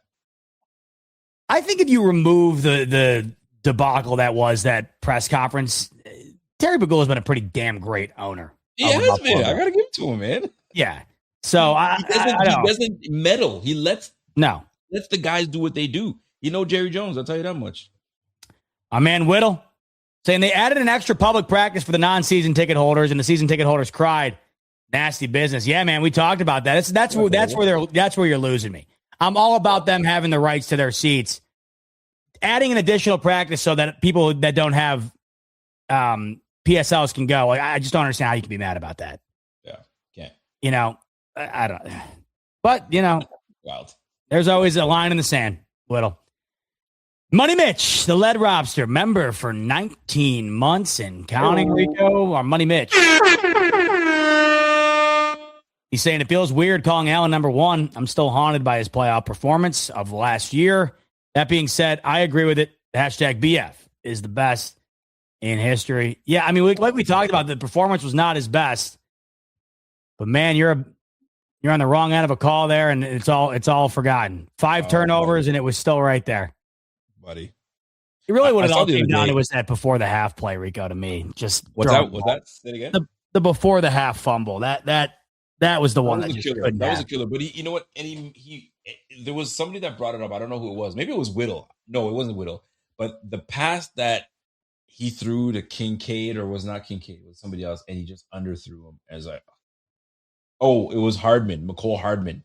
I think if you remove the debacle that was that press conference, Terry Pegula has been a pretty damn great owner. He has been. I got to give it to him, man. Yeah. So he doesn't meddle. He lets the guys do what they do. Jerry Jones, I'll tell you that much. Our man Whittle saying they added an extra public practice for the non-season ticket holders, and the season ticket holders cried. Nasty business. Yeah, man, we talked about that. That's where you're losing me. I'm all about them having the rights to their seats. Adding an additional practice so that people that don't have PSLs can go. Like, I just don't understand how you can be mad about that. Yeah, can't. I don't. But wild. There's always a line in the sand. Little. Money Mitch, the lead lobster, member for 19 months and counting. Rico, or Money Mitch. He's saying it feels weird calling Allen number 1. I'm still haunted by his playoff performance of last year. That being said, I agree with it. Hashtag BF is the best in history. Yeah, I mean, like we talked about, the performance was not his best. But man, you're on the wrong end of a call there, and it's all forgotten. 5 turnovers, and it was still right there, buddy. It really would have all came down. It was that before the half play, Rico. To me, just was that? Say it again. The before the half fumble. That was the one that just couldn't. That was a killer. But you know what? And he there was somebody that brought it up. I don't know who it was. Maybe it was Whittle. No, it wasn't Whittle. But the pass that he threw to Kincaid, or was not Kincaid, it was somebody else, and he just underthrew him. As it was Hardman, McCole Hardman,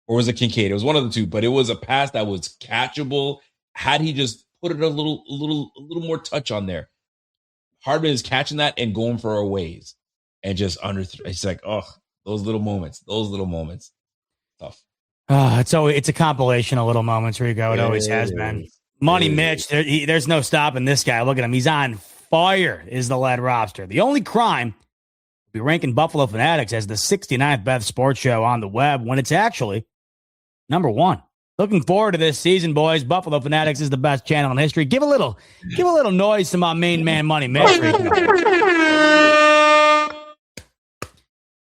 or was it Kincaid? It was one of the two. But it was a pass that was catchable. Had he just put it a little more touch on there, Hardman is catching that and going for a ways, and just underthrew. It's like, those little moments. Tough. It's a compilation of little moments, Rico. It always has been. Money Mitch, there's no stopping this guy. Look at him. He's on fire, is the lead lobster. The only crime will be ranking Buffalo Fanatics as the 69th best sports show on the web when it's actually number 1. Looking forward to this season, boys. Buffalo Fanatics is the best channel in history. Give a little noise to my main man, Money Mitch.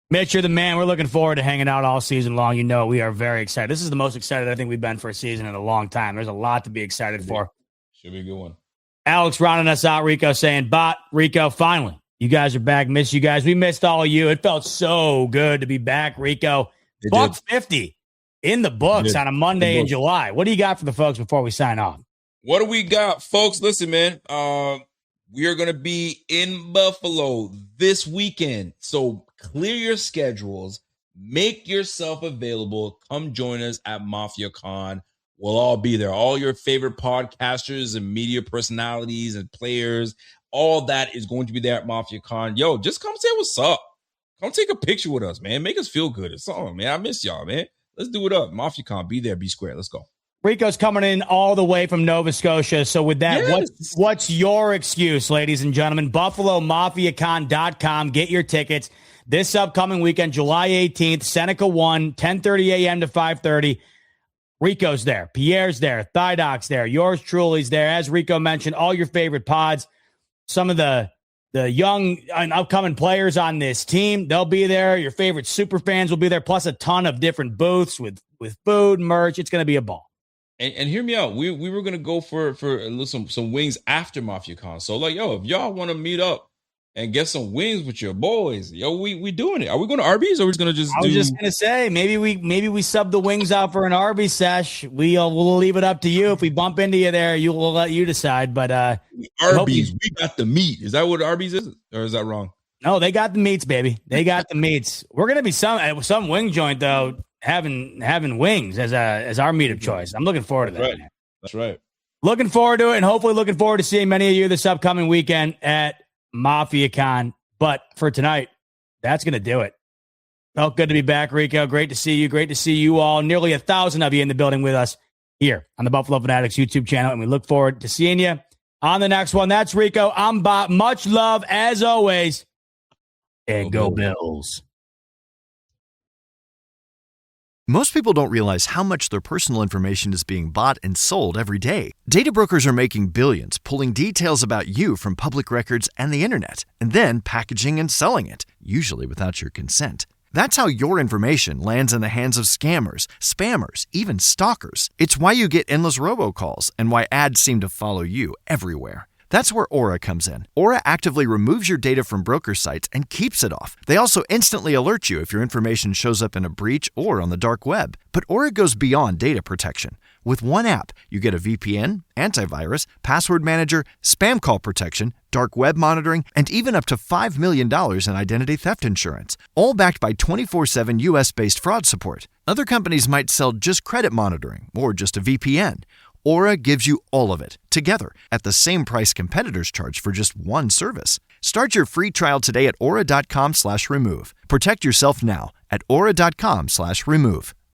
Mitch, you're the man. We're looking forward to hanging out all season long. We are very excited. This is the most excited I think we've been for a season in a long time. There's a lot to be excited for. Should be a good one. Alex rounding us out, Rico, saying, Bot, Rico, finally, you guys are back. Miss you guys. We missed all of you. It felt so good to be back, Rico. $150 in the books on a Monday in July. What do you got for the folks before we sign off? What do we got, folks? Listen, man. We are going to be in Buffalo this weekend. So clear your schedules. Make yourself available. Come join us at Mafia Con. We'll all be there. All your favorite podcasters and media personalities and players, all that is going to be there at Mafia Con. Yo, just come say what's up. Come take a picture with us, man. Make us feel good. It's all, man. I miss y'all, man. Let's do it up. MafiaCon, be there, be square. Let's go. Rico's coming in all the way from Nova Scotia. So with that, Yes. what's your excuse, ladies and gentlemen? BuffaloMafiaCon.com. Get your tickets this upcoming weekend, July 18th, Seneca 1, 10:30 a.m. to 5:30. Rico's there. Pierre's there. Thydoc's there. Yours truly's there. As Rico mentioned, all your favorite pods, some of the young and upcoming players on this team, they'll be there. Your favorite super fans will be there, plus a ton of different booths with food, merch. It's going to be a ball. And hear me out. We were gonna go for some wings after MafiaCon. So like, yo, if y'all want to meet up and get some wings with your boys, yo, we doing it. Are we going to Arby's or are we gonna just? I was just gonna say maybe we sub the wings out for an Arby's sesh. We'll leave it up to you. If we bump into you there, we'll let you decide. But Arby's, we got the meat. Is that what Arby's is, or is that wrong? No, they got the meats, baby. They got the meats. We're gonna be some wing joint though. Having wings as our meat of choice. I'm looking forward to that. Right. That's right. Looking forward to it, and hopefully looking forward to seeing many of you this upcoming weekend at MafiaCon. But for tonight, that's going to do it. Felt good to be back, Rico. Great to see you. Great to see you all. Nearly 1,000 of you in the building with us here on the Buffalo Fanatics YouTube channel, and we look forward to seeing you on the next one. That's Rico. I'm Bot. Much love, as always. And go Bills. Most people don't realize how much their personal information is being bought and sold every day. Data brokers are making billions, pulling details about you from public records and the internet, and then packaging and selling it, usually without your consent. That's how your information lands in the hands of scammers, spammers, even stalkers. It's why you get endless robocalls and why ads seem to follow you everywhere. That's where Aura comes in. Aura actively removes your data from broker sites and keeps it off. They also instantly alert you if your information shows up in a breach or on the dark web. But Aura goes beyond data protection. With one app, you get a VPN, antivirus, password manager, spam call protection, dark web monitoring, and even up to $5 million in identity theft insurance. All backed by 24/7 US-based fraud support. Other companies might sell just credit monitoring or just a VPN. Aura gives you all of it, together, at the same price competitors charge for just one service. Start your free trial today at aura.com/remove. Protect yourself now at aura.com/remove.